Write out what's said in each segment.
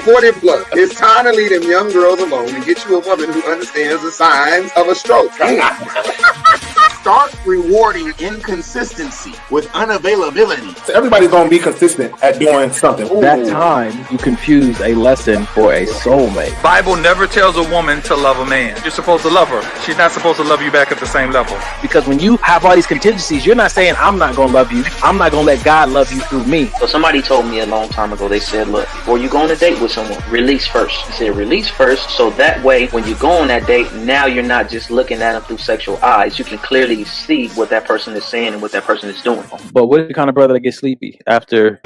40 plus. It's time to leave them young girls alone and get you a woman who understands the signs of a stroke. Start rewarding inconsistency with unavailability. So everybody's gonna be consistent at doing something. That time you confuse a lesson for a soulmate. Bible never tells a woman to love a man. You're supposed to love her. She's not supposed to love you back at the same level. Because when you have all these contingencies, you're not saying, I'm not going to love you. I'm not going to let God love you through me. So somebody told me a long time ago, they said, look, before you go on a date with someone, release first. He said, release first, so that way, when you go on that date, now you're not just looking at them through sexual eyes. You can clearly see what that person is saying and what that person is doing. But what is the kind of brother that gets sleepy after...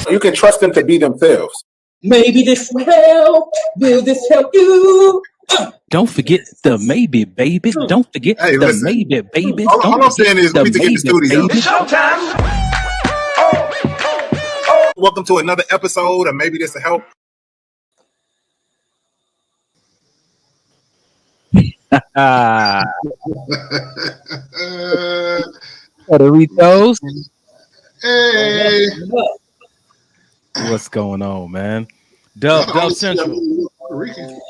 You can trust them to be themselves. Maybe this will help. Will this help you? Don't forget the maybe, baby. Don't forget the maybe, baby. All I'm saying is we need to get in the studio. It's showtime. Welcome to another episode of Maybe This Will Help. What are we those? Hey. What's going on, man? Dub Central.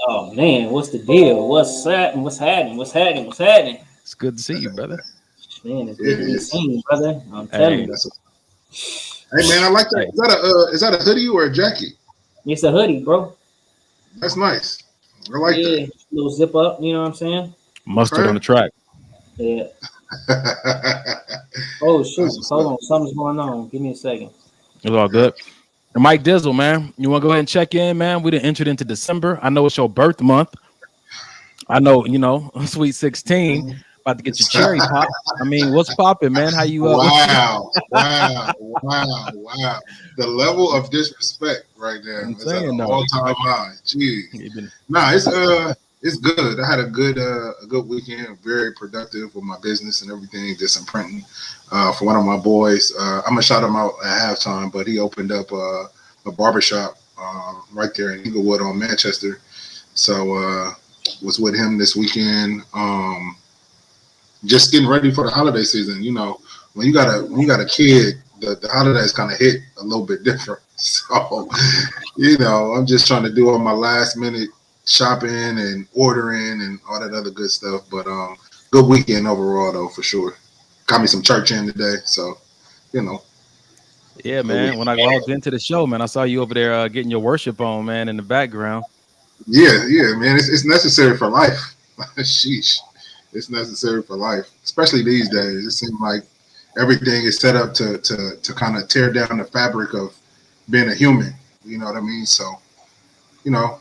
Oh man, what's the deal? What's happening? What's happening? It's good to see you, brother. Man, it's good to be seen, brother. I'm telling you. Hey man, I like that. Is that a hoodie or a jacket? It's a hoodie, bro. That's nice. I like that. Little zip up, you know what I'm saying? Mustard on the track. Yeah. Oh shoot. Hold on, something's going on. Give me a second. It's all good. And Mike Dizzle, man, you want to go ahead and check in, man? We done entered into December. I know it's your birth month. I know, Sweet 16, about to get your cherry pop. I mean, what's popping, man? How you? Wow. The level of disrespect right there is at an all-time high. Gee. Nah, it's good. I had a good weekend, very productive with my business and everything. Did some printing for one of my boys. I'm gonna shout him out at halftime, but he opened up a barbershop right there in Inglewood on Manchester. So was with him this weekend. Just getting ready for the holiday season. When you got a kid, the holidays kind of hit a little bit different. So I'm just trying to do all my last minute shopping and ordering and all that other good stuff. But good weekend overall though, for sure. Got me some church in today, so Yeah, man. When I walked into the show, man, I saw you over there getting your worship on, man, in the background. Yeah, man. It's necessary for life. Sheesh. It's necessary for life, especially these days. It seems like everything is set up to kind of tear down the fabric of being a human. You know what I mean? So,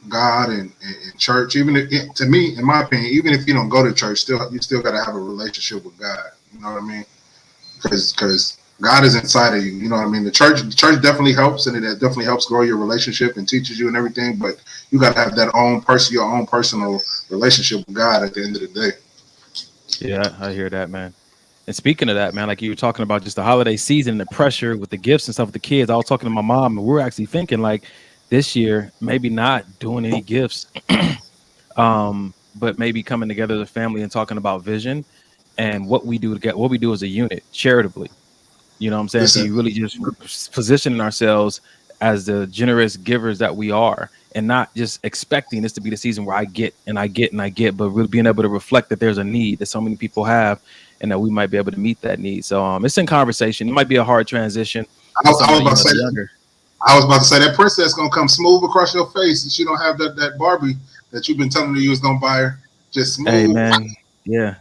God and church, even if, to me, in my opinion, even if you don't go to church, you still got to have a relationship with God. You know what I mean? Because God is inside of you. You know what I mean? The church definitely helps, and it definitely helps grow your relationship and teaches you and everything. But you got to have your own personal relationship with God at the end of the day. Yeah, I hear that, man. And speaking of that, man, like you were talking about just the holiday season and the pressure with the gifts and stuff with the kids. I was talking to my mom, and we were actually thinking like this year, maybe not doing any gifts, but maybe coming together as a family and talking about vision and what we do as a unit charitably. You know what I'm saying? So you really just positioning ourselves as the generous givers that we are, and not just expecting this to be the season where I get, but really being able to reflect that there's a need that so many people have, and that we might be able to meet that need. So it's in conversation. It might be a hard transition. I was about to say that princess gonna come smooth across your face, and she don't have that Barbie that you've been telling her you was gonna buy her. Just smooth. Hey man, yeah.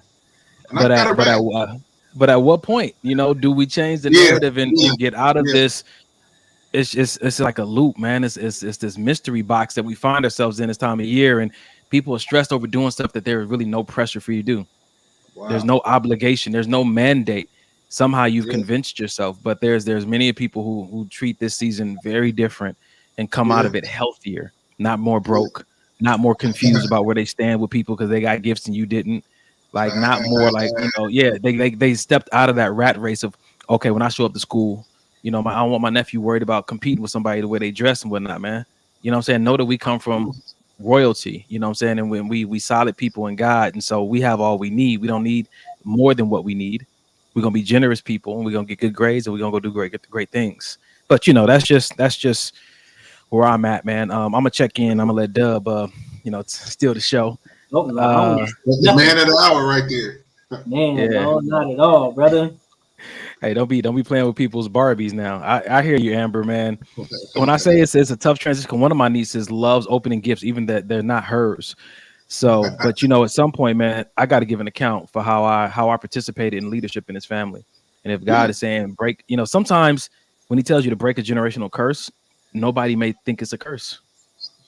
But at what point, do we change the narrative and get out of this? It's like a loop, man. It's this mystery box that we find ourselves in this time of year, and people are stressed over doing stuff that there is really no pressure for you to do. Wow. There's no obligation. There's no mandate. Somehow you've convinced yourself, but there's many people who treat this season very different and come out of it healthier, not more broke, not more confused about where they stand with people because they got gifts and you didn't. Like not more like, they stepped out of that rat race of, okay, when I show up to school, I don't want my nephew worried about competing with somebody the way they dress and whatnot, man. You know what I'm saying? Know that we come from royalty, you know what I'm saying? And when we solid people in God, and so we have all we need. We don't need more than what we need. we're gonna be generous people, and we're gonna get good grades, and we're gonna go do great things. But you know, that's just where I'm at, man. I'm gonna check in. I'm gonna let Dub, steal the show. Oh, no, the man of the hour right there. Man, yeah. No, not at all, brother. Hey, don't be playing with people's Barbies now. I hear you, Amber, man. When I say it's a tough transition, one of my nieces loves opening gifts, even that they're not hers. So, but you know, at some point, man, I got to give an account for how I participated in leadership in his family. And if God is saying break, you know, sometimes when he tells you to break a generational curse, nobody may think it's a curse.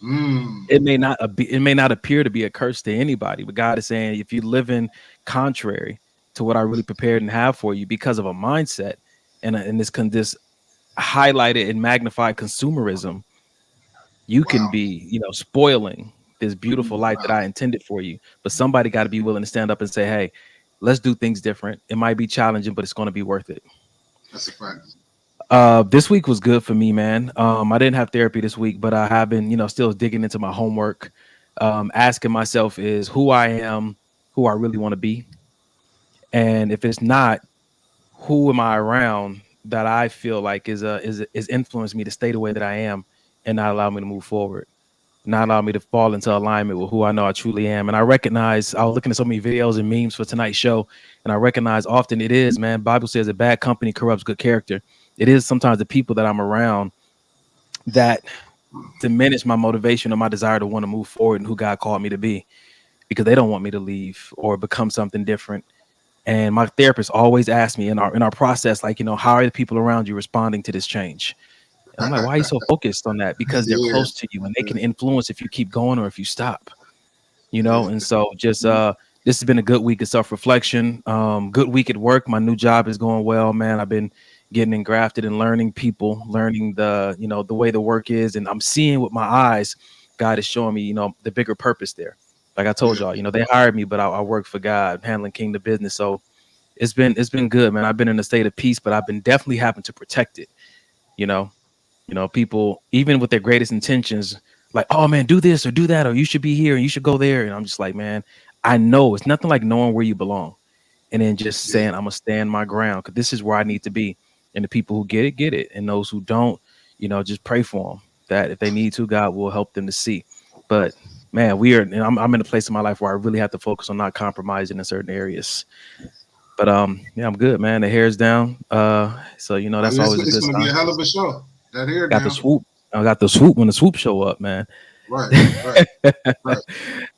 It may not appear to be a curse to anybody, but God is saying if you live in contrary to what I really prepared and have for you because of a mindset and this highlighted and magnified consumerism, you can be, you know, spoiling this beautiful life that I intended for you. But somebody got to be willing to stand up and say, hey, let's do things different. It might be challenging, but it's going to be worth it. That's a fact. This week was good for me, man. I didn't have therapy this week, but I have been, you know, still digging into my homework, asking myself is who I am, who I really want to be. And if it's not, who am I around that I feel like is influenced me to stay the way that I am and not allow me to move forward, not allow me to fall into alignment with who I know I truly am. And I recognize, I was looking at so many videos and memes for tonight's show, and I recognize often it is, man, Bible says that bad company corrupts good character. It is sometimes the people that I'm around that diminish my motivation or my desire to want to move forward and who God called me to be, because they don't want me to leave or become something different. And my therapist always asks me in our process, like, you know, how are the people around you responding to this change? And I'm like, why are you so focused on that? Because they're close to you and they can influence if you keep going or if you stop, you know? And so just this has been a good week of self-reflection, good week at work. My new job is going well, man. I've been getting engrafted and learning people, learning the way the work is. And I'm seeing with my eyes, God is showing me, you know, the bigger purpose there. Like I told y'all, you know, they hired me, but I work for God, handling kingdom business. So it's been good, man. I've been in a state of peace, but I've been definitely having to protect it. You know, people, even with their greatest intentions, like, oh man, do this or do that, or you should be here and you should go there. And I'm just like, man, I know it's nothing like knowing where you belong and then just saying, I'm gonna stand my ground because this is where I need to be. And the people who get it. And those who don't, you know, just pray for them that if they need to, God will help them to see. But man, I'm in a place in my life where I really have to focus on not compromising in certain areas. But yeah, I'm good, man. The hair's down. So you know that's always a good sign. It's gonna be a hell of a show. That hair got down. the swoop. I got the swoop when the swoop show up, man. Right.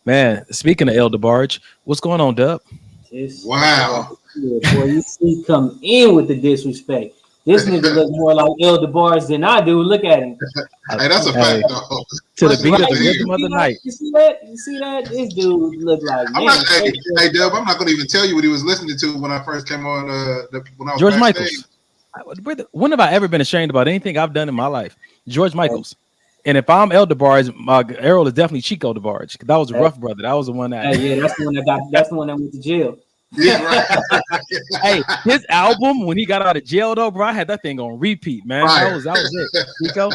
Man, speaking of El DeBarge, what's going on, Dub? Wow. Boy, you see, come in with the disrespect. This nigga look more like El DeBarge than I do. Look at him. Hey, that's a fact, though. To the beat of the rhythm of the night. You see that? This dude look like. Hey, Dub, I'm not going to even tell you what he was listening to when I first came on. When I was George backstage. Michaels. When have I ever been ashamed about anything I've done in my life? George Michaels. And if I'm El DeBarge, my Errol is definitely Chico DeBarge. That was a rough brother. That was the one that. Yeah, that's the one that's the one that went to jail. Yeah, right. Hey, his album when he got out of jail though, bro, I had that thing on repeat, man. That was it. Chico?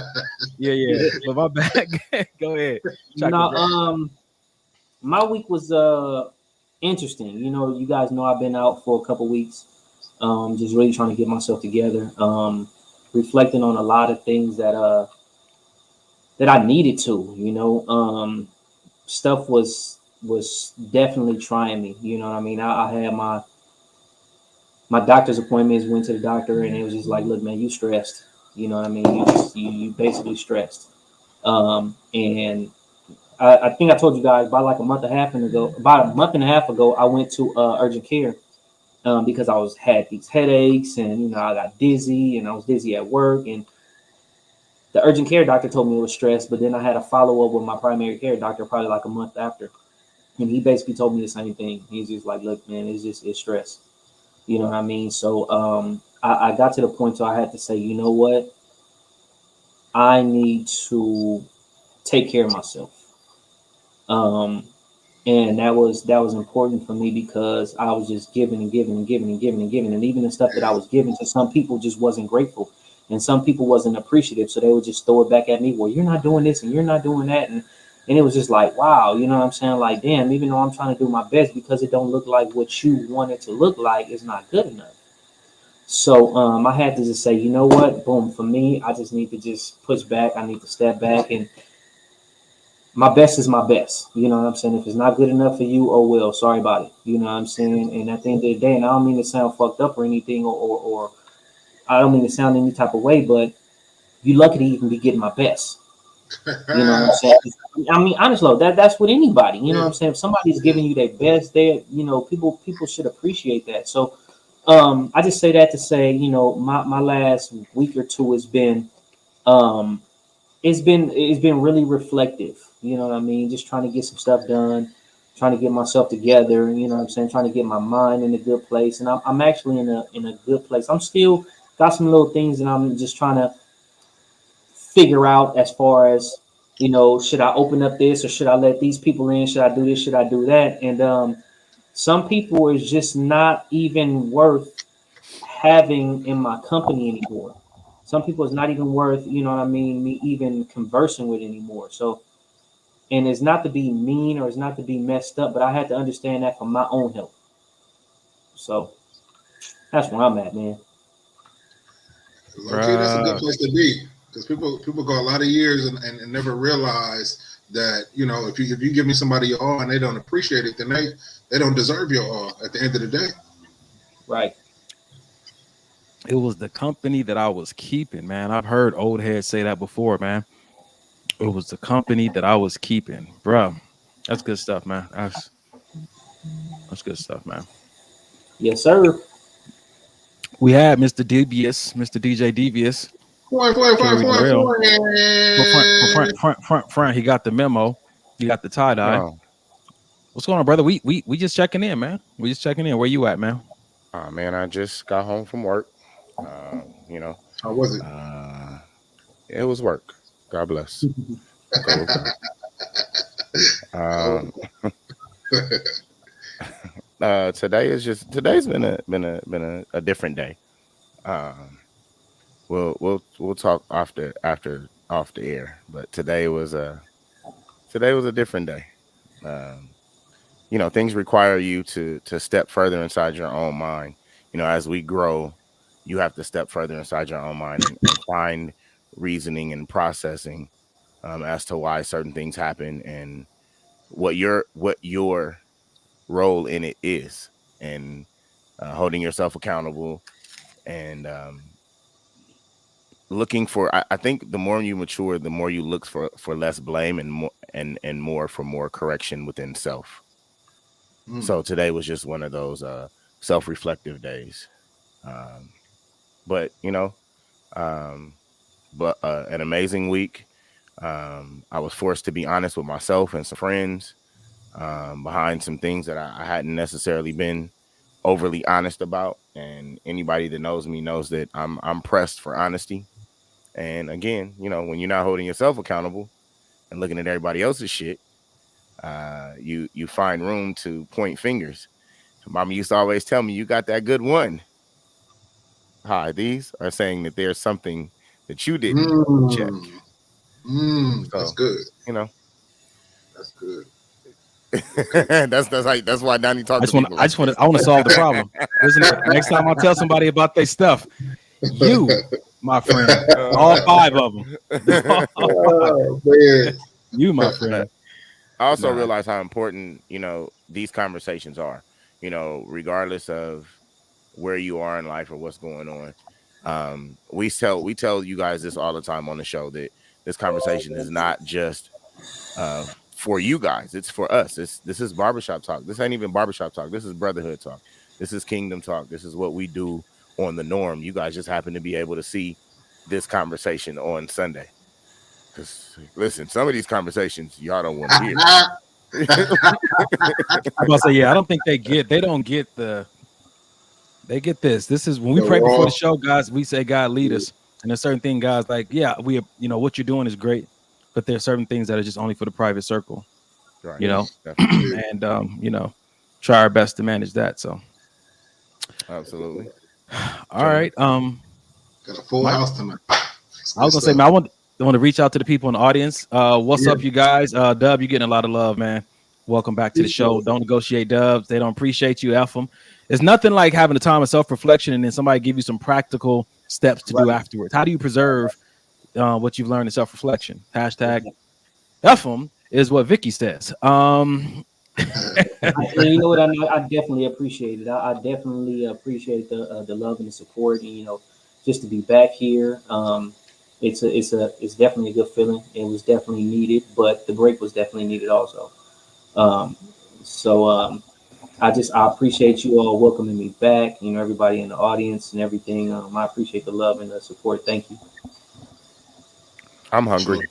Yeah. But my bad. Go ahead. My week was interesting. You know, you guys know I've been out for a couple weeks. Just really trying to get myself together. Reflecting on a lot of things that I needed to, you know. Stuff was definitely trying me. You know what I mean? I had my doctor's appointments, went to the doctor, and it was just like, look, man, you stressed. You know what I mean? You basically stressed. And I think I told you guys about a month and a half ago, I went to urgent care because I had these headaches, and you know, I got dizzy, and I was dizzy at work, and the urgent care doctor told me it was stress. But then I had a follow up with my primary care doctor probably like a month after. And he basically told me the same thing. He's just like, look, man, it's stress. You know what I mean? So I got to the point where I had to say, you know what? I need to take care of myself. And that was important for me because I was just giving and giving and giving and giving and giving. And even the stuff that I was giving to some people just wasn't grateful. And some people wasn't appreciative. So they would just throw it back at me. Well, you're not doing this and you're not doing that. And it was just like, wow, you know what I'm saying? Like, damn, even though I'm trying to do my best because it don't look like what you want it to look like, it's not good enough. So I had to just say, you know what, boom, for me, I just need to just push back. I need to step back, and my best is my best. You know what I'm saying? If it's not good enough for you, oh well, sorry about it. You know what I'm saying? And at the end of the day, and I don't mean to sound fucked up or anything, or I don't mean to sound any type of way, but you lucky to even be getting my best. You know what I'm saying? I mean, honestly, that's with anybody. You know what I'm saying? If somebody's giving you their best, people should appreciate that. So I just say that to say, my last week or two has been um it's been really reflective. You know what I mean? Just trying to get some stuff done, trying to get myself together. You know what I'm saying? Trying to get my mind in a good place, and I'm actually in a good place. I'm still got some little things, and I'm just trying to figure out as far as should I open up this or should I let these people in? Should I do this? Should I do that? And some people is just not even worth having in my company anymore. Some people is not even worth, you know what I mean, me even conversing with anymore. So, and it's not to be mean or it's not to be messed up, but I had to understand that for my own health. So that's where I'm at, man. Okay, that's a good place to be, because people go a lot of years and never realize that, if you give me somebody your all and they don't appreciate it, then they don't deserve your all at the end of the day. Right. It was the company that I was keeping, man. I've heard old heads say that before, man. It was the company that I was keeping, bro. That's good stuff, man. That's good stuff, man. Yes, sir. We had Mr. Devious, Mr. DJ Devious. Front. He got the memo. He got the tie dye. Oh. What's going on, brother? We just checking in, man. We just checking in. Where you at, man? Man, I just got home from work. How was it? It was work. God bless. Today's been a different day. We'll talk off the air, but today was a different day. Things require you to step further inside your own mind. As we grow, you have to step further inside your own mind and find reasoning and processing as to why certain things happen and what your role in it is, and holding yourself accountable and looking for. I think the more you mature, the more you look for less blame and more for more correction within self. So today was just one of those self-reflective days. But an amazing week. I was forced to be honest with myself and some friends behind some things that I hadn't necessarily been overly honest about. And anybody that knows me knows that I'm pressed for honesty. And again, when you're not holding yourself accountable and looking at everybody else's shit, you find room to point fingers. Mama used to always tell me, you got that good one. Hi, these are saying that there's something that you didn't check. So, that's good. That's good. that's why Donnie talks to people. I want to solve the problem. Next time I tell somebody about their stuff, you, my friend, all 5 of them. You, my friend. I also realize how important, these conversations are, regardless of where you are in life or what's going on. We tell you guys this all the time on the show, that this conversation is not just for you guys. It's for us. This is barbershop talk. This ain't even barbershop talk. This is brotherhood talk. This is kingdom talk. This is what we do on the norm. You guys just happen to be able to see this conversation on Sunday. Because listen, some of these conversations y'all don't want to hear. I'm about to say, I don't think they get this. This is when we pray before the show, guys. We say, God lead us, and there's certain things, guys. Like, we, what you're doing is great, but there's certain things that are just only for the private circle, right? And try our best to manage that. So, absolutely. All right. Got a full house tonight. I was gonna say, man, I want to reach out to the people in the audience. What's up, you guys? Dub, you're getting a lot of love, man. Welcome back to the show. Don't negotiate, Dubs. They don't appreciate you, F them. It's nothing like having a time of self-reflection and then somebody give you some practical steps to do afterwards. How do you preserve what you've learned in self-reflection? Hashtag F them is what Vicky says. You know what? I definitely appreciate it. I definitely appreciate the love and the support, and just to be back here. It's definitely a good feeling. It was definitely needed, but the break was definitely needed also. I appreciate you all welcoming me back. Everybody in the audience and everything. I appreciate the love and the support. Thank you. I'm hungry.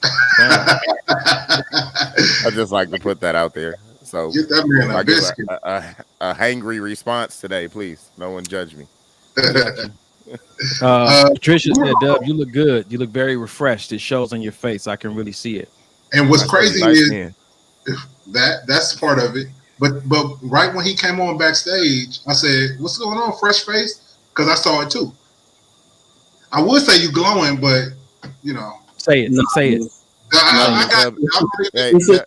I just like to put that out there. So get that man a biscuit. A hangry response today, please. No one judge me. Patricia said, Dub, you look good. You look very refreshed. It shows on your face. I can really see it. And what's crazy is that's part of it. But right when he came on backstage, I said, "What's going on, fresh face?" Because I saw it too. I would say you glowing, but say it. Say it.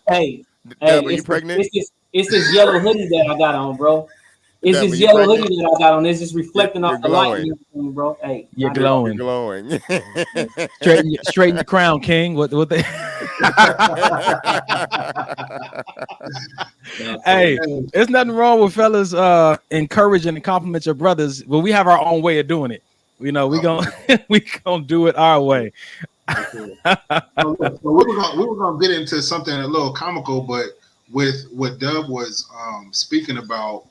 Hey, are you pregnant? It's this yellow hoodie that I got on, bro. It's this yellow hoodie that I got on. It's just reflecting off the light and everything, bro. Hey, you're glowing. You're glowing. Straighten the crown, King. What they? Hey, there's nothing wrong with fellas encouraging and compliment your brothers, but we have our own way of doing it. We gonna do it our way. So we were gonna get into something a little comical, but with what Dub was speaking about,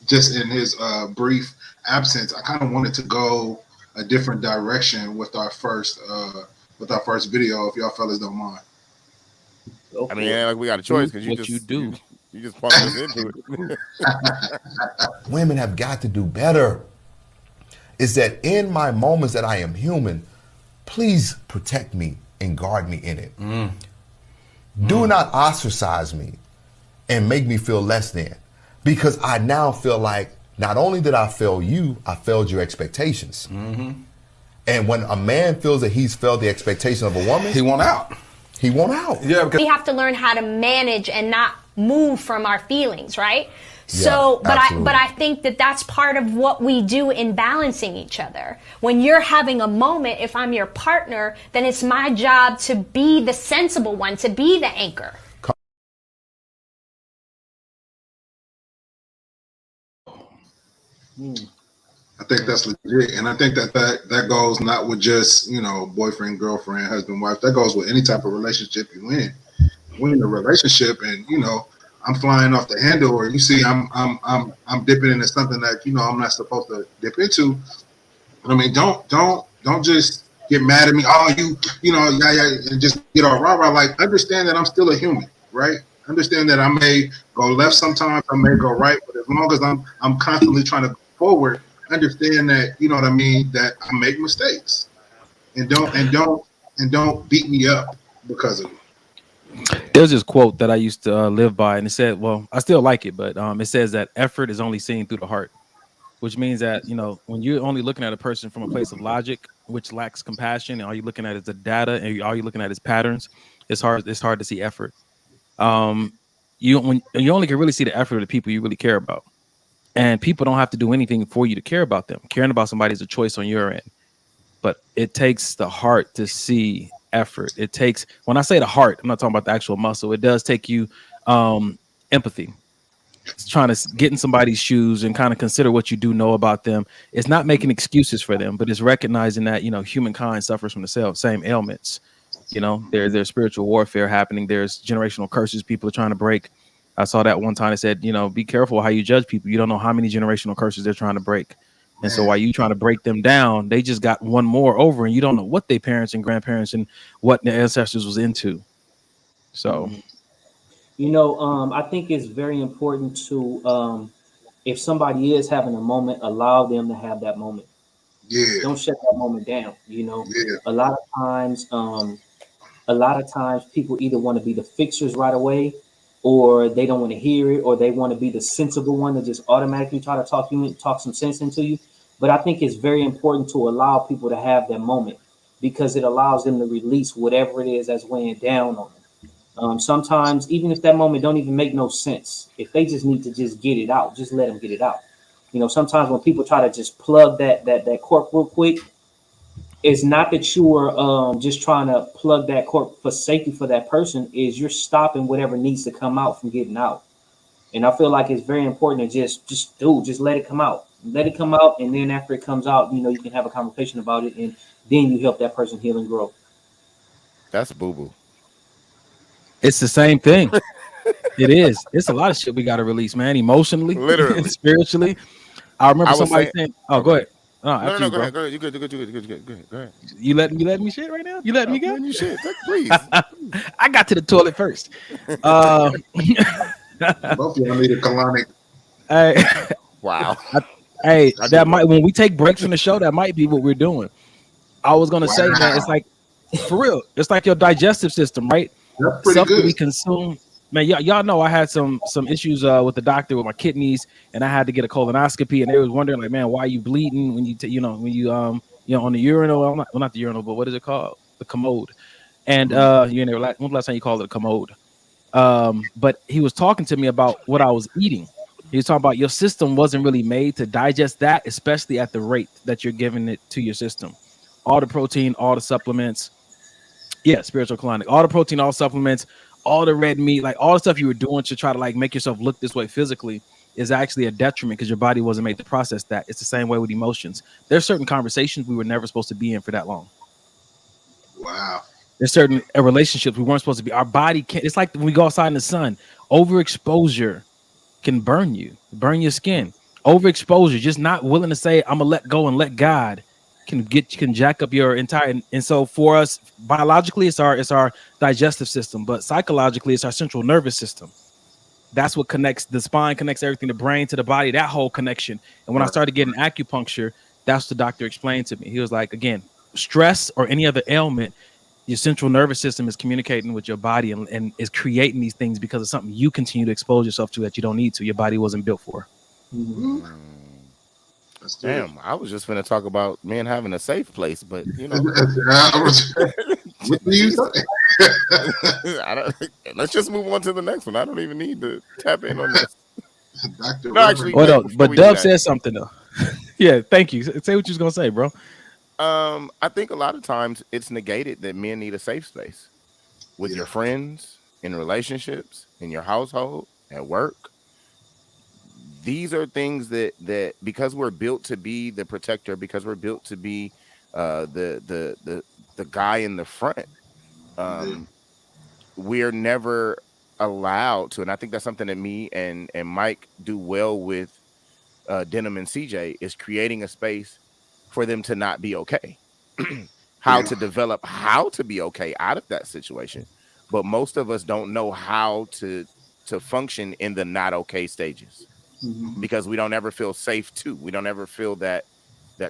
just in his brief absence, I kind of wanted to go a different direction with our first video, if y'all fellas don't mind. I mean, like we got a choice because you just pumped us into it. Women have got to do better. Is that in my moments that I am human, please protect me and guard me in it. Do not ostracize me and make me feel less than, because I now feel like not only did I fail you, I failed your expectations. And when a man feels that he's failed the expectation of a woman, he won't out. He won't out. Yeah, we have to learn how to manage and not move from our feelings, right? So, but I think that that's part of what we do in balancing each other. When you're having a moment, if I'm your partner, then it's my job to be the sensible one, to be the anchor. I think that's legit, and I think that goes not with just boyfriend, girlfriend, husband, wife. That goes with any type of relationship you in. We're in a relationship, and I'm flying off the handle, or you see I'm dipping into something that I'm not supposed to dip into. I mean, don't just get mad at me. Oh, and just get all rah-rah. Like, understand that I'm still a human, right? Understand that I may go left sometimes, I may go right, but as long as I'm constantly trying to go forward, understand that what I mean, that I make mistakes, and don't beat me up because of it. There's this quote that I used to live by, and it said, well, I still like it, but it says that effort is only seen through the heart, which means that, when you're only looking at a person from a place of logic, which lacks compassion, and all you're looking at is the data, and all you're looking at is patterns, it's hard to see effort. You only can really see the effort of the people you really care about. And people don't have to do anything for you to care about them. Caring about somebody is a choice on your end. But it takes the heart to see effort. It takes, when I say the heart, I'm not talking about the actual muscle. It does take you empathy. It's trying to get in somebody's shoes and kind of consider what you do know about them. It's not making excuses for them, but it's recognizing that, humankind suffers from the same ailments. There's spiritual warfare happening. There's generational curses people are trying to break. I saw that one time. It said, be careful how you judge people. You don't know how many generational curses they're trying to break. And so while you trying to break them down, they just got one more over, and you don't know what their parents and grandparents and what their ancestors was into. So, I think it's very important to, if somebody is having a moment, allow them to have that moment. Yeah. Don't shut that moment down. A lot of times people either want to be the fixers right away, or they don't want to hear it, or they want to be the sensible one that just automatically try to talk some sense into you. But I think it's very important to allow people to have that moment, because it allows them to release whatever it is that's weighing down on them. Sometimes, even if that moment don't even make no sense, if they just need to just get it out, just let them get it out. Sometimes when people try to just plug that cork real quick, it's not that you're just trying to plug that cork for safety for that person. Is you're stopping whatever needs to come out from getting out. And I feel like it's very important to just let it come out. Let it come out, and then after it comes out, you can have a conversation about it, and then you help that person heal and grow. That's boo-boo. It's the same thing. It is. It's a lot of shit we got to release, man. Emotionally, literally, spiritually. I remember somebody saying, "Oh, go ahead." No, go ahead. You good. Go ahead. You let me shit right now? You letting me go? You shit, please. I got to the toilet first. Both of y'all need a colonic. Hey, wow. That might, when we take breaks from the show, that might be what we're doing. I was gonna say, man, it's like, for real, it's like your digestive system, right? Stuff that we consume. Man, y'all know I had some issues with the doctor with my kidneys, and I had to get a colonoscopy, and they was wondering, like, man, why are you bleeding when you on the urinal? Well, not the urinal, but what is it called? The commode. And when was the last time you called it a commode? But he was talking to me about what I was eating. He was talking about your system wasn't really made to digest that, especially at the rate that you're giving it to your system. All the protein, all the supplements. Yeah, spiritual colonic. All the protein, all supplements, all the red meat, like all the stuff you were doing to try to like make yourself look this way physically is actually a detriment because your body wasn't made to process that. It's the same way with emotions. There's certain conversations we were never supposed to be in for that long. Wow. There's certain relationships we weren't supposed to be. Our body can't. It's like when we go outside in the sun. Overexposure can burn your skin. Overexposure, just not willing to say I'm gonna let go and let God, can jack up your entire. And so for us, biologically, it's our digestive system, but psychologically, it's our central nervous system. That's what connects the spine, connects everything, the brain to the body, that whole connection. And when I started getting acupuncture, that's what the doctor explained to me. He was like, again, stress or any other ailment, your central nervous system is communicating with your body and is creating these things because of something you continue to expose yourself to that you don't need to. Your body wasn't built for. Mm-hmm. Damn, I was just going to talk about men having a safe place, but you know. What do you say? Let's just move on to the next one. I don't even need to tap in on this. Dr. No, actually, but Dub said something though. Yeah, thank you. Say what you was gonna say, bro. I think a lot of times it's negated that men need a safe space with your friends, in relationships, in your household, at work. These are things that because we're built to be the protector, because we're built to be the guy in the front, we're never allowed to. And I think that's something that me and Mike do well with Denim and CJ is creating a space for them to not be okay. To develop how to be okay out of that situation. But most of us don't know how to function in the not okay stages. Mm-hmm. Because we don't ever feel safe too. We don't ever feel that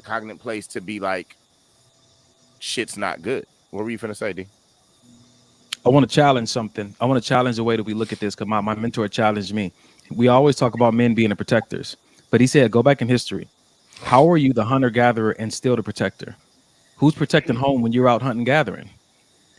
cognate place to be like, shit's not good. What were you finna say, D? I want to challenge something. I want to challenge the way that we look at this because my mentor challenged me. We always talk about men being the protectors, but he said, go back in history. How are you the hunter-gatherer and still the protector? Who's protecting home when you're out hunting gathering?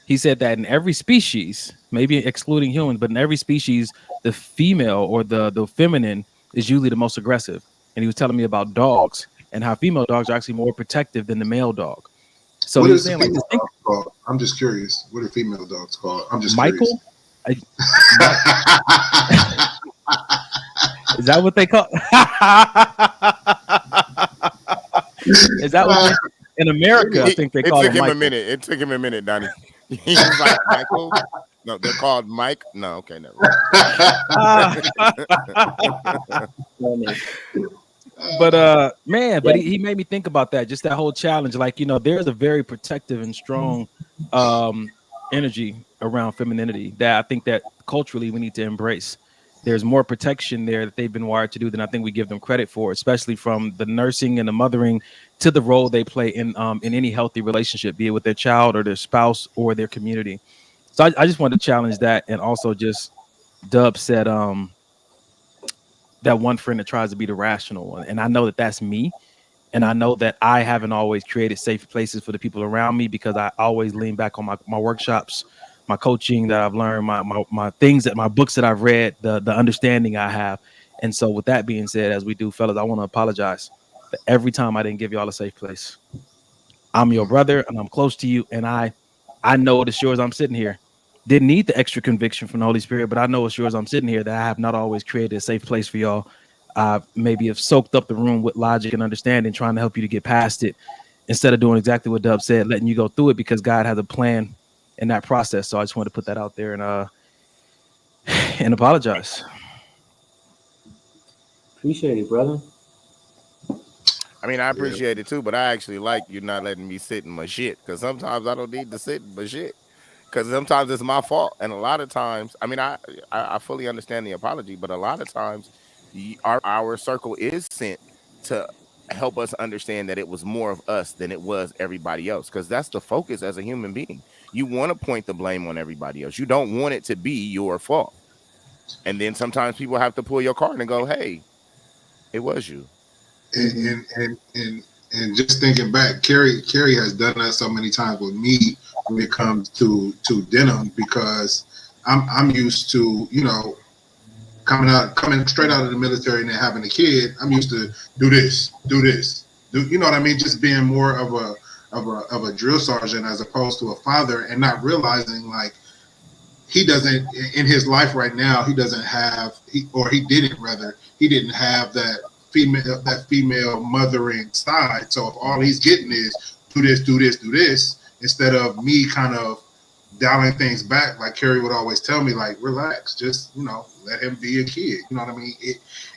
He said that in every species, maybe excluding humans, but in every species, the female or the feminine is usually the most aggressive. And he was telling me about dogs and how female dogs are actually more practive than the male dog. So what he is was saying, like, this thing called? I'm just curious. What are female dogs called? I'm just Michael. Is that what they call? Is that what in America? I think they call it Michael. It took him a minute, Donnie. He was like, Michael. No, they're called Mike. No, okay, never mind. But but he made me think about that. Just that whole challenge. Like, you know, there's a very protective and strong energy around femininity that I think that culturally we need to embrace. There's more protection there that they've been wired to do than I think we give them credit for, especially from the nursing and the mothering to the role they play in any healthy relationship, be it with their child or their spouse or their community. So I just wanted to challenge that. And also just Dub said that one friend that tries to be the rational one. And I know that that's me. And I know that I haven't always created safe places for the people around me because I always lean back on my workshops my coaching that I've learned, my things my books that I've read, the understanding I have. And so with that being said, as we do, fellas, I want to apologize for every time I didn't give y'all a safe place. I'm your brother and I'm close to you. And I know it assures I'm sitting here. Didn't need the extra conviction from the Holy Spirit, but I know as sure as I'm sitting here that I have not always created a safe place for y'all. Maybe have soaked up the room with logic and understanding, trying to help you to get past it instead of doing exactly what Dub said, letting you go through it because God has a plan in that process. So I just wanted to put that out there and apologize. Appreciate it, brother. I mean, I appreciate it too, but I actually like you not letting me sit in my shit because sometimes I don't need to sit in my shit because sometimes it's my fault. And a lot of times, I mean, I fully understand the apology, but a lot of times our circle is sent to help us understand that it was more of us than it was everybody else because that's the focus as a human being. You want to point the blame on everybody else. You don't want it to be your fault. And then sometimes people have to pull your card and go, hey, it was you. And just thinking back, Carrie has done that so many times with me when it comes to denim because I'm used to, you know, coming straight out of the military and then having a kid. I'm used to do this, you know what I mean? Just being more of a drill sergeant as opposed to a father and not realizing like he doesn't in his life right now, he didn't have that female mothering side. So if all he's getting is do this, instead of me kind of dialing things back, like Carrie would always tell me, like, relax, just, you know, let him be a kid. You know what I mean?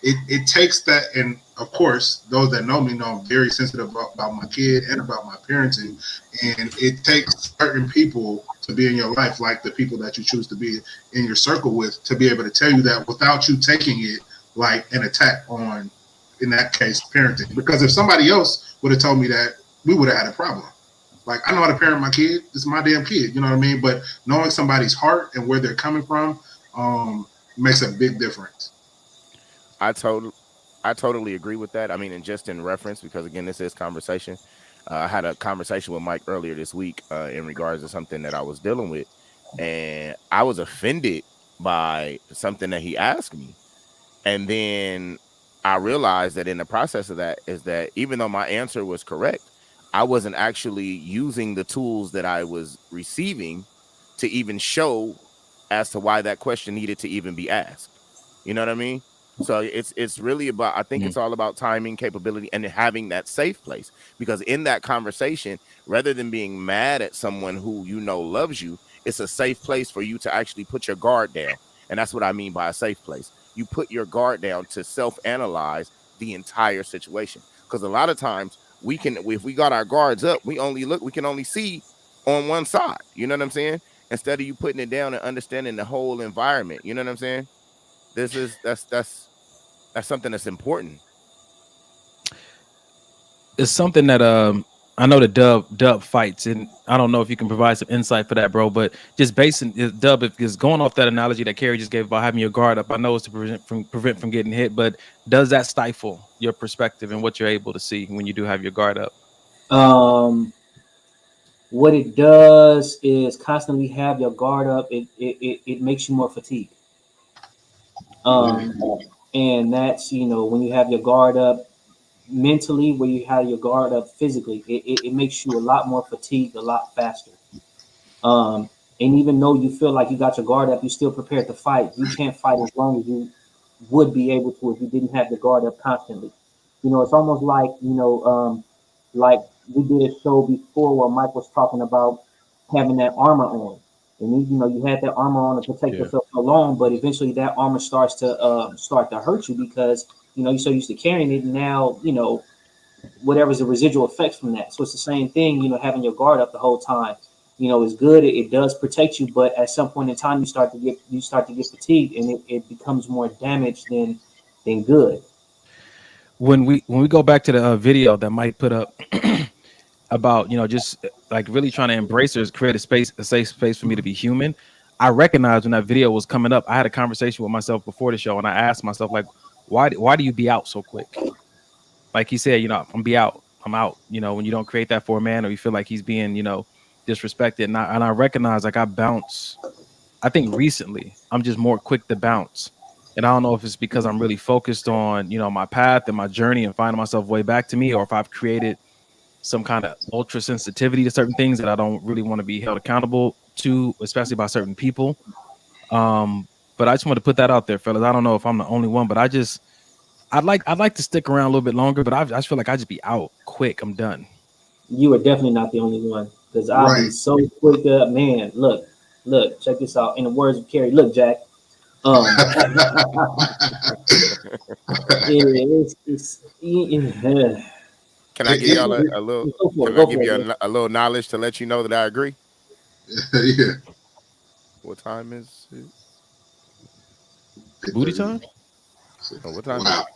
It takes that, and of course, those that know me know I'm very sensitive about my kid and about my parenting, and it takes certain people to be in your life, like the people that you choose to be in your circle with, to be able to tell you that without you taking it like an attack on, in that case, parenting. Because if somebody else would have told me that, we would have had a problem. Like, I know how to parent my kid. It's my damn kid. You know what I mean? But knowing somebody's heart and where they're coming from makes a big difference. I totally agree with that. I mean, and just in reference, because again, this is conversation. I had a conversation with Mike earlier this week in regards to something that I was dealing with, and I was offended by something that he asked me. And then I realized that in the process of that is that even though my answer was correct, I wasn't actually using the tools that I was receiving to even show as to why that question needed to even be asked. You know what I mean? So it's really about, I think it's all about timing, capability, and having that safe place. Because in that conversation, rather than being mad at someone who you know loves you, it's a safe place for you to actually put your guard down. And that's what I mean by a safe place. You put your guard down to self-analyze the entire situation. Because a lot of times if we got our guards up, we can only see on one side. You know what I'm saying? Instead of you putting it down and understanding the whole environment. You know what I'm saying? That's something that's important. It's something that I know the Dub fights, and I don't know if you can provide some insight for that, bro. But just basing Dub, if it's going off that analogy that Carrie just gave about having your guard up, I know it's to prevent from getting hit, but does that stifle your perspective and what you're able to see when you do have your guard up? What it does is constantly have your guard up. It makes you more fatigued. And that's, you know, when you have your guard up mentally, where you have your guard up physically, it makes you a lot more fatigued, a lot faster. And even though you feel like you got your guard up, you're still prepared to fight. You can't fight as long as you would be able to if you didn't have the guard up constantly. You know, it's almost like, you know, like we did a show before where Mike was talking about having that armor on. And you know, you had that armor on to protect yourself so long, but eventually that armor starts to hurt you because, you know, you're so used to carrying it, and now, you know, whatever's the residual effects from that. So it's the same thing, you know, having your guard up the whole time. You know, it's good. It does protect you, but at some point in time, you start to get fatigued, and it becomes more damage than good. When we go back to the video that Mike put up about, you know, just like really trying to embrace or create a safe space for me to be human. I recognized when that video was coming up, I had a conversation with myself before the show, and I asked myself, like, why do you be out so quick? Like he said, you know, I'm out. You know, when you don't create that for a man, or you feel like he's being, you know, disrespected, and I recognize like I bounce. I think recently I'm just more quick to bounce, and I don't know if it's because I'm really focused on my path and my journey and finding myself way back to me, or if I've created some kind of ultra sensitivity to certain things that I don't really want to be held accountable to, especially by certain people. But I just want to put that out there, fellas. I don't know if I'm the only one, but I'd like to stick around a little bit longer, but I just feel like I just be out quick. I'm done. You are definitely not the only one, because I'll be so quick to, man, look, check this out. In the words of Carrie, look, Jack. Can I give y'all a little? Can I give you a little knowledge to let you know that I agree? Yeah. What time is it? Booty time? Oh, what time? Wow.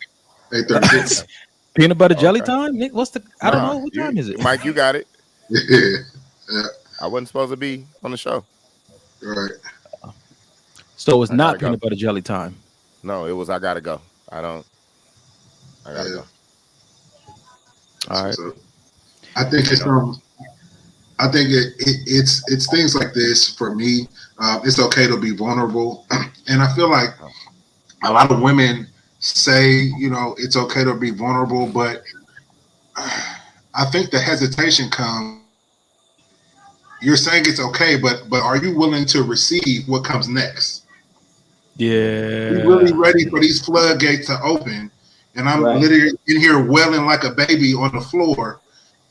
8:36. Peanut butter jelly time? Nick, I don't know. What time is it? Mike, you got it. Yeah. I wasn't supposed to be on the show. Right. So it's not peanut butter jelly time. No, it was I gotta go. I gotta go. All right. So, I think it's it's things like this for me. It's okay to be vulnerable, and I feel like a lot of women say, it's okay to be vulnerable, but I think the hesitation comes. You're saying it's okay, but are you willing to receive what comes next? Yeah. You're really ready for these floodgates to open, and I'm literally in here wailing like a baby on the floor,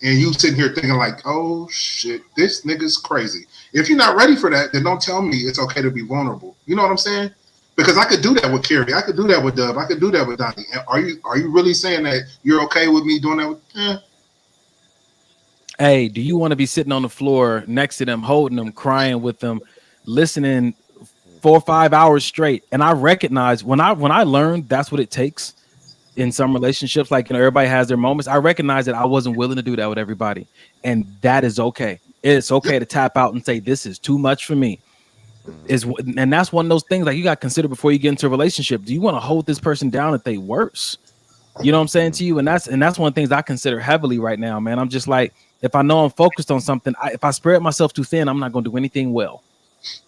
and you sitting here thinking like, oh shit, this nigga's crazy. If you're not ready for that, then don't tell me it's okay to be vulnerable. You know what I'm saying? Because I could do that with Carrie. I could do that with Dub. I could do that with Donnie. Are you really saying that you're okay with me doing that with Hey, do you want to be sitting on the floor next to them, holding them, crying with them, listening 4 or 5 hours straight? And I recognize when I learned that's what it takes in some relationships, like everybody has their moments. I recognize that I wasn't willing to do that with everybody, and that is okay. It's okay to tap out and say this is too much for me. And that's one of those things like you got to consider before you get into a relationship. Do you want to hold this person down if they worse? You know what I'm saying to you? And that's one of the things I consider heavily right now, man. I'm just like, if I know I'm focused on something, if I spread myself too thin, I'm not going to do anything well.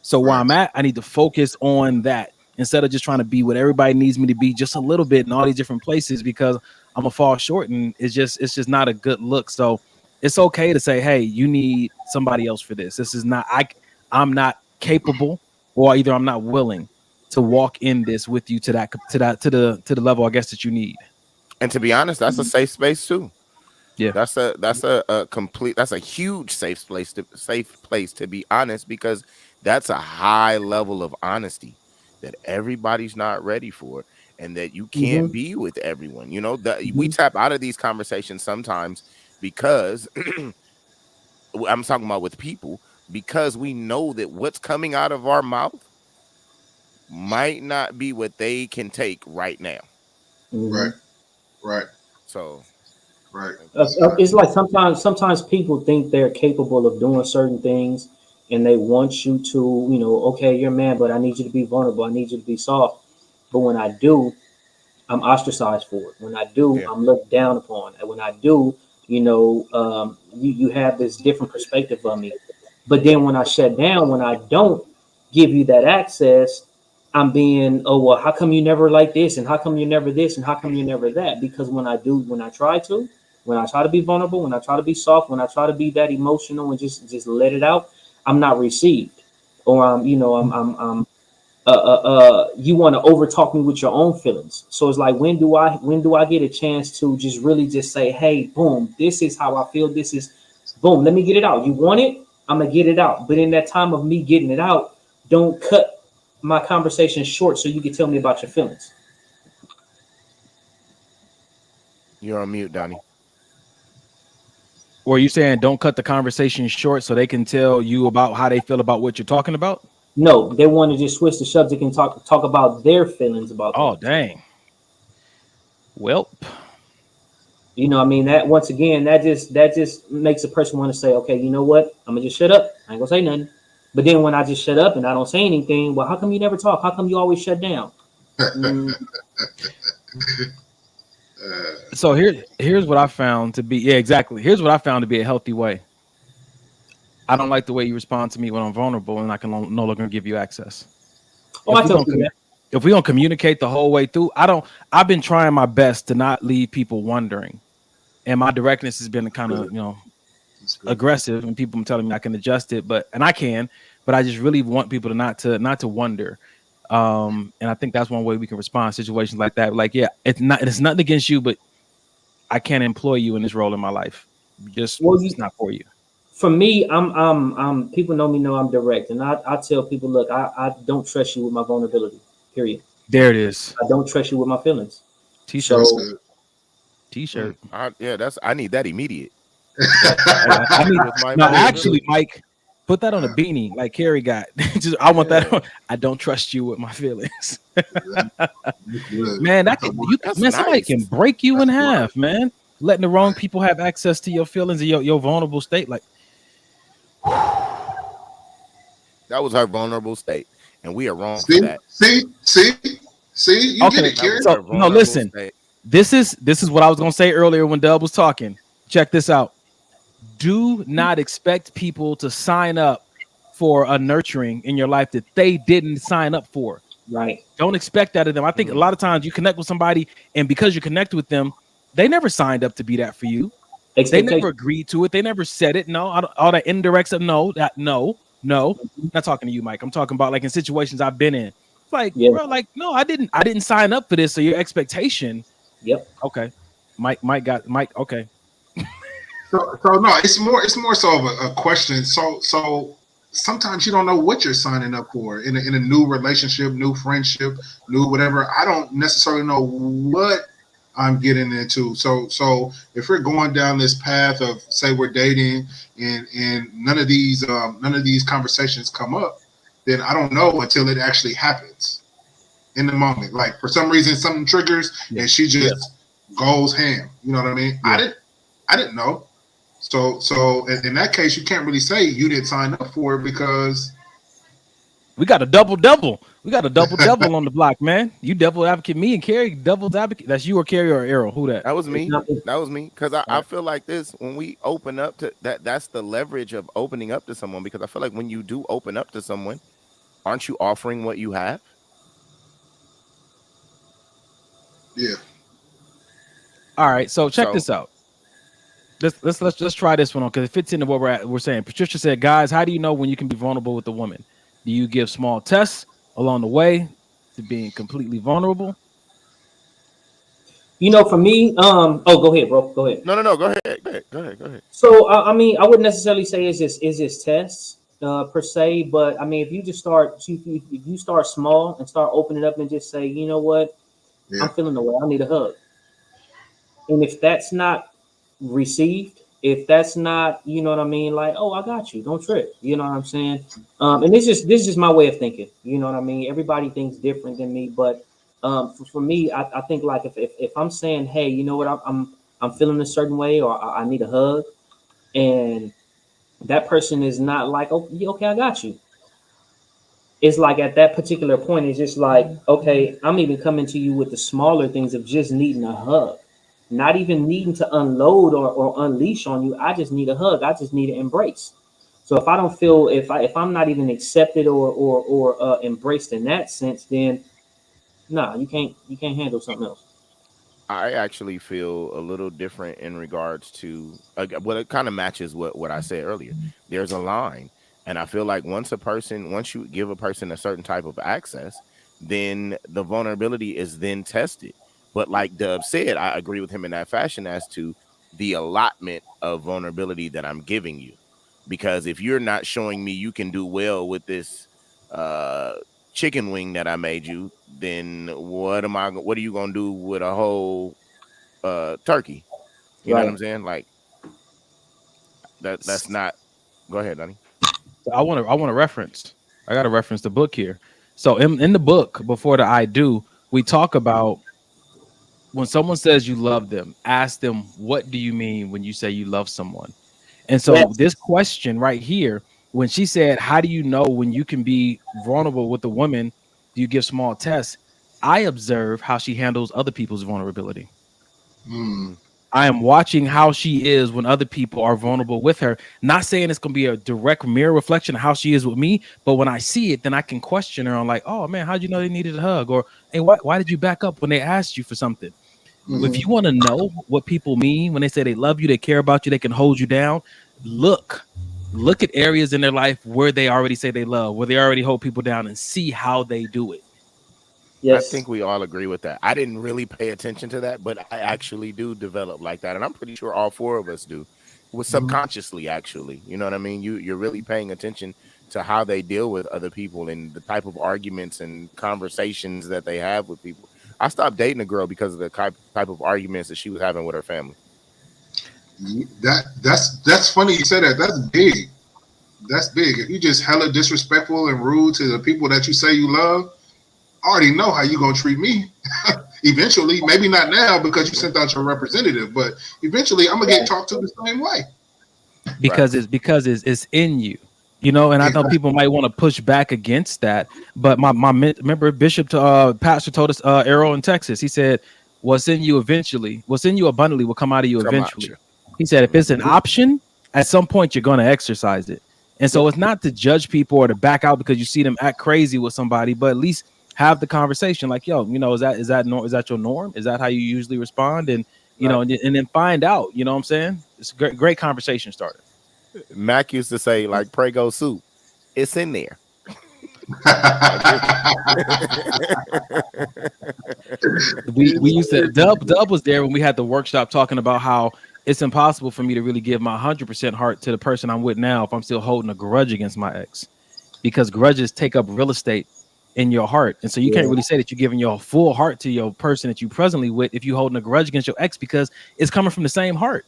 So where I'm at, I need to focus on that instead of just trying to be what everybody needs me to be just a little bit in all these different places, because I'm gonna fall short, and it's just not a good look. So it's okay to say, hey, you need somebody else for this. This is not, I'm not capable, or either I'm not willing to walk in this with you to the level I guess that you need. And to be honest, that's a safe space too. Yeah, that's a huge safe place to be honest, because that's a high level of honesty that everybody's not ready for, and that you can't be with everyone. We tap out of these conversations sometimes because I'm talking about with people, because we know that what's coming out of our mouth might not be what they can take right now. Right. So it's like sometimes people think they're capable of doing certain things, and they want you to, okay, you're a man, but I need you to be vulnerable. I need you to be soft. But when I do, I'm ostracized for it. When I do, I'm looked down upon. And when I do, you have this different perspective of me. But then when I shut down, when I don't give you that access, I'm being, oh, well, how come you never like this? And how come you never this? And how come you never that? Because when I try to be vulnerable, when I try to be soft, when I try to be that emotional and just let it out, I'm not received. Or you want to overtalk me with your own feelings. So it's like, when do I get a chance to just really just say, hey, boom, this is how I feel. This is boom. Let me get it out. You want it? I'm gonna get it out. But in that time of me getting it out, don't cut my conversation short so you can tell me about your feelings. You're on mute, Donnie. Or are you saying don't cut the conversation short so they can tell you about how they feel about what you're talking about? No, they want to just switch the subject and talk about their feelings about. Oh, dang. Welp. That once again, that just makes a person want to say, okay, you know what? I'm gonna just shut up. I ain't gonna say nothing. But then when I just shut up and I don't say anything, well, how come you never talk? How come you always shut down? So here's what I found to be, Here's what I found to be a healthy way. I don't like the way you respond to me when I'm vulnerable, and I can no longer give you access. Oh, I tell you that. If we don't communicate the whole way through, I've been trying my best to not leave people wondering, and my directness has been kind of aggressive, and people are telling me I can adjust it, but I can, but I just really want people to not to wonder. And I think that's one way we can respond to situations like that. Like, yeah, it's nothing against you, but I can't employ you in this role in my life. It's not for you. For me, I'm people know I'm direct, and I tell people, look, I don't trust you with my vulnerability. Period. There it is. I don't trust you with my feelings. T-shirt. So, T-shirt. I need that immediate. Actually, Mike, put that on a beanie like Carrie got. I want that on. I don't trust you with my feelings. Man, somebody can break you in half, man. Letting the wrong people have access to your feelings and your vulnerable state. Like, that was her vulnerable state, and we are wrong for that. See, you get it, Carrie. So, no, listen. State. This is what I was gonna say earlier when Dub was talking. Check this out. Do not expect people to sign up for a nurturing in your life that they didn't sign up for. Right. Don't expect that of them. I think a lot of times you connect with somebody, and because you connect with them, they never signed up to be that for you. They never agreed to it. They never said it. No, all that indirects of no. Not talking to you, Mike. I'm talking about like in situations I've been in. It's like, bro, like, no, I didn't sign up for this. So your expectation. Yep. Okay. Mike. Okay. So no, it's more so of a question. So sometimes you don't know what you're signing up for in a new relationship, new friendship, new whatever. I don't necessarily know what I'm getting into. So if we're going down this path of, say, we're dating and none of these conversations come up, then I don't know until it actually happens in the moment. Like for some reason something triggers and she just goes ham. You know what I mean? Yeah. I didn't know. So in that case, you can't really say you didn't sign up for it because we got a double. We got a double on the block, man. You devil advocate, me and Carrie devil's advocate. That's you or Carrie or Arrow. Who that? That was me. That was me. Because I feel like this when we open up to that's the leverage of opening up to someone. Because I feel like when you do open up to someone, aren't you offering what you have? Yeah. All right. So check this out. Let's try this one on because it fits into what we're saying. Patricia said, guys, how do you know when you can be vulnerable with a woman? Do you give small tests along the way to being completely vulnerable? For me, go ahead, bro. Go ahead. No. Go ahead. So I wouldn't necessarily say is this tests per se, but I mean if you just start if you start small and start opening up and just say, you know what, I'm feeling the way, I need a hug. And if that's not received, if that's not, you know what I mean, like, oh, I got you, don't trip, you know what I'm saying? And this is just my way of thinking, you know what I mean? Everybody thinks different than me, but for me, I think like if I'm saying, hey, you know what, I'm feeling a certain way, or I need a hug, and that person is not like, oh, okay, I got you. It's like at that particular point, it's just like, okay, I'm even coming to you with the smaller things of just needing a hug. Not even needing to unload or unleash on you. I just need a hug. I just need an embrace. So if I don't feel, if I'm not even accepted or embraced in that sense, then you can't handle something else. I actually feel a little different in regards to it kind of matches what I said earlier. There's a line, and I feel like once you give a person a certain type of access, then the vulnerability is then tested. But like Dub said, I agree with him in that fashion as to the allotment of vulnerability that I'm giving you. Because if you're not showing me you can do well with this chicken wing that I made you, then what are you gonna do with a whole turkey? You know what I'm saying? Like that's not. Go ahead, Donnie. I want to reference. I got to reference the book here. So in the book, before the I do, we talk about when someone says you love them, ask them, what do you mean when you say you love someone? And so this question right here, when she said, how do you know when you can be vulnerable with a woman? Do you give small tests? I observe how she handles other people's vulnerability. I am watching how she is when other people are vulnerable with her. Not saying it's going to be a direct mirror reflection of how she is with me, but when I see it, then I can question her on like, oh man, how'd you know they needed a hug? Or hey, why did you back up when they asked you for something? Mm-hmm. If you want to know what people mean when they say they love you, they care about you, they can hold you down, look at areas in their life where they already say they love, where they already hold people down, and see how they do it. Yes. I think we all agree with that. I didn't really pay attention to that, but I actually do develop like that. And I'm pretty sure all four of us do. With subconsciously, actually. You know what I mean? You're really paying attention to how they deal with other people and the type of arguments and conversations that they have with people. I stopped dating a girl because of the type of arguments that she was having with her family. That's funny you said that. That's big. That's big. If you just hella disrespectful and rude to the people that you say you love, I already know how you gonna treat me. Eventually, maybe not now because you sent out your representative, but eventually I'm gonna get talked to the same way. Because it's in you, you know. And I know people might want to push back against that, but my remember Bishop pastor told us Arrow in Texas. He said, "What's in you eventually, what's in you abundantly, will come out of you eventually." He said, "If it's an option, at some point you're gonna exercise it." And so it's not to judge people or to back out because you see them act crazy with somebody, but at least have the conversation like, yo, you know, is that your norm? Is that how you usually respond? And, you know, and then find out, you know what I'm saying? It's a great conversation starter. Mac used to say, like, Prego soup, it's in there. we used to, Dub was there when we had the workshop talking about how it's impossible for me to really give my 100% heart to the person I'm with now if I'm still holding a grudge against my ex, because grudges take up real estate in your heart. And so you can't really say that you're giving your full heart to your person that you presently with if you're holding a grudge against your ex, because it's coming from the same heart.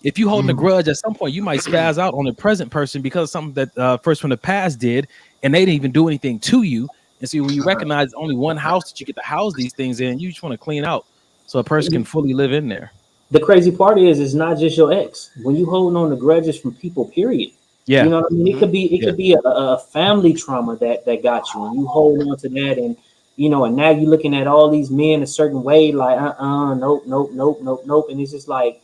If you holding a grudge, at some point you might spaz out on the present person because of something that person from the past did, and they didn't even do anything to you. And so when you recognize only one house that you get to house these things in, you just want to clean out so a person can fully live in there. The crazy part is it's not just your ex. When you holding on to grudges from people, period. Yeah, you know what I mean. It could be a family trauma that got you, and you hold on to that, and you know, and now you're looking at all these men a certain way, like nope, and it's just like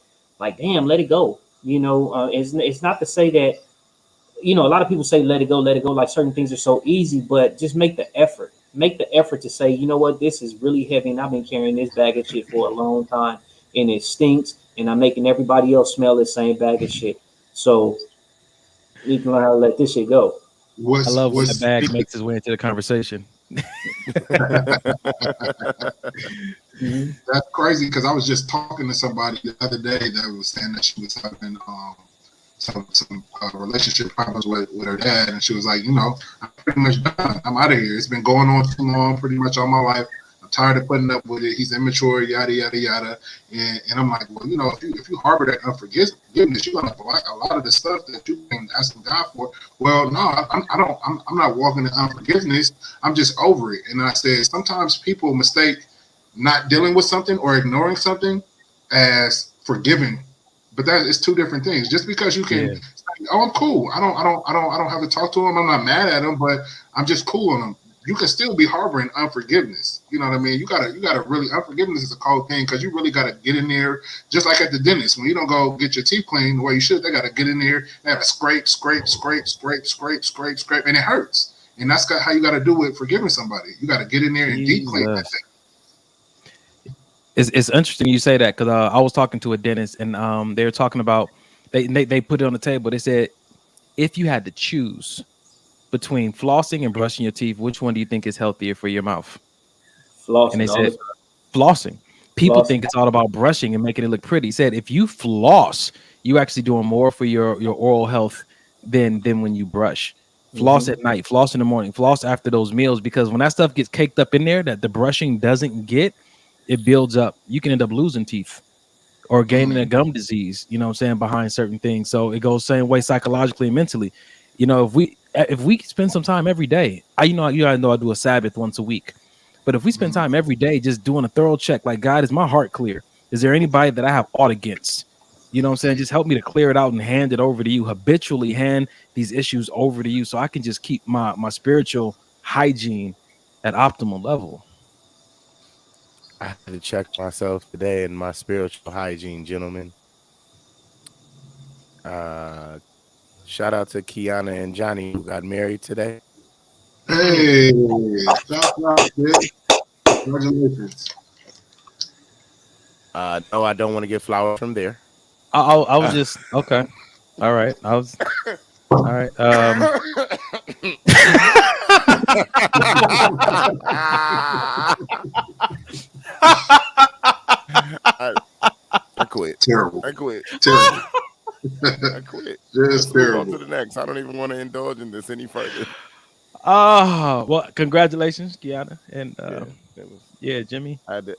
damn, let it go. You know, it's not to say that, you know, a lot of people say let it go, like certain things are so easy, but just make the effort to say, you know what, this is really heavy, and I've been carrying this bag of shit for a long time, and it stinks, and I'm making everybody else smell the same bag of shit. So you can learn how to let this shit go. I love when the bag makes his way into the conversation. That's crazy, because I was just talking to somebody the other day that was saying that she was having some relationship problems with her dad, and she was like, you know, I'm pretty much done. I'm out of here. It's been going on too long, pretty much all my life. I'm tired of putting up with it. He's immature, yada yada yada. And I'm like, well, you know, if you harbor that unforgiveness, you're gonna block a lot of the stuff that you've been asking God for. Well, no, I'm not walking in unforgiveness. I'm just over it. And I said, sometimes people mistake not dealing with something or ignoring something as forgiving, but that is two different things. Just because you can say, oh, I'm cool. I don't have to talk to him. I'm not mad at him, but I'm just cool on him. You can still be harboring unforgiveness. You know what I mean? You gotta really, unforgiveness is a cold thing, because you really gotta get in there, just like at the dentist. When you don't go get your teeth cleaned the way you should, they gotta get in there, they gotta scrape, and it hurts. And that's how you gotta do it forgiving somebody. You gotta get in there and deep clean that thing. It's interesting you say that, because I was talking to a dentist, and they were talking about, they put it on the table. They said, if you had to choose between flossing and brushing your teeth, which one do you think is healthier for your mouth? Flossing. And they said flossing. People think it's all about brushing and making it look pretty. He said if you floss, you actually doing more for your oral health than when you brush. Floss at night, floss in the morning, floss after those meals, because when that stuff gets caked up in there that the brushing doesn't get, it builds up. You can end up losing teeth or gaining a gum disease, you know what I'm saying, behind certain things. So it goes the same way psychologically and mentally. You know, if we spend some time every day, I know I do a Sabbath once a week, but if we spend time every day just doing a thorough check, like, God, is my heart clear? Is there anybody that I have aught against? You know what I'm saying? Just help me to clear it out and hand it over to you, habitually hand these issues over to you, so I can just keep my spiritual hygiene at optimal level. I had to check myself today in my spiritual hygiene, gentlemen. Shout out to Kiana and Johnny who got married today. Hey, shout out, kid. Congratulations. No, I don't want to get flowers from there. I was just okay. All right. I was all right. I quit. Terrible. I quit. Terrible. I quit. Just terrible. On to the next. I don't even want to indulge in this any further. Well, congratulations, Kiana, and Jimmy. I had to,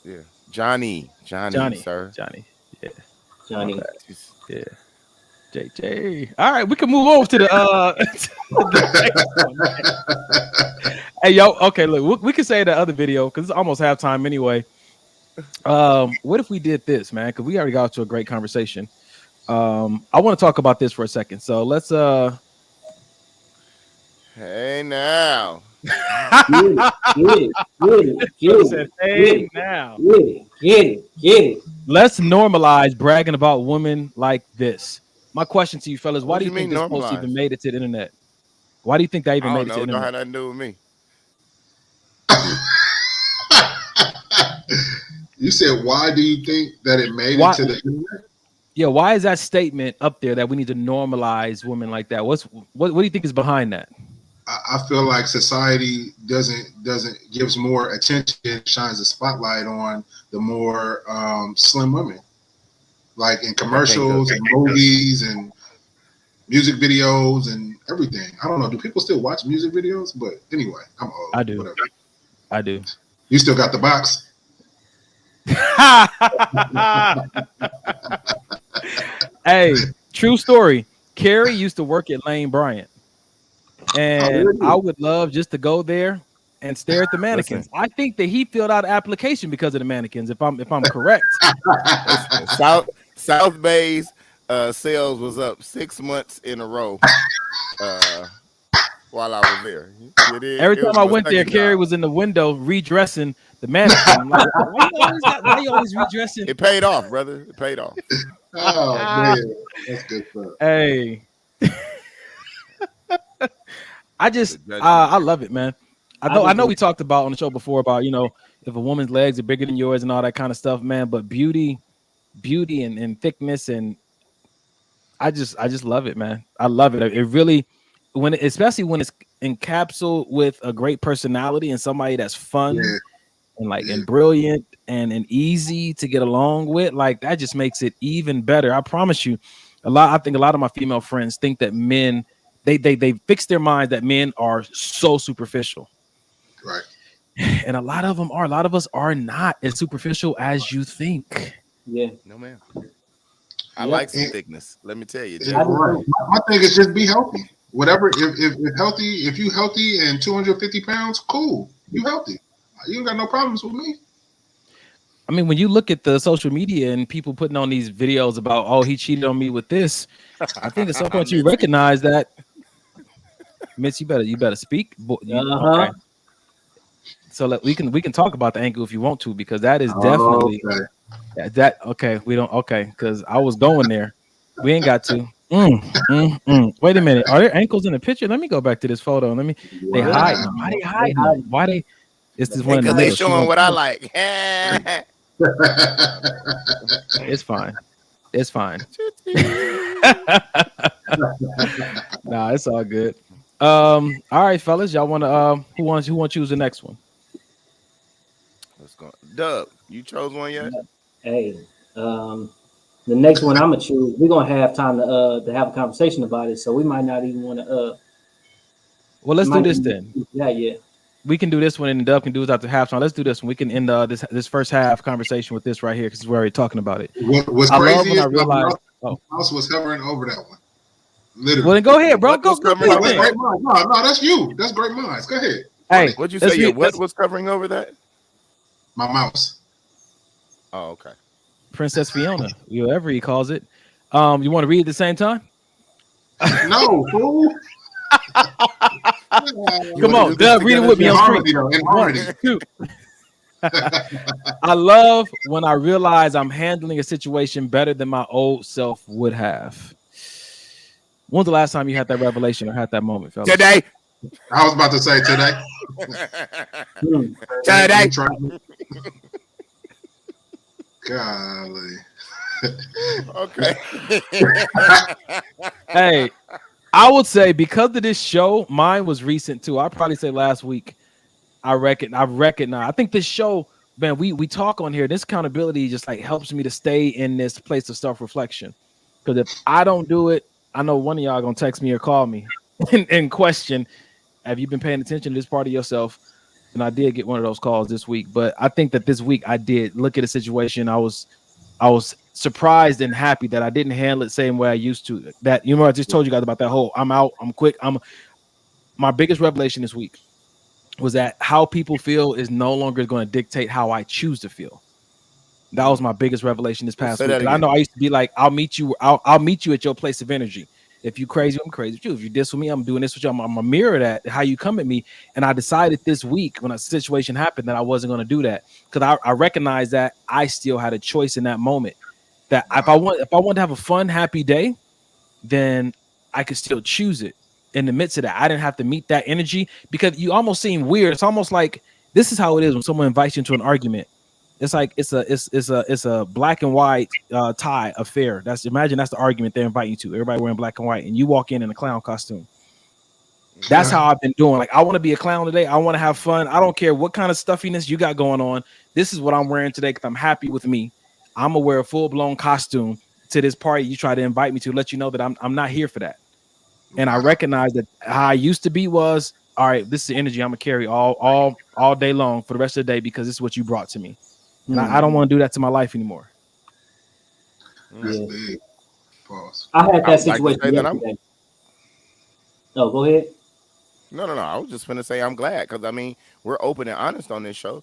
yeah, Johnny, sir, Johnny. Yeah. JJ. All right, we can move over to the Hey, yo, okay, look, we can say the other video because it's almost halftime anyway. What if we did this, man? Because we already got to a great conversation. I want to talk about this for a second. So let's Hey now. Get it. Let's normalize bragging about women like this. My question to you, fellas: why do you think this post even made it to the internet? Why do you think that even made it to the internet? Don't have nothing to do with me. You said, why do you think that it made it to the internet? Yeah, why is that statement up there that we need to normalize women like that? What do you think is behind that? I feel like society gives more attention, shines a spotlight on the more slim women, like in commercials and movies and music videos and everything. I don't know. Do people still watch music videos? But anyway, I'm old. I do. Whatever. I do. You still got the box? Hey, true story. Carrie used to work at Lane Bryant. And I would love just to go there and stare at the mannequins. I think that he filled out an application because of the mannequins, if I'm correct. South Bay's sales was up 6 months in a row while I was there. Every time I went there, Carrie was in the window redressing the mannequin. I'm like, why you always redressing? It paid off, brother. It paid off. Oh man, that's good stuff. Hey. I love it, man. I know we talked about on the show before about, if a woman's legs are bigger than yours and all that kind of stuff, man, but beauty and thickness, and I just love it, man. I love it. It really, especially when it's encapsulated with a great personality and somebody that's fun and brilliant and easy to get along with, like that just makes it even better. I promise you. I think a lot of my female friends think that men, they fix their minds that men are so superficial. Right. And a lot of us are not as superficial as you think. Yeah. No, man. I like some thickness. Let me tell you. My thing is just be healthy. Whatever, if you healthy and 250 pounds, cool. You healthy. You ain't got no problems with me. I mean, when you look at the social media and people putting on these videos about, oh, he cheated on me with this, I think at some point you recognize that. Mitch, you better speak. Okay. So we can talk about the angle if you want to, because that is definitely okay. We don't because I was going there. We ain't got to. Wait a minute. Are there ankles in the picture? Let me go back to this photo. They hide them. Why they hide them? Why they? It's this one. Because they showing what I like. It's fine. Nah, it's all good. All right, fellas, y'all want to who wants to choose the next one? Let's go. Dub, you chose one yet? Hey, the next one I'm gonna choose. We're gonna have time to have a conversation about it, so we might not even want to. Well, let's do this then. Yeah. We can do this one, and Dub can do it after halftime. Let's do this one. We can end this first half conversation with this right here because we're already talking about it. What's crazy is the mouse was hovering over that one. Literally. Well, then go ahead, bro. Go. No, that's you. That's great minds. Go ahead. Hey, what'd you say? What was covering over that? My mouse. Oh, okay. Princess Fiona, whatever he calls it. You want to read at the same time? No, fool. Come on, Dub, read it with me on screen. 1, 2. I love when I realize I'm handling a situation better than my old self would have. When's the last time you had that revelation or had that moment, fellas? Today. I was about to say today. Today. Golly. Okay. Hey, I would say because of this show, mine was recent too. I'd probably say last week. I recognize. I think this show, man, we talk on here. This accountability just like helps me to stay in this place of self-reflection. Because if I don't do it, I know one of y'all gonna text me or call me and question, have you been paying attention to this part of yourself? And I did get one of those calls this week. But I think that this week I did look at a situation. I was surprised and happy that I didn't handle it the same way I used to. That, you know, I just told you guys about that whole I'm out, I'm quick. My biggest revelation this week was that how people feel is no longer going to dictate how I choose to feel. That was my biggest revelation this past week. I know I used to be like, I'll meet you at your place of energy. If you crazy, I'm crazy with you. If you this with me, I'm doing this with you. I'm a mirror that how you come at me. And I decided this week when a situation happened that I wasn't going to do that, because I recognized that I still had a choice in that moment. That if I want to have a fun, happy day, then I could still choose it. In the midst of that, I didn't have to meet that energy, because you almost seem weird. It's almost like this is how it is when someone invites you into an argument. It's like it's a black and white tie affair. Imagine that's the argument they're inviting you to. Everybody wearing black and white, and you walk in a clown costume. That's how I've been doing. Like, I want to be a clown today. I want to have fun. I don't care what kind of stuffiness you got going on. This is what I'm wearing today because I'm happy with me. I'm gonna wear a full blown costume to this party you try to invite me to, let you know that I'm not here for that. And I recognize that how I used to be was, all right, this is the energy I'm gonna carry all day long for the rest of the day because this is what you brought to me. And I don't want to do that to my life anymore. That's big. Pause. I had that situation yesterday. No, go ahead. No. I was just gonna say I'm glad, because I mean we're open and honest on this show.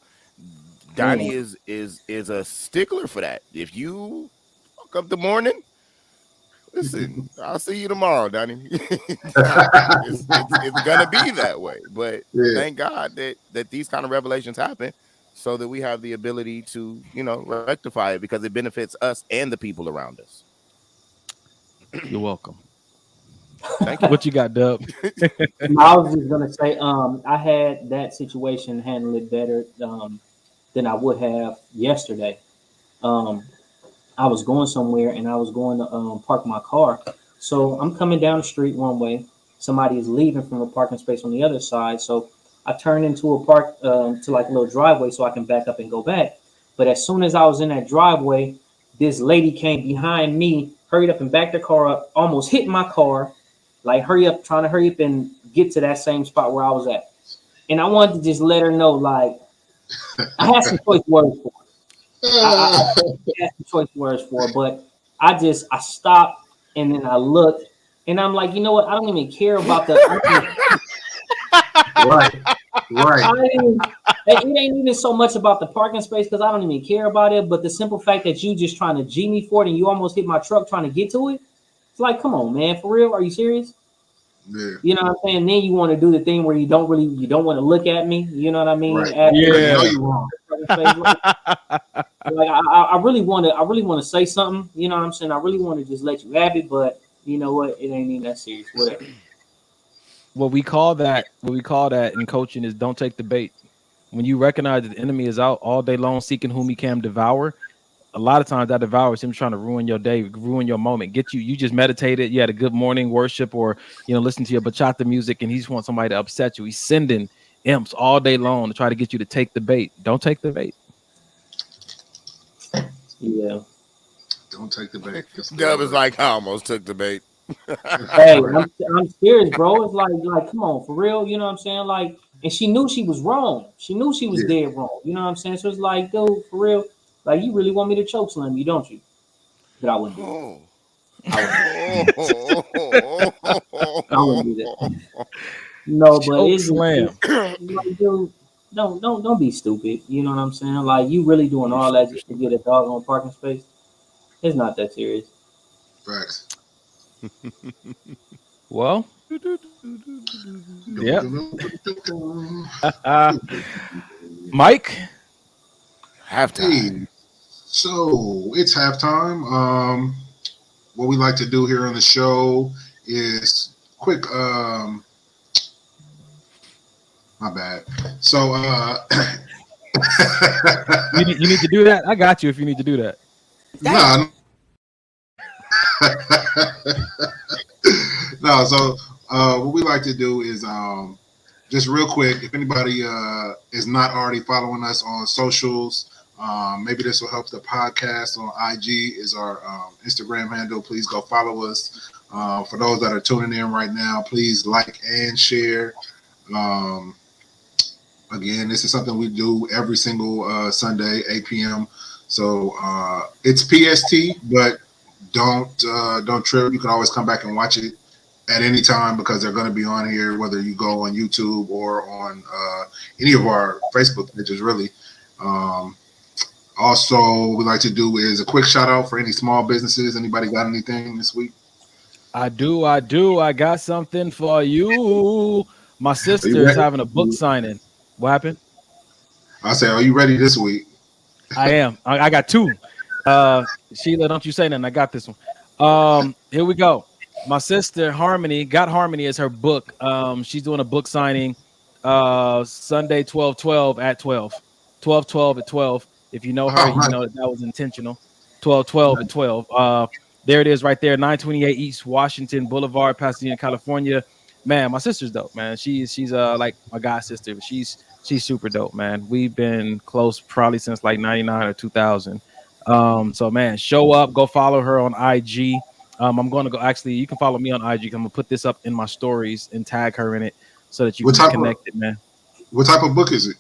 Donnie is a stickler for that. If you fuck up the morning, listen, I'll see you tomorrow, Donnie. it's gonna be that way. But thank God that these kind of revelations happen, so that we have the ability to, you know, rectify it, because it benefits us and the people around us. You're welcome. Thank you. What you got, Dub? I was just gonna say, I had that situation handle it better than I would have yesterday. I was going somewhere and I was going to park my car. So I'm coming down the street one way. Somebody is leaving from a parking space on the other side. So I turned into a park to like a little driveway so I can back up and go back. But as soon as I was in that driveway, this lady came behind me, hurried up and backed the car up, almost hit my car, like trying to hurry up and get to that same spot where I was at. And I wanted to just let her know, like, I had some choice words for her. I had some choice words for her, but I stopped and then I looked and I'm like, you know what? I don't even care about the right. It ain't even so much about the parking space because I don't even care about it. But the simple fact that you just trying to G me for it and you almost hit my truck trying to get to it, it's like, come on, man, for real? Are you serious? Yeah. You know what I'm saying? Then you want to do the thing where you don't want to look at me. You know what I mean? Right. Yeah. Know you wrong. Like I really want to say something. You know what I'm saying? I really want to just let you have it, but you know what? It ain't even that serious. Whatever. What we call that in coaching is don't take the bait. When you recognize that the enemy is out all day long seeking whom he can devour, a lot of times that devours him trying to ruin your day, ruin your moment. You just meditated, you had a good morning worship, or listen to your bachata music, and he just wants somebody to upset you. He's sending imps all day long to try to get you to take the bait. Don't take the bait. Yeah. Don't take the bait. Dub is like, I almost took the bait. Hey, I'm serious, bro. It's like, come on, for real. You know what I'm saying? Like, and she knew she was wrong. She knew she was dead wrong. You know what I'm saying? So it's like, dude, for real. Like, you really want me to choke slam you, don't you? But I wouldn't do that. I wouldn't do that. No, but it's like, dude, don't be stupid. You know what I'm saying? Like, you really doing all that just to get a dog on parking space? It's not that serious. Facts. Well, yep. Mike, Halftime. Hey, so it's halftime. What we like to do here on the show is quick. My bad. So you need to do that. I got you if you need to do that. No. No. So what we like to do is just real quick. If anybody is not already following us on socials. Maybe this will help the podcast on IG is our Instagram handle. Please go follow us. For those that are tuning in right now, please like and share. Again, this is something we do every single Sunday, 8 p.m. So it's PST, but don't trip. You can always come back and watch it at any time because they're going to be on here, whether you go on YouTube or on any of our Facebook pages, really. Also, what we like to do is a quick shout out for any small businesses. Anybody got anything this week? I do. I got something for you. My sister is having a book signing. What happened? I say, are you ready this week? I am. I got two. Sheila, don't you say nothing. I got this one. Here we go. My sister Harmony as her book. She's doing a book signing Sunday 12/12 at 12. 12/12 at 12. If you know her, you know that was intentional. 12/12 at 12. There it is right there, 928 East Washington Boulevard, Pasadena, California. Man, my sister's dope, man. She's like my god sister, but she's super dope, man. We've been close probably since like 99 or 2000. So man, show up, go follow her on IG. I'm going to go. Actually, you can follow me on IG. I'm gonna put this up in my stories and tag her in it so that you can connect it, man. What type of book is it?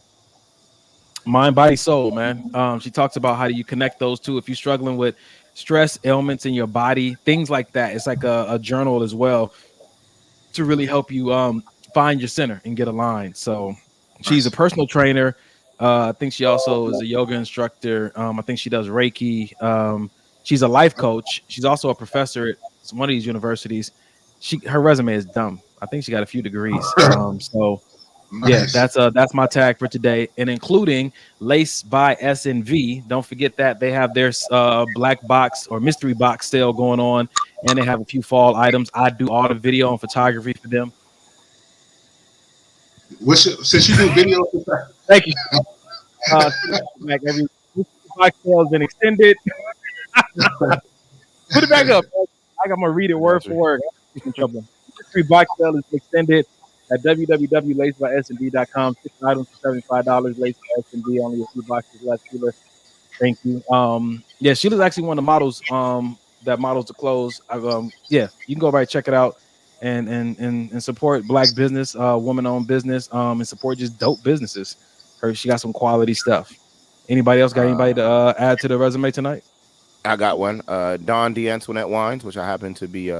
Mind, Body, Soul, man. She talks about how do you connect those two if you're struggling with stress, ailments in your body, things like that. It's like a journal as well to really help you find your center and get aligned. So she's a personal trainer. I think she also is a yoga instructor. I think she does Reiki. She's a life coach. She's also a professor at one of these universities. Her resume is dumb. I think she got a few degrees. So nice. Yeah, that's my tag for today, and including Lace by S&V. Don't forget that they have their black box or mystery box sale going on, and they have a few fall items. I do all the video and photography for them. Since you do video, thank you. Like every box sale has been extended. Put it back up. I'm gonna read it word for word. In trouble. Mystery box sale is extended at www.lacebysnd.com. 6 items for $75. Lace by S&V, only a few boxes left. Sheila, thank you. Yeah, Sheila's actually one of the models that models the clothes. Yeah, you can go right check it out and support black business, woman-owned business, and support just dope businesses. She got some quality stuff. Anybody else got anybody to add to the resume tonight? I got one. Don D'Antoinette Wines, which I happen to be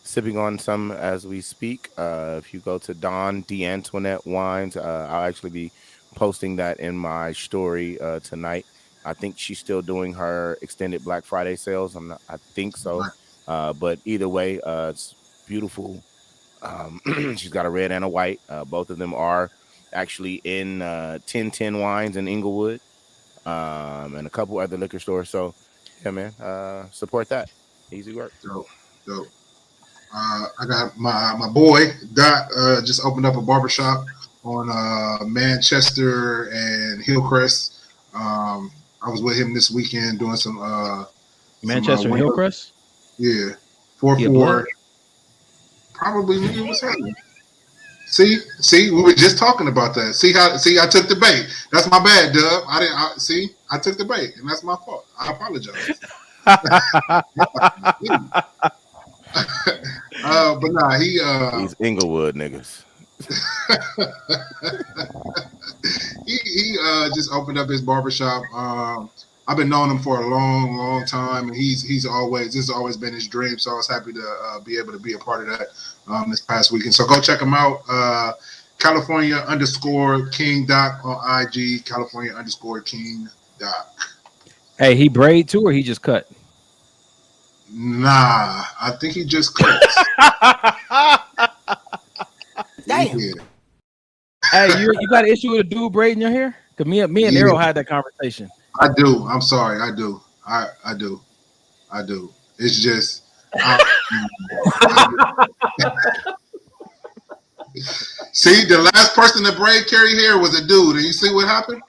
sipping on some as we speak. If you go to Don D'Antoinette Wines, I'll actually be posting that in my story tonight. I think she's still doing her extended Black Friday sales. I think so. But either way, it's beautiful. She's got a red and a white. Both of them are actually in 1010 Wines in Inglewood, and a couple other liquor stores. So yeah, man, support that. Easy work. Dope. I got my boy Dot just opened up a barbershop on Manchester and Hillcrest. I was with him this weekend doing some Manchester and Hillcrest. Yeah, 4-4. Probably knew what's happening. See, we were just talking about that. See, I took the bait. That's my bad, Dub. I took the bait, and that's my fault. I apologize. But nah, these Inglewood niggas. he just opened up his barbershop. I've been knowing him for a long time, and this has always been his dream. So I was happy to be able to be a part of that this past weekend. So go check him out. California_King Doc on IG. California_King Doc. Hey, he braid too, or he just cut? Nah, I think he just cuts. Damn. Yeah. Hey, you got an issue with a dude braiding your hair? Because me and Errol had that conversation. I do. I'm sorry. I do. I do. I do. It's just. See, the last person to braid Carrie hair was a dude, and you see what happened?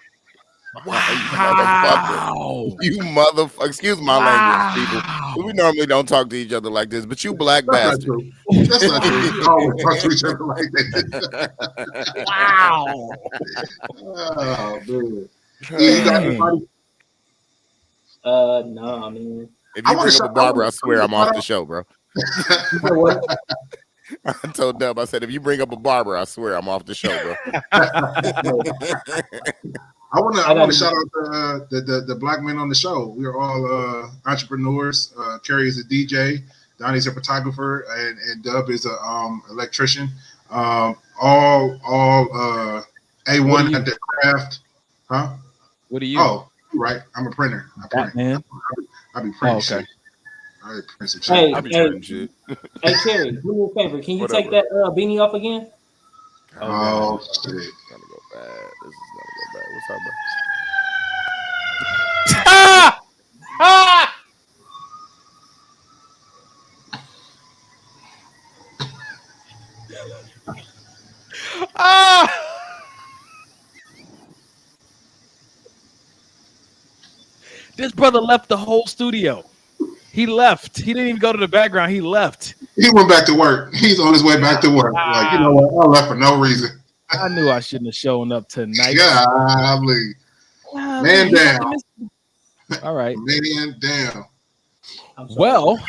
Wow. You motherfucker. Excuse my language, people. We normally don't talk to each other like this, but you black bastard. That's not true. We always talk to each other like that. Wow. Oh, man. You got anybody? No, man. If you bring up a barber, I swear I'm off the show, bro. I told Dub, I said, if you bring up a barber, I swear I'm off the show, bro. I want to shout out the black men on the show. We're all entrepreneurs. Kerry is a DJ, Donnie's a photographer, and Dub is a electrician. All A1 at the craft. Huh? What are you? Oh, right. I'm a printer. Man. I be printing shit. I print some shit. Hey, Kerry, do me a favor. Can you take that beanie off again? Oh, shit. Gonna go bad. This is gonna go bad. What's up, bro? This brother left the whole studio. He left. He didn't even go to the background. He left. He went back to work. He's on his way back to work. Like, you know what? I left for no reason. I knew I shouldn't have shown up tonight. Man down. All right. Man down. Well,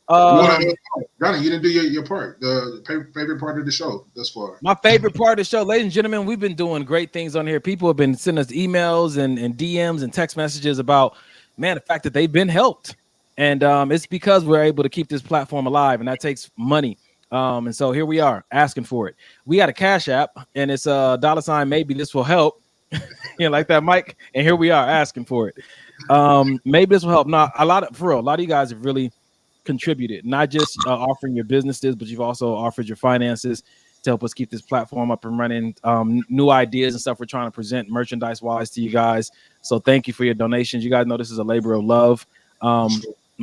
Johnny, you didn't do your part. The favorite part of the show thus far. My favorite part of the show, ladies and gentlemen, we've been doing great things on here. People have been sending us emails and DMs and text messages about, man, the fact that they've been helped. And it's because we're able to keep this platform alive, and that takes money. And so here we are asking for it. We got a Cash App, and it's $, maybe this will help. You know, like that, Mike. And here we are asking for it. Maybe this will help. Now, a lot of you guys have really contributed, not just offering your businesses, but you've also offered your finances to help us keep this platform up and running. New ideas and stuff we're trying to present merchandise wise to you guys. So thank you for your donations. You guys know this is a labor of love.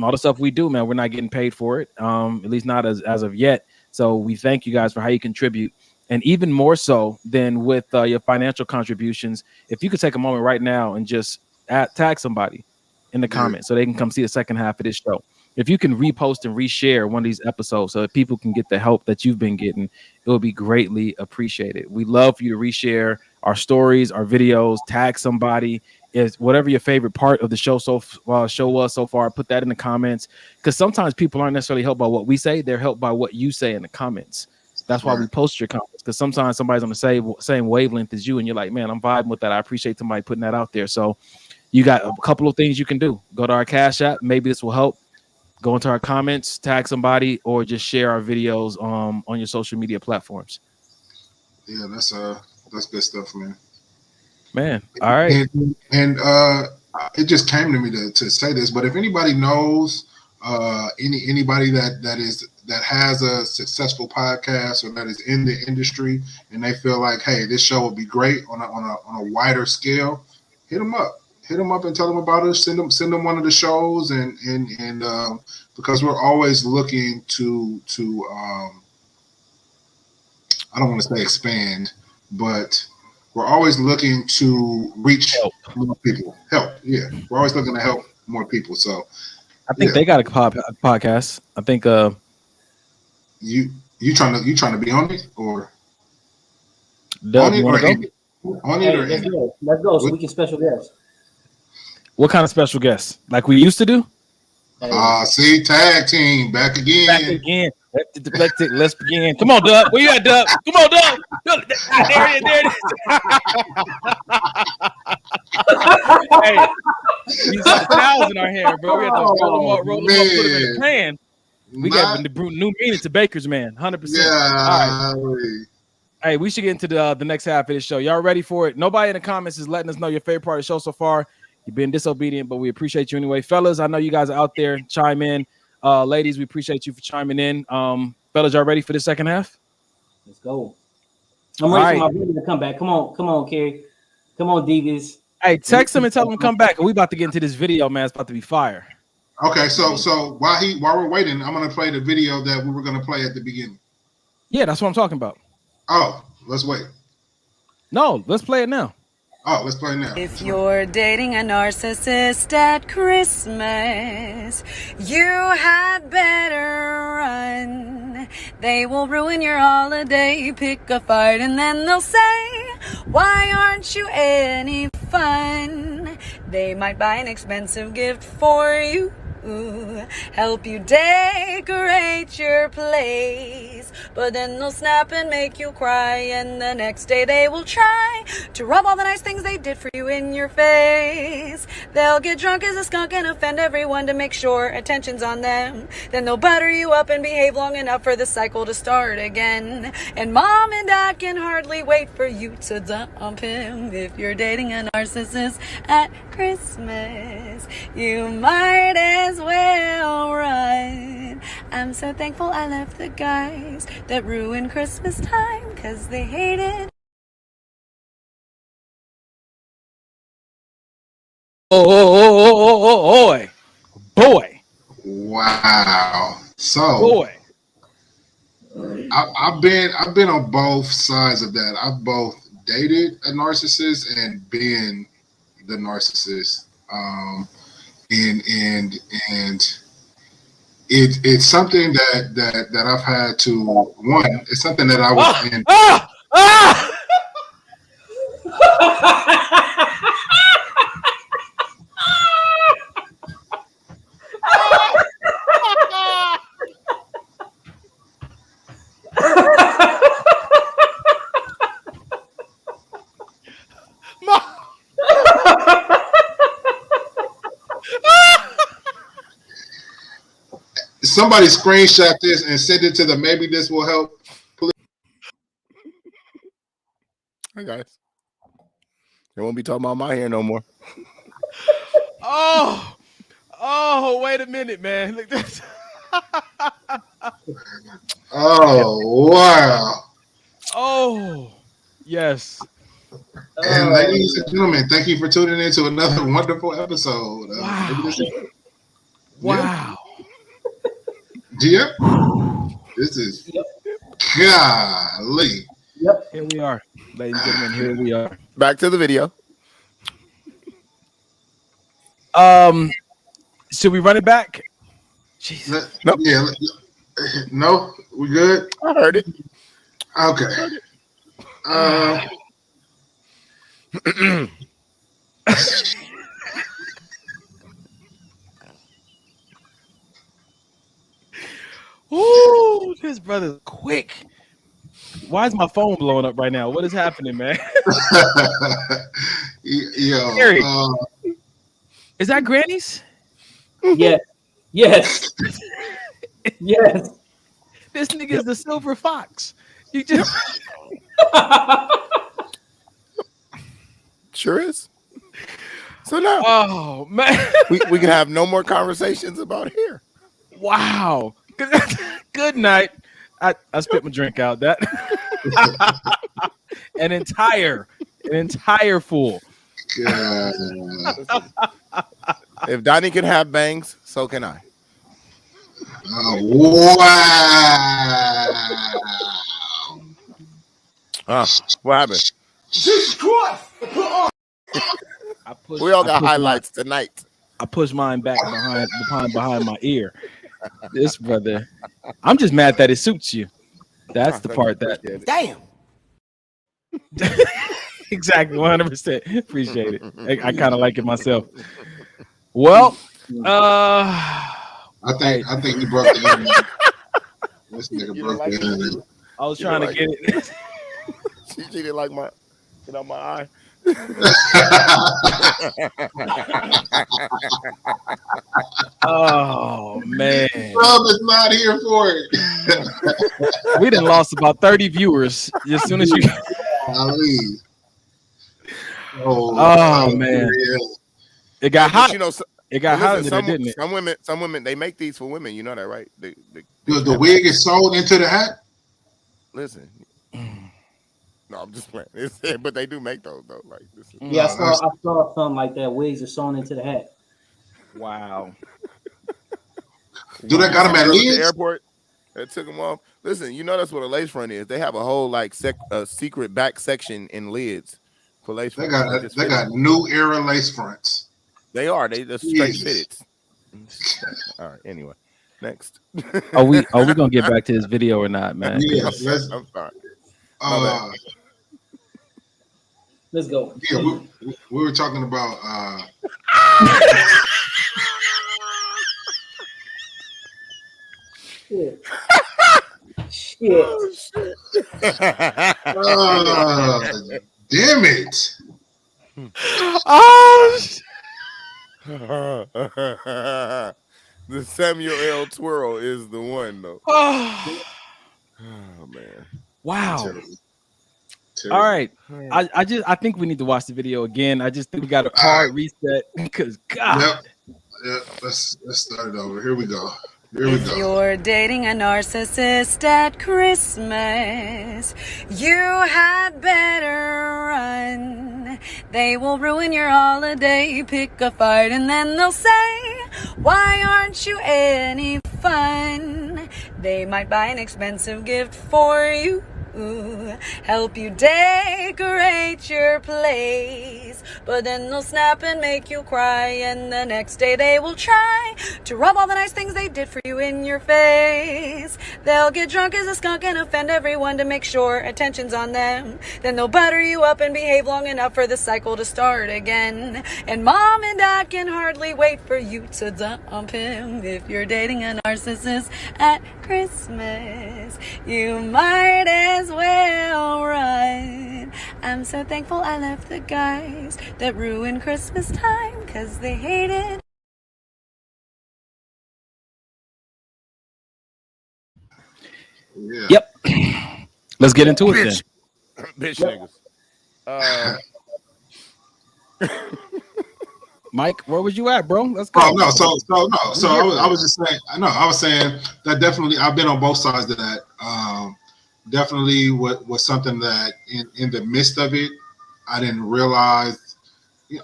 All the stuff we do, man, we're not getting paid for it, at least not as of yet. So we thank you guys for how you contribute. And even more so than with your financial contributions, if you could take a moment right now and just tag somebody in the comments so they can come see the second half of this show. If you can repost and reshare one of these episodes so that people can get the help that you've been getting, it will be greatly appreciated. We love for you to reshare our stories, our videos, tag somebody. Is whatever your favorite part of the show show was so far, put that in the comments, because sometimes people aren't necessarily helped by what we say, they're helped by what you say in the comments. That's why we post your comments, because sometimes somebody's on the same wavelength as you and you're like, man, I'm vibing with that. I appreciate somebody putting that out there. So you got a couple of things you can do. Go to our Cash App, maybe this will help. Go into our comments, tag somebody, or just share our videos on your social media platforms. Yeah, that's good stuff, man. All right. And it just came to me to say this, but if anybody knows anybody that has a successful podcast or that is in the industry and they feel like, hey, this show would be great on a wider scale, hit them up and tell them about us. Send them one of the shows and because we're always looking to I don't want to say expand, but we're always looking to reach more people. Help, yeah. We're always looking to help more people. So, I think they got a podcast. I think you trying to be on it or on it or on it or let's go so we can special guest. What kind of special guests? Like we used to do? See, tag team back again. Let's begin. Come on, Doug. Where you at, Doug? Come on, Doug. There it is. Hey, these styles in our hair, bro. We have to roll them up, put them in the pan. We got the new meaning to Baker's man, 100%. Yeah. All right. Hey, we should get into the next half of this show. Y'all ready for it? Nobody in the comments is letting us know your favorite part of the show so far. You've been disobedient, but we appreciate you anyway. Fellas, I know you guys are out there. Chime in. Ladies, we appreciate you for chiming in. Fellas, y'all ready for the second half? Let's go. I'm ready for my brother to come back. Come on, Kerry. Come on, Divas. Hey, text him and tell him to come back. We about to get into this video, man. It's about to be fire. Okay, so while we're waiting, I'm gonna play the video that we were gonna play at the beginning. Yeah, that's what I'm talking about. Oh, let's wait. No, let's play it now. Oh, let's play it now. If you're dating a narcissist at Christmas, you had better run. They will ruin your holiday, pick a fight, and then they'll say, why aren't you any fun? They might buy an expensive gift for you, help you decorate your place, but then they'll snap and make you cry, and the next day they will try to rub all the nice things they did for you in your face. They'll get drunk as a skunk and offend everyone to make sure attention's on them. Then they'll butter you up and behave long enough for the cycle to start again. And mom and dad can hardly wait for you to dump him. If you're dating a narcissist at Christmas, you might as well run. I'm so thankful I left the guys that ruined Christmas time, 'cause they hated. Boy. Wow. So boy. I've been on both sides of that. I've both dated a narcissist and been the narcissist. And it's something that I've had to it's something that I was in. Somebody screenshot this and send it to the Maybe This Will Help. Please. Hey guys, they won't be talking about my hair no more. Oh, wait a minute, man. Look at this. Oh, wow. Oh, yes. And ladies and gentlemen, thank you for tuning in to another wonderful episode. Wow. Gia, this is golly. Yep. Here we are, ladies and gentlemen. Here we are. Back to the video. Should we run it back? Jesus. Nope. Yeah. No, we good. I heard it. Okay. Ooh, this brother's quick. Why is my phone blowing up right now? What is happening, man? Yo, Eric, is that Granny's? Yes. Yes. Yes. This nigga is the silver fox. You just sure is. So now, oh man, we can have no more conversations about hair. Wow. Good night. I spit my drink out. That an entire full. If Donnie can have bangs, so can I. Wow. What happened? Jesus Christ! We all got highlights tonight. I pushed mine back behind my ear. This brother, I'm just mad that it suits you. That's the part that. Damn. Exactly, 100%. Appreciate it. I kind of like it myself. Well, I think you broke the internet. This nigga broke the internet. I was trying to get it. She didn't like my get out my eye. Oh man, Rob is not here for it. We done lost about 30 viewers as soon as you. Oh man, it got hot. You know, it got hot, didn't it? Some women, they make these for women. You know that, right? The wig is sold into the hat. Listen, No, I'm just playing. But they do make those though. Like this is Yeah, I saw something like that. Wigs are sewn into the hat. Wow. Do they got them at the Lids? airport? That took them off. Listen, you know that's what a lace front is. They have a whole like secret back section in Lids for lace They fronts. got new era lace fronts. They are. They just straight fitted. All right. Anyway, next. Are we gonna get back to this video or not, man? Yeah, I'm sorry. Let's go. Yeah, we were talking about. Shit. Damn it. Oh, the Samuel L. Twirl is the one though. Oh man. Wow. Terrible. All right. I think we need to watch the video again. I just think we got a hard reset because God. Yep. Let's start it over. Here we go. If you're dating a narcissist at Christmas, you had better run. They will ruin your holiday, pick a fight, and then they'll say, why aren't you any fun? They might buy an expensive gift for you, help you decorate your place, but then they'll snap and make you cry, and the next day they will try to rub all the nice things they did for you in your face. They'll get drunk as a skunk and offend everyone to make sure attention's on them. Then they'll butter you up and behave long enough for the cycle to start again, and mom and dad can hardly wait for you to dump him. If you're dating a narcissist at Christmas, you might as well run. I'm so thankful I left the guys that ruined Christmas time, 'cause they hated. Yeah. Yep. Let's get into it then. Bitch niggas. Mike, where was you at, bro? Let's go. I was just saying. I was saying that definitely. I've been on both sides of that. Definitely, was something that in the midst of it, I didn't realize.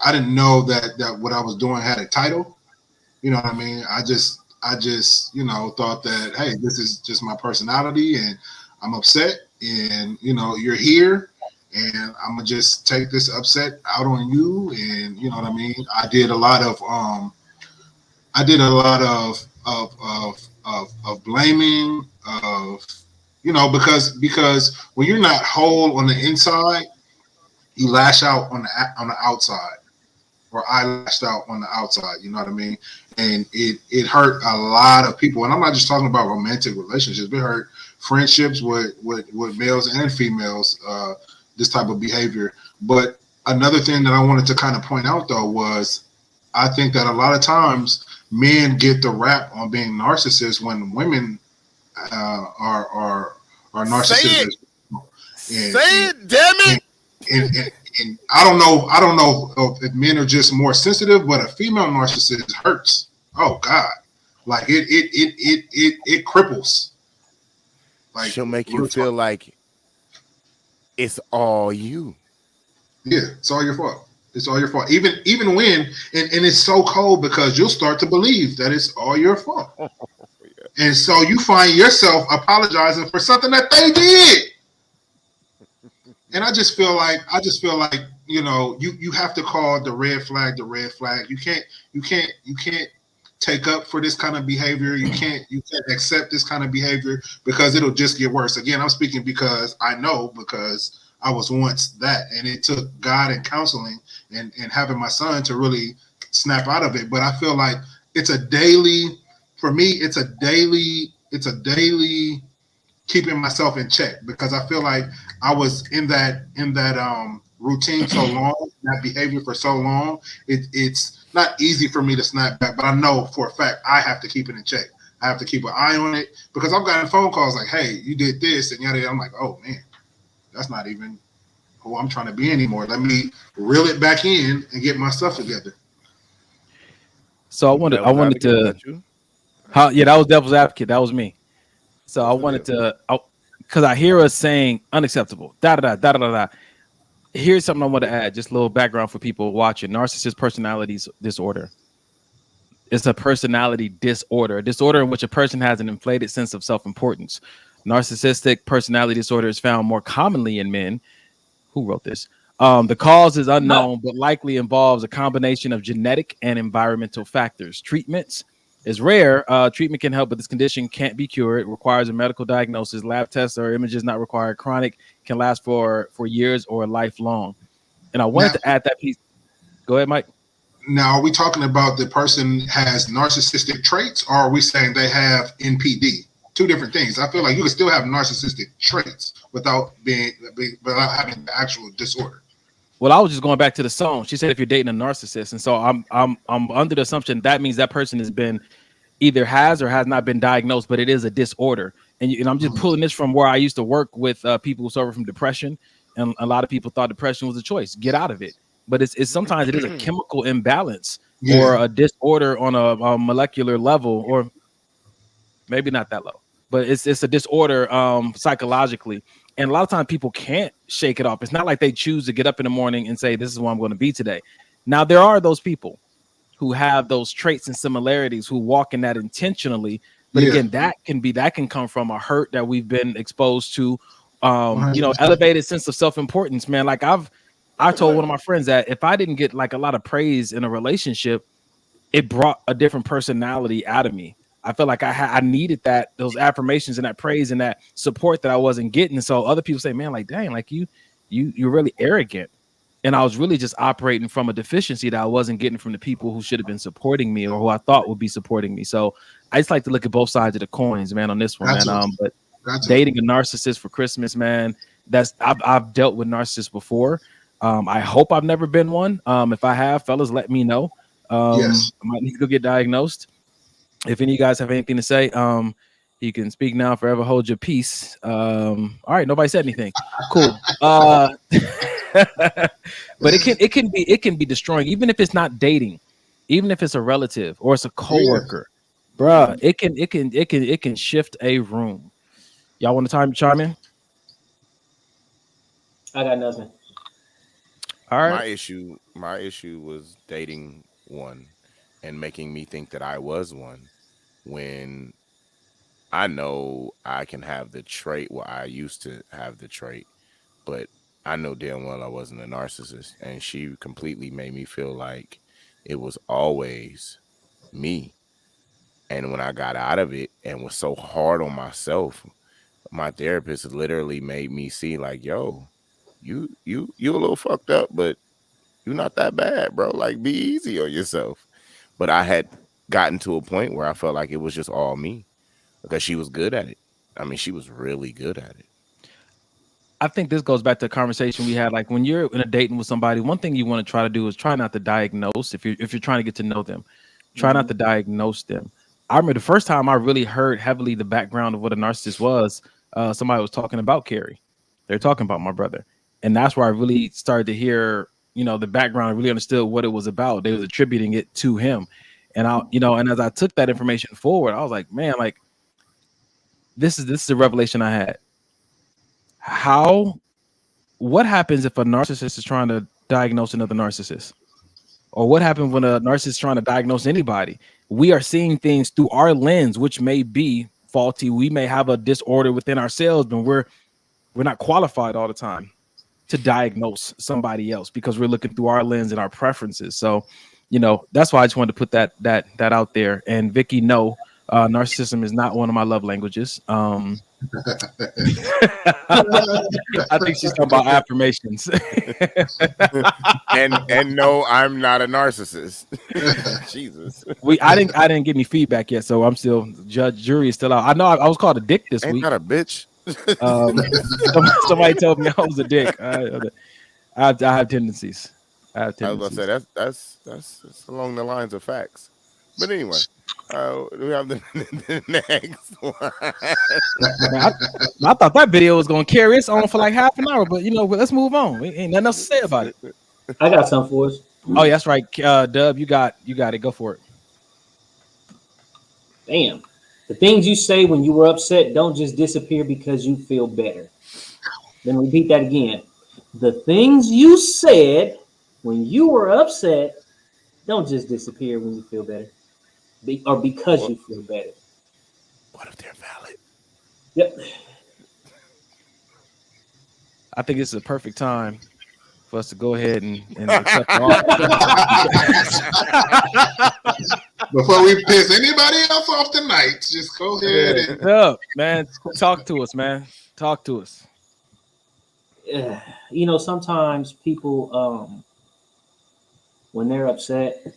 I didn't know that what I was doing had a title. You know what I mean? I just thought that, hey, this is just my personality, and I'm upset, and you're here. And I'm gonna just take this upset out on you, and you know what I mean. I did a lot of blaming, because when you're not whole on the inside, you lash out on the outside, or I lashed out on the outside. You know what I mean? And it hurt a lot of people, and I'm not just talking about romantic relationships. It hurt friendships with males and females. This type of behavior. But another thing that I wanted to kind of point out though was, I think that a lot of times men get the rap on being narcissists when women are narcissists. Say it, damn it! And I don't know if men are just more sensitive, but a female narcissist hurts. Oh God, like it cripples. Like she'll make you feel like it's all you. Yeah, it's all your fault. It's all your fault. Even when, and it's so cold because you'll start to believe that it's all your fault. Yeah. And so you find yourself apologizing for something that they did. And I just feel like you have to call the red flag the red flag. You can't take up for this kind of behavior. You can't accept this kind of behavior, because it'll just get worse. Again, I'm speaking because I know, because I was once that, and it took God and counseling and having my son to really snap out of it. But I feel like it's a daily keeping myself in check, because I feel like I was in that routine so long, that behavior for so long. It's not easy for me to snap back, but I know for a fact I have to keep it in check. I have to keep an eye on it, because I've gotten phone calls like, hey, you did this and yada. I'm like, oh man, that's not even who I'm trying to be anymore. Let me reel it back in and get my stuff together. So I wanted to, that was devil's advocate. That was me. So I wanted to, because I hear us saying unacceptable. Da da da da da da. Here's something I want to add. Just a little background for people watching. Narcissist personality disorder. It's a personality disorder, a disorder in which a person has an inflated sense of self-importance. Narcissistic personality disorder is found more commonly in men. Who wrote this? The cause is unknown, but likely involves a combination of genetic and environmental factors. Treatments is rare. Treatment can help, but this condition can't be cured. It requires a medical diagnosis. Lab tests or images not required. Chronic can last for years or lifelong. And I wanted to add that piece. Go ahead, Mike. Now, are we talking about the person has narcissistic traits, or are we saying they have NPD? Two different things. I feel like you can still have narcissistic traits without having the actual disorder. Well, I was just going back to the song. She said if you're dating a narcissist, and so I'm under the assumption that means that person has been either has or has not been diagnosed, but it is a disorder. And I'm just pulling this from where I used to work with people who suffer from depression, and a lot of people thought depression was a choice. Get out of it. But it's sometimes it is a chemical imbalance or a disorder on a molecular level, or maybe not that low, but it's a disorder psychologically. And a lot of times people can't shake it off. It's not like they choose to get up in the morning and say, this is what I'm going to be today. Now, there are those people who have those traits and similarities who walk in that intentionally. But again, that can come from a hurt that we've been exposed to, elevated sense of self-importance, man. Like I told one of my friends that if I didn't get like a lot of praise in a relationship, it brought a different personality out of me. I felt like I needed those affirmations and that praise and that support that I wasn't getting. And so other people say, man, like, dang, like you're really arrogant. And I was really just operating from a deficiency that I wasn't getting from the people who should have been supporting me or who I thought would be supporting me. So I just like to look at both sides of the coins, man, on this one, man. But dating a narcissist for Christmas, man, I've dealt with narcissists before. I hope I've never been one. If I have, fellas, let me know. I might need to go get diagnosed. If any of you guys have anything to say, you can speak now, forever hold your peace. All right, nobody said anything. Cool. But it can be destroying, even if it's not dating, even if it's a relative or it's a coworker, bruh. It can shift a room. Y'all want to chime in? I got nothing. All right. My issue was dating one and making me think that I was one when I know I can have the trait. Well, I used to have the trait, but I know damn well I wasn't a narcissist, and she completely made me feel like it was always me. And when I got out of it and was so hard on myself, my therapist literally made me see like, yo, you a little fucked up, but you're not that bad, bro. Like, be easy on yourself. But I had gotten to a point where I felt like it was just all me because she was good at it. I mean, she was really good at it. I think this goes back to a conversation we had. Like when you're in a dating with somebody, one thing you want to try to do is try not to diagnose. If you're trying to get to know them, try not to diagnose them. I remember the first time I really heard heavily the background of what a narcissist was. Somebody was talking about Carrie. They're talking about my brother. And that's where I really started to hear, the background. I really understood what it was about. They was attributing it to him. And and as I took that information forward, I was like, man, like this is a revelation I had. What happens if a narcissist is trying to diagnose another narcissist? Or what happens when a narcissist is trying to diagnose anybody? We are seeing things through our lens, which may be faulty. We may have a disorder within ourselves, but we're not qualified all the time to diagnose somebody else because we're looking through our lens and our preferences. So, that's why I just wanted to put that out there. And Vicky, no, narcissism is not one of my love languages. I think she's talking about affirmations. and no, I'm not a narcissist. Jesus. I didn't get any feedback yet, so I'm still jury is still out. I know I was called a dick this week. Not a bitch. Somebody told me I was a dick. I have tendencies. I was about to say that's along the lines of facts. But anyway, we have the next one. I thought that video was gonna carry us on for like half an hour, but let's move on. Ain't nothing else to say about it. I got something for us. Oh, yeah, that's right. Dub, you got it. Go for it. Damn. The things you say when you were upset don't just disappear because you feel better. Let me repeat that again. The things you said when you were upset don't just disappear when you feel better, or because you feel better. What if they're valid? Yep. I think it's a perfect time for us to go ahead and accept all. Before we piss anybody else off tonight, just go ahead and up, man. Talk to us, man. Talk to us. You know, sometimes people, when they're upset,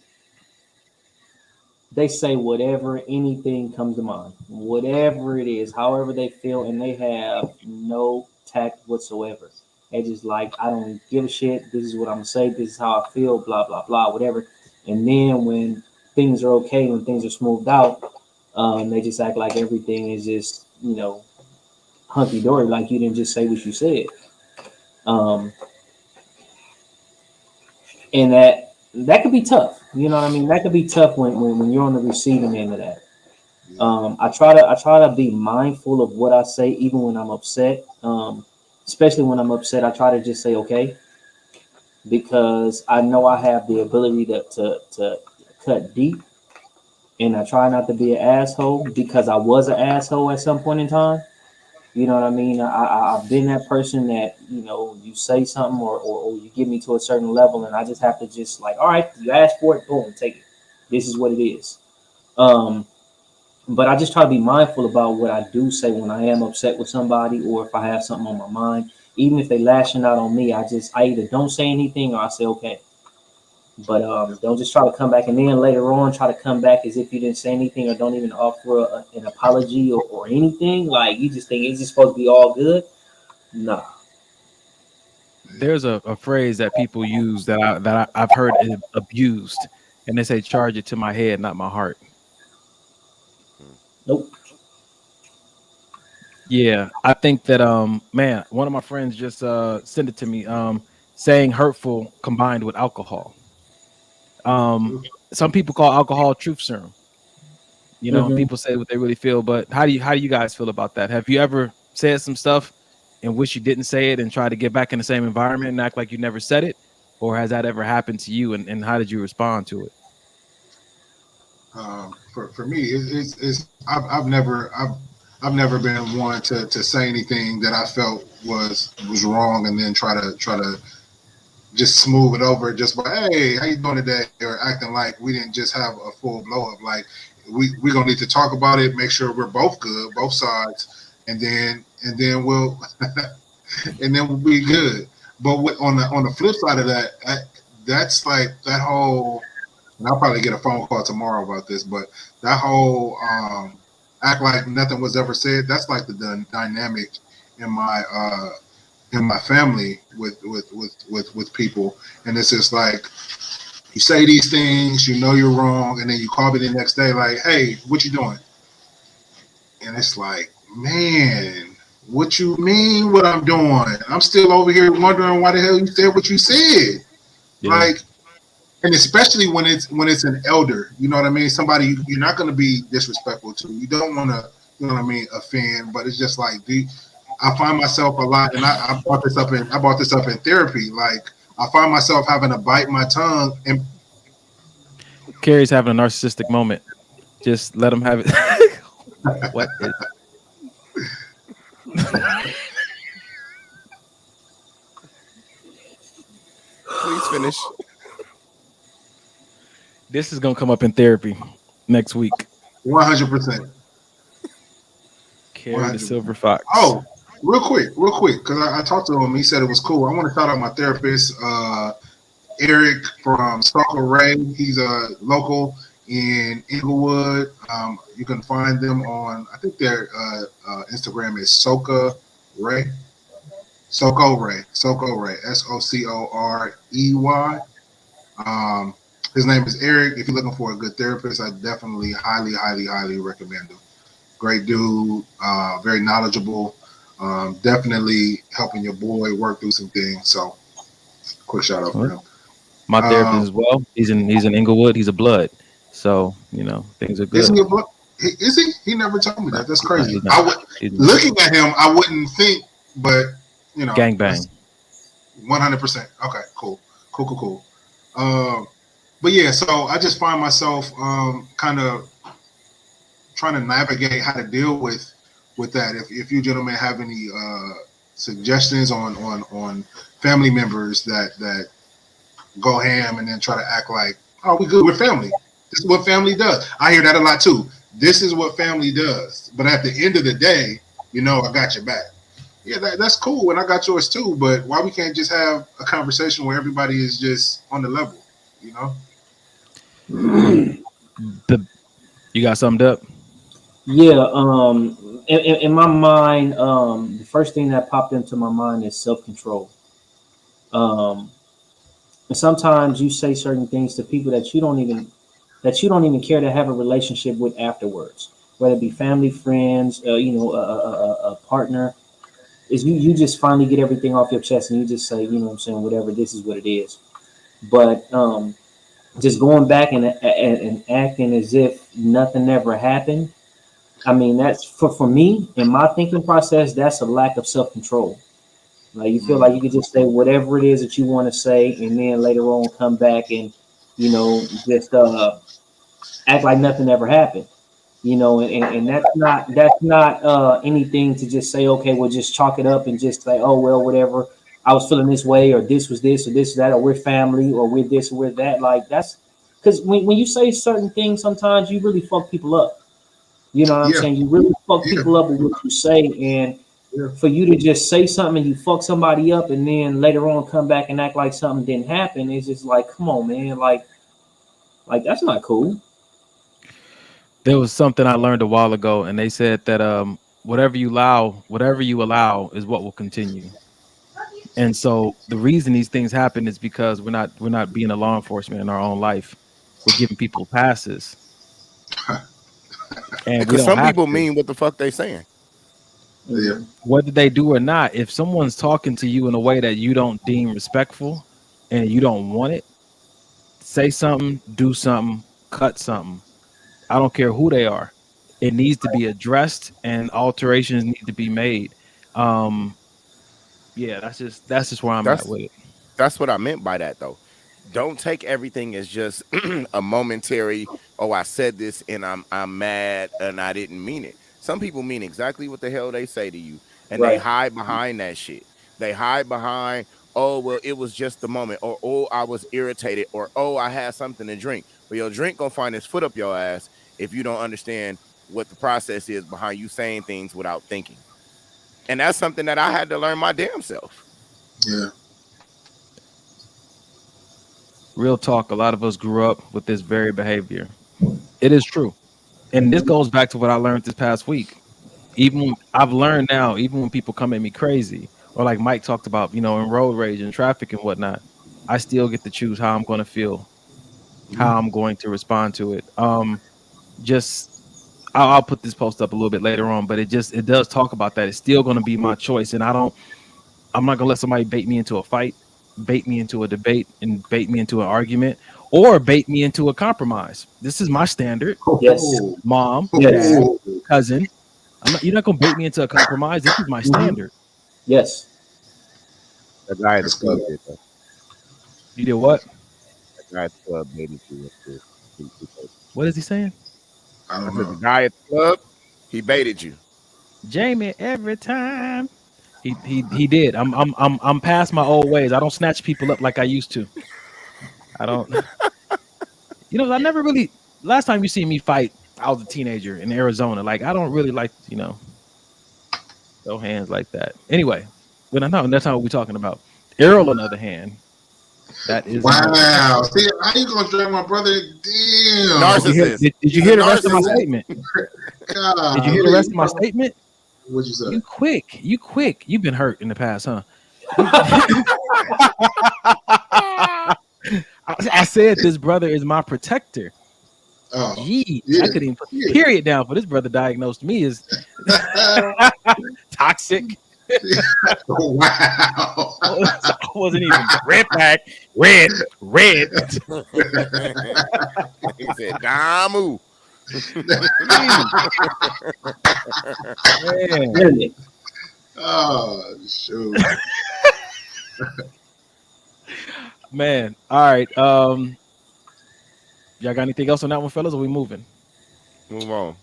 they say whatever, anything comes to mind, whatever it is, however they feel, and they have no tact whatsoever. They just like, I don't give a shit. This is what I'm gonna say. This is how I feel. Blah blah blah, whatever. And then when things are okay, when things are smoothed out, they just act like everything is just, you know, hunky dory. Like you didn't just say what you said. And that could be tough. You know what I mean? That could be tough when you're on the receiving end of that. I try to be mindful of what I say, even when I'm upset. Especially when I'm upset, I try to just say okay, because I know I have the ability to cut deep, and I try not to be an asshole because I was an asshole at some point in time. You know what I mean? I've been that person that, you know, you say something or you get me to a certain level, and I just have to just like, all right, you asked for it, boom, take it. This is what it is. But I just try to be mindful about what I do say when I am upset with somebody, or if I have something on my mind. Even if they lashing out on me, I either don't say anything or I say okay. But don't just try to come back and then later on try to come back as if you didn't say anything, or don't even offer an apology or anything. Like you just think it's just supposed to be all good. Nah. There's a phrase that people use that I've heard abused, and they say, "Charge it to my head, not my heart." Nope. Yeah, I think that man, one of my friends just sent it to me, saying hurtful combined with alcohol. Some people call alcohol truth serum. You know, people say what they really feel, but how do you guys feel about that? Have you ever said some stuff and wish you didn't say it and try to get back in the same environment and act like you never said it? Or has that ever happened to you, and how did you respond to it? For me, it's I've never been one to say anything that I felt was wrong and then try to just smooth it over just by, hey, how you doing today, or acting like we didn't just have a full blow up. Like we're gonna need to talk about it, make sure we're both good, both sides, and then we'll and then we'll be good. But on the flip side of that, that's like that whole. And I'll probably get a phone call tomorrow about this, but that whole act like nothing was ever said, that's like the dynamic in my family with people. And it's just like you say these things, you know you're wrong, and then you call me the next day like, hey, what you doing? And it's like, man, what you mean what I'm doing? I'm still over here wondering why the hell you said what you said. Yeah. Like, and especially when it's an elder, you know what I mean? Somebody you're not going to be disrespectful to. You don't want to, you know what I mean, offend. But it's just like, I find myself a lot, and I brought this up in therapy. Like I find myself having to bite my tongue. And Carrie's having a narcissistic moment. Just let him have it. What is? Please finish. This is gonna come up in therapy next week. 100%. Carrie the Silver Fox. Oh, real quick, because I talked to him. He said it was cool. I want to shout out my therapist, Eric from Stalker Ray. He's a local in Inglewood. You can find them on, I think their Instagram is Soca Ray. Soco Ray. SOCOREY. His name is Eric. If you're looking for a good therapist, I definitely highly recommend him. Great dude, very knowledgeable, definitely helping your boy work through some things. So, quick shout out for him. My therapist as well. He's in Inglewood. He's a blood, so you know things are good. Is he? He never told me that. That's crazy. Looking at him, I wouldn't think, but you know, gangbang. 100%. Okay, cool. But yeah, so I just find myself kind of trying to navigate how to deal with that. If you gentlemen have any suggestions on family members that go ham and then try to act like, oh, we good, we're family. This is what family does. I hear that a lot too. This is what family does. But at the end of the day, you know, I got your back. Yeah, that's cool, and I got yours too. But why we can't just have a conversation where everybody is just on the level, you know? You got summed up? Yeah. In my mind, the first thing that popped into my mind is self-control. And sometimes you say certain things to people that you don't even care to have a relationship with afterwards, whether it be family, friends, a partner. Is you just finally get everything off your chest and you just say, you know what I'm saying, whatever, this is what it is. But just going back and acting as if nothing ever happened. I mean, that's for me in my thinking process, that's a lack of self-control. Like you feel like you could just say whatever it is that you want to say, and then later on come back and, you know, just act like nothing ever happened. You know, and that's not anything to just say, okay, well, just chalk it up and just say, oh, well, whatever. I was feeling this way, or this was this, or this, or that, or we're family, or we're this, or we're that. Like that's because when you say certain things, sometimes you really fuck people up. You know what I'm saying? You really fuck people up with what you say, and for you to just say something and you fuck somebody up, and then later on come back and act like something didn't happen, it's just like, come on, man, like that's not cool. There was something I learned a while ago, and they said that whatever you allow is what will continue. And so the reason these things happen is because we're not being a law enforcement in our own life. We're giving people passes. And because some people mean what the fuck they saying. Yeah. Whether they do or not, if someone's talking to you in a way that you don't deem respectful and you don't want it, say something, do something, cut something. I don't care who they are. It needs to be addressed and alterations need to be made. Yeah, that's just where I'm at with it. That's what I meant by that, though. Don't take everything as just a momentary, oh, I said this and I'm mad and I didn't mean it. Some people mean exactly what the hell they say to you, and they hide behind that shit. They hide behind, oh, well, it was just the moment, or oh, I was irritated, or oh, I had something to drink. But your drink gonna find its foot up your ass if you don't understand what the process is behind you saying things without thinking. And that's something that I had to learn my damn self. Yeah. Real talk, a lot of us grew up with this very behavior. It is true. And this goes back to what I learned this past week. Even I've learned now, even when people come at me crazy, or like Mike talked about, you know, in road rage and traffic and whatnot, I still get to choose how I'm going to feel, how I'm going to respond to it. I'll put this post up a little bit later on, but it does talk about that. It's still going to be my choice. And I'm not going to let somebody bait me into a fight, bait me into a debate, and bait me into an argument, or bait me into a compromise. This is my standard. Yes. Mom, dad, cousin. You're not going to bait me into a compromise. This is my standard. Yes. The guy at the club did that. You did what? The guy at the club made it to it. What is he saying? I don't know. The guy at the club, he baited you. Jamie, every time. He did. I'm past my old ways. I don't snatch people up like I used to. I don't. You know, I never really. Last time you see me fight, I was a teenager in Arizona. Like, I don't really like, you know, throw hands like that. Anyway, but I know that's not what we're talking about. Errol, on the other hand, that is. Wow. See, how you gonna drag my brother? Damn. Narcissist. Did you hear the rest of my statement? God, Did you hear the rest of my statement? What'd you say? You quick. You've been hurt in the past, huh? I said this brother is my protector. Oh, I couldn't even put the period down for this brother diagnosed me as toxic. Wow. I wasn't even red. He said, Damu. Really? Oh shoot. Man, all right. Y'all got anything else on that one, fellas? Or we moving? Move on.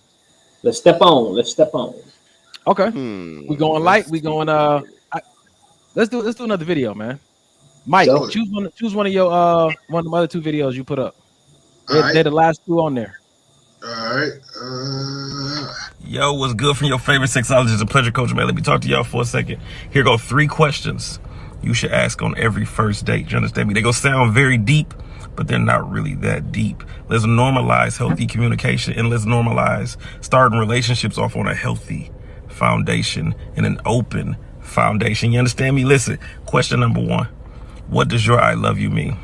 Let's step on. Let's step on. Okay. We going light. We going. Let's do another video, man. Mike, choose one of your one of the other two videos you put up. They're the last two on there. All right. Yo, what's good from your favorite sexologist and pleasure coach, man? Let me talk to y'all for a second. Here go 3 questions you should ask on every first date. You understand me? They go sound very deep, but they're not really that deep. Let's normalize healthy communication, and let's normalize starting relationships off on a healthy foundation and an open foundation. You understand me? Listen, question number 1. What does your I love you mean?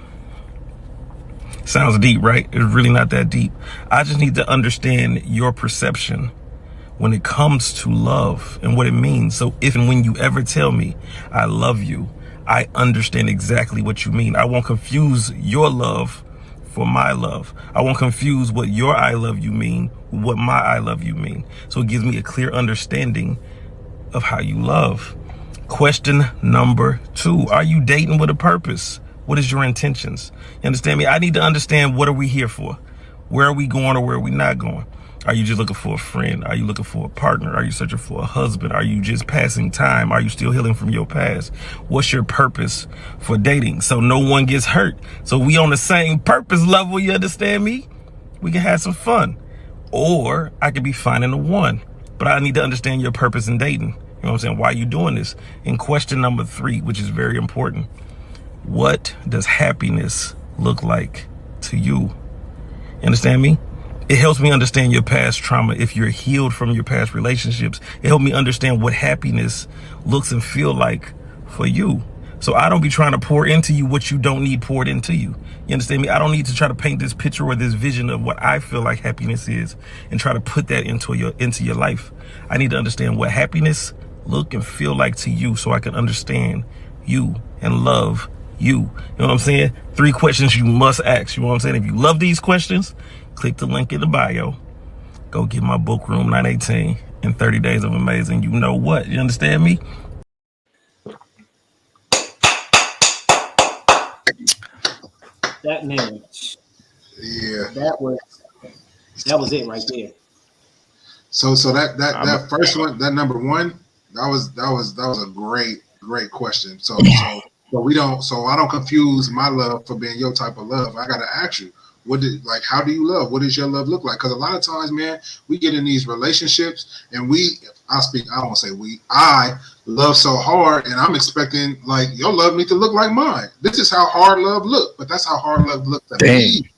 Sounds deep, right? It's really not that deep. I just need to understand your perception when it comes to love and what it means. So if and when you ever tell me I love you, I understand exactly what you mean. I won't confuse your love for my love. I won't confuse what your I love you mean with what my I love you mean. So it gives me a clear understanding of how you love. Question number 2, are you dating with a purpose? What is your intentions? You understand me? I need to understand, what are we here for? Where are we going, or where are we not going? Are you just looking for a friend? Are you looking for a partner? Are you searching for a husband? Are you just passing time? Are you still healing from your past? What's your purpose for dating? So no one gets hurt. So we on the same purpose level, you understand me? We can have some fun. Or I could be finding the one. But I need to understand your purpose in dating. You know what I'm saying? Why are you doing this? And question number 3, which is very important. What does happiness look like to you? You understand me? It helps me understand your past trauma. If you're healed from your past relationships, it helps me understand what happiness looks and feel like for you. So I don't be trying to pour into you what you don't need poured into you. You understand me? I don't need to try to paint this picture or this vision of what I feel like happiness is and try to put that into your life. I need to understand what happiness look and feel like to you, so I can understand you and love you. You know what I'm saying? 3 questions you must ask. You know what I'm saying? If you love these questions, click the link in the bio. Go get my book, Room 918, in 30 Days of Amazing. You know what? You understand me? That man. Yeah. That was it right there. So that first one, that number 1, that was a great question. So I don't confuse my love for being your type of love. I gotta ask you, how do you love? What does your love look like? Because a lot of times, man, we get in these relationships and I love so hard, and I'm expecting like your love need to look like mine. This is how hard love look, but that's how hard love looks to me.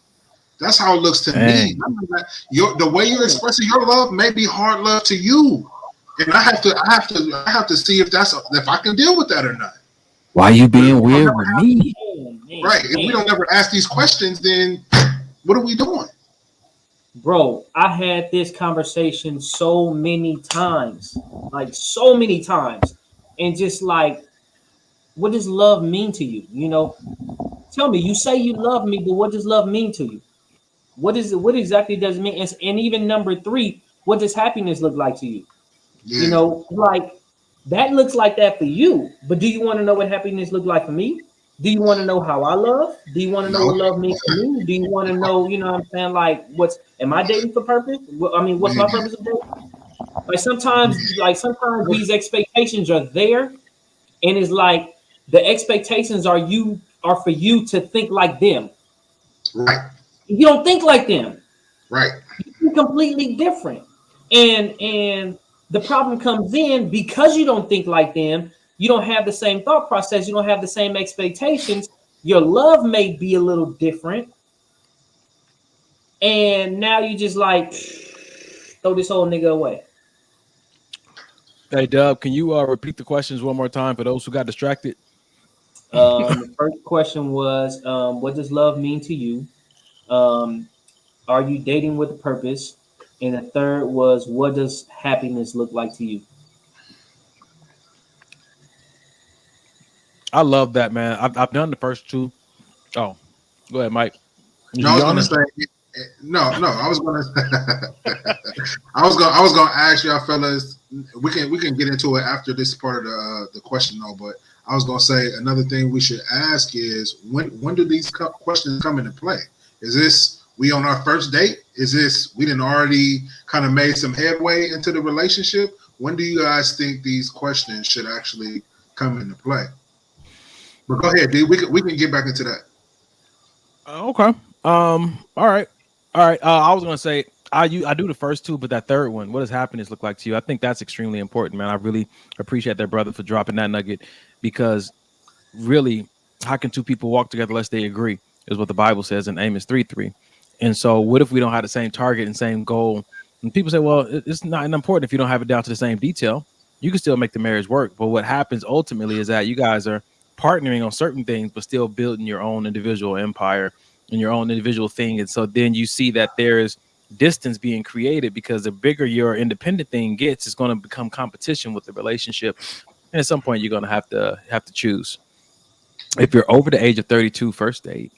That's how it looks to me. The way you're expressing your love may be hard love to you, and I have to see if I can deal with that or not. Why you being weird with me? Right. If we don't ever ask these questions, then what are we doing? Bro, I had this conversation so many times, and just like, what does love mean to you? You know, tell me, you say you love me, but what does love mean to you? What exactly does it mean? And even number 3, what does happiness look like to you? Yeah. You know, like, that looks like that for you, but do you want to know what happiness look like for me? Do you want to know how I love? Do you want to know what love means to me? Do you want to know, you know what I'm saying, like, am I dating for purpose? I mean, what's my purpose of dating? Like sometimes these expectations are there, and it's like the expectations are for you to think like them. Right. You don't think like them. Right. You're completely different. And the problem comes in because you don't think like them. You don't have the same thought process. You don't have the same expectations. Your love may be a little different. And now you just like throw this whole nigga away. Hey, Dub, can you repeat the questions one more time for those who got distracted? The first question was, what does love mean to you? Are you dating with a purpose? And the third was, what does happiness look like to you? I love that, man. I've done the first 2. Oh, go ahead, Mike. No, I was going to say, No, I was gonna, I was gonna ask y'all fellas. We can get into it after this part of the question though. But I was gonna say another thing we should ask is when do these questions come into play? Is this we on our first date? Is this we didn't already kind of made some headway into the relationship? When do you guys think these questions should actually come into play? But go ahead, D. We can get back into that. Okay. All right. I was gonna say I do the first two, but that third one, what does happiness look like to you? I think that's extremely important, man. I really appreciate that brother for dropping that nugget, because really, how can two people walk together unless they agree? Is what the Bible says in Amos 3:3. And so, what if we don't have the same target and same goal? And people say, well, it's not important if you don't have it down to the same detail. You can still make the marriage work. But what happens ultimately is that you guys are partnering on certain things, but still building your own individual empire and your own individual thing. And so then you see that there is distance being created, because the bigger your independent thing gets, it's going to become competition with the relationship. And at some point, you're going to have to choose. If you're over the age of 32, first date.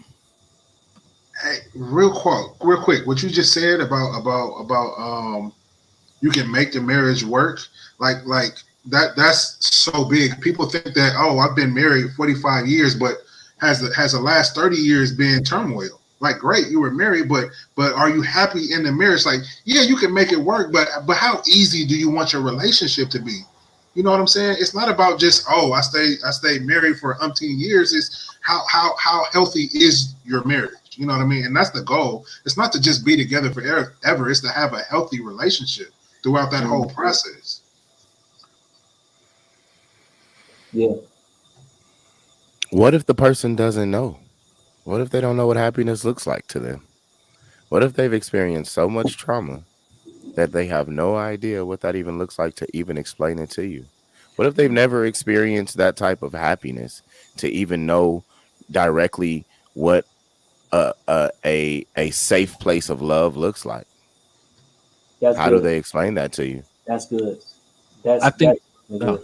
Hey, real quick, what you just said about you can make the marriage work, like that's so big. People think that, oh, I've been married 45 years, but has the last 30 years been turmoil? Like, great, you were married, but are you happy in the marriage? Like, yeah, you can make it work, but how easy do you want your relationship to be? You know what I'm saying? It's not about just, oh, I stay married for umpteen years. It's how healthy is your marriage? You know what I mean? And that's the goal. It's not to just be together forever. It's to have a healthy relationship throughout that whole process. Yeah. What if the person doesn't know? What if they don't know what happiness looks like to them? What if they've experienced so much trauma that they have no idea what that even looks like to even explain it to you? What if they've never experienced that type of happiness to even know directly what a safe place of love looks like? How do they explain that to you? That's good. I think. Go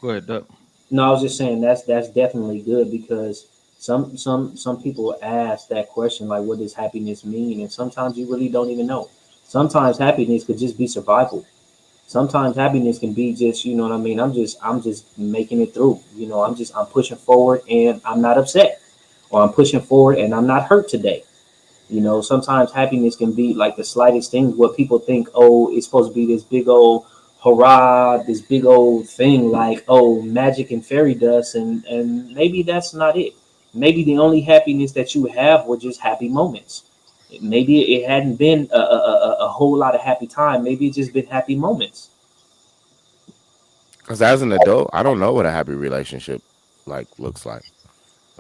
ahead, Doug. No, I was just saying that's definitely good, because some people ask that question, like, what does happiness mean? And sometimes you really don't even know. Sometimes happiness could just be survival. Sometimes happiness can be just, you know what I mean? I'm just making it through. You know, I'm pushing forward and I'm not upset, or I'm pushing forward and I'm not hurt today. You know, sometimes happiness can be like the slightest things, what people think, oh, it's supposed to be this big old hurrah, this big old thing, like, oh, magic and fairy dust, and maybe that's not it. Maybe the only happiness that you have were just happy moments. Maybe it hadn't been a whole lot of happy time. Maybe it's just been happy moments. Because as an adult, I don't know what a happy relationship looks like.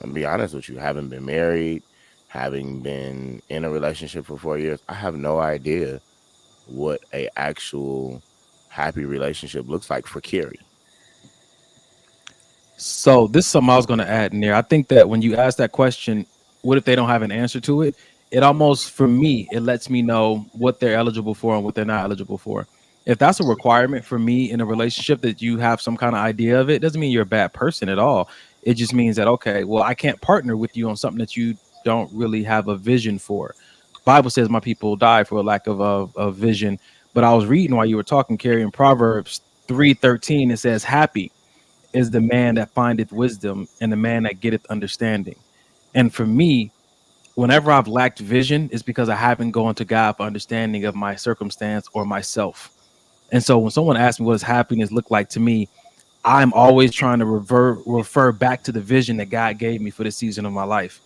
I'll be honest with you. Having been married, having been in a relationship for 4 years, I have no idea what a actual happy relationship looks like for Carrie. So this is something I was going to add in there. I think that when you ask that question, what if they don't have an answer to it? It almost, for me, it lets me know what they're eligible for and what they're not eligible for. If that's a requirement for me in a relationship, that you have some kind of idea of it, doesn't mean you're a bad person at all. It just means that, okay, well, I can't partner with you on something that you don't really have a vision for. Bible says my people die for a lack of vision. But I was reading while you were talking, Carrie, in Proverbs 3:13, it says, happy is the man that findeth wisdom and the man that getteth understanding. And for me, whenever I've lacked vision, it's because I haven't gone to God for understanding of my circumstance or myself. And so when someone asks me what does happiness look like to me, I'm always trying to refer back to the vision that God gave me for this season of my life,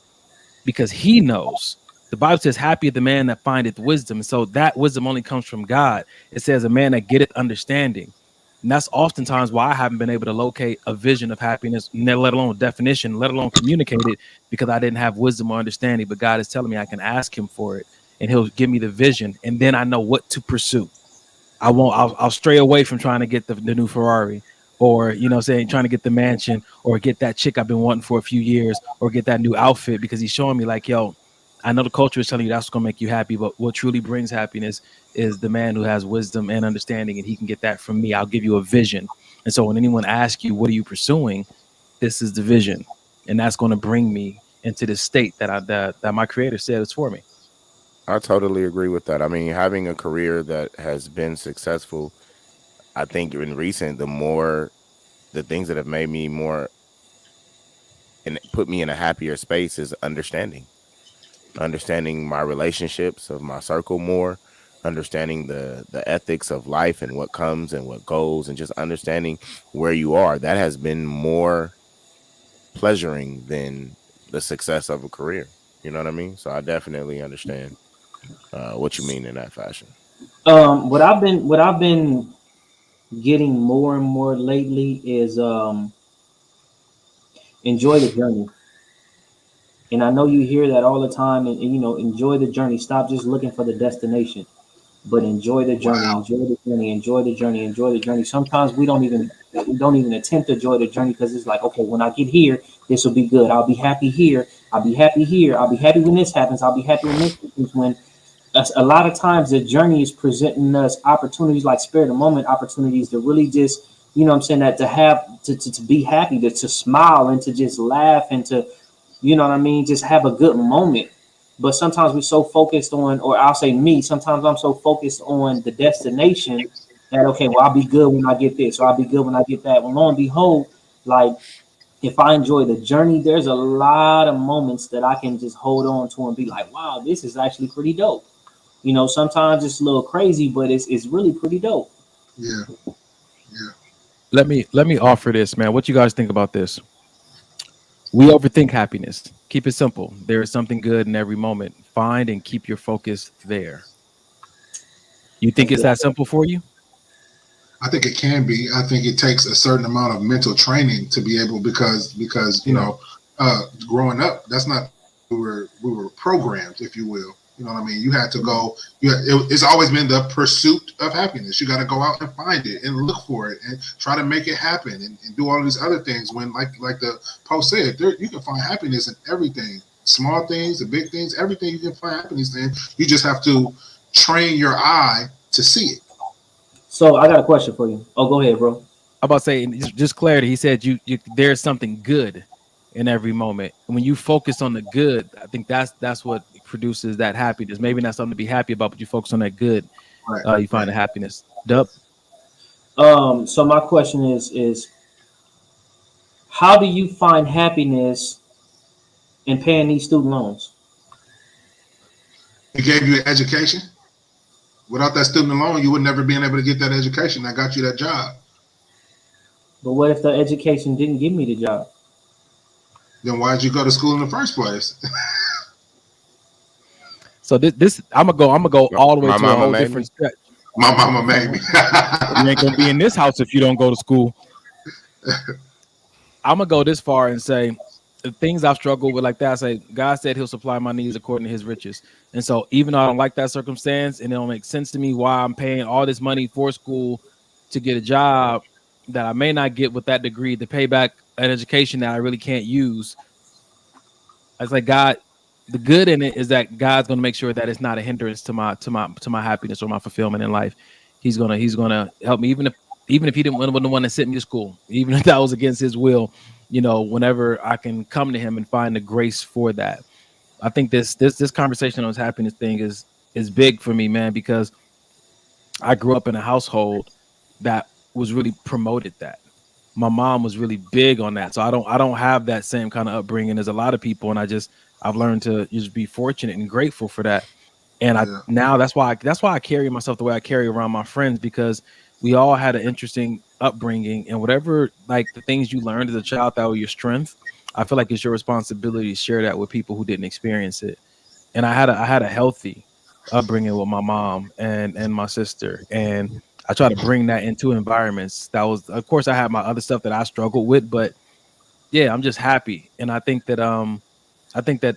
because he knows. The Bible says, happy is the man that findeth wisdom. And so that wisdom only comes from God. It says a man that getteth understanding. And that's oftentimes why I haven't been able to locate a vision of happiness, let alone a definition, let alone communicate it, because I didn't have wisdom or understanding. But God is telling me I can ask him for it, and he'll give me the vision. And then I know what to pursue. I'll stray away from trying to get the new Ferrari, or, you know, trying to get the mansion, or get that chick I've been wanting for a few years, or get that new outfit, because he's showing me like, yo, I know the culture is telling you that's what's going to make you happy, but what truly brings happiness is the man who has wisdom and understanding, and he can get that from me. I'll give you a vision. And so when anyone asks you, what are you pursuing? This is the vision. And that's going to bring me into the state that my creator said it's for me. I totally agree with that. I mean, having a career that has been successful, I think in recent, the things that have made me more and put me in a happier space is understanding my relationships of my circle more, understanding the ethics of life and what comes and what goes, and just understanding where you are. That has been more pleasuring than the success of a career. You know what I mean? So I definitely understand what you mean in that fashion. What I've been getting more and more lately is enjoy the journey. And I know you hear that all the time, and enjoy the journey. Stop just looking for the destination, but enjoy the journey, Wow. enjoy the journey, enjoy the journey, enjoy the journey. Sometimes we don't even attempt to enjoy the journey because it's like, okay, when I get here, this will be good. I'll be happy here. I'll be happy here. I'll be happy when this happens. I'll be happy when this happens. When a lot of times the journey is presenting us opportunities like spirit of moment opportunities to really just, what I'm saying, that to have to be happy, to smile and to just laugh and to, what I mean, just have a good moment. But sometimes we're so focused on, or I'll say me, sometimes I'm so focused on the destination that, okay, well, I'll be good when I get this, or I'll be good when I get that. Well, lo and behold, like, if I enjoy the journey, there's a lot of moments that I can just hold on to and be like, wow, this is actually pretty dope. Sometimes it's a little crazy, but it's really pretty dope. Yeah. Yeah. Let me offer this, man. What you guys think about this? We overthink happiness. Keep it simple. There is something good in every moment. Find and keep your focus there. You think it's that simple for you? I think it can be. I think it takes a certain amount of mental training to be able, because growing up, that's not, we were programmed, if you will. You know what I mean? You had to go. It's always been the pursuit of happiness. You got to go out and find it and look for it and try to make it happen and do all these other things. When like the post said, you can find happiness in everything, small things, the big things, everything you can find happiness in. You just have to train your eye to see it. So I got a question for you. Oh, go ahead, bro. I'm about to say, just clarity. He said there's something good in every moment. And when you focus on the good, I think that's what produces that happiness. Maybe not something to be happy about, but you focus on that good. Right. You find the happiness. Dub. So my question is how do you find happiness in paying these student loans? It gave you an education. Without that student loan, you would never been able to get that education that got you that job. But what if the education didn't give me the job? Then why'd you go to school in the first place? So this I'm gonna go all the way to a whole different stretch. My mama made me. You ain't gonna be in this house if you don't go to school. I'm gonna go this far and say the things I've struggled with like that. I say God said He'll supply my needs according to His riches, and so even though I don't like that circumstance and it don't make sense to me why I'm paying all this money for school to get a job that I may not get with that degree to pay back an education that I really can't use. I was like, God, the good in it is that God's going to make sure that it's not a hindrance to my happiness or my fulfillment in life. He's gonna help me, even if He didn't want the one that sent me to school, even if that was against His will. Whenever I can come to Him and find the grace for that. I think this conversation on this happiness thing is big for me, man, because I grew up in a household that was really promoted that. My mom was really big on that. So I don't have that same kind of upbringing as a lot of people. And I've learned to just be fortunate and grateful for that. And now that's why I carry myself the way I carry around my friends, because we all had an interesting upbringing, and whatever, like the things you learned as a child that were your strength, I feel like it's your responsibility to share that with people who didn't experience it. And I had a healthy upbringing with my mom and my sister, and I try to bring that into environments. That was, of course, I had my other stuff that I struggled with, but yeah, I'm just happy. And I think that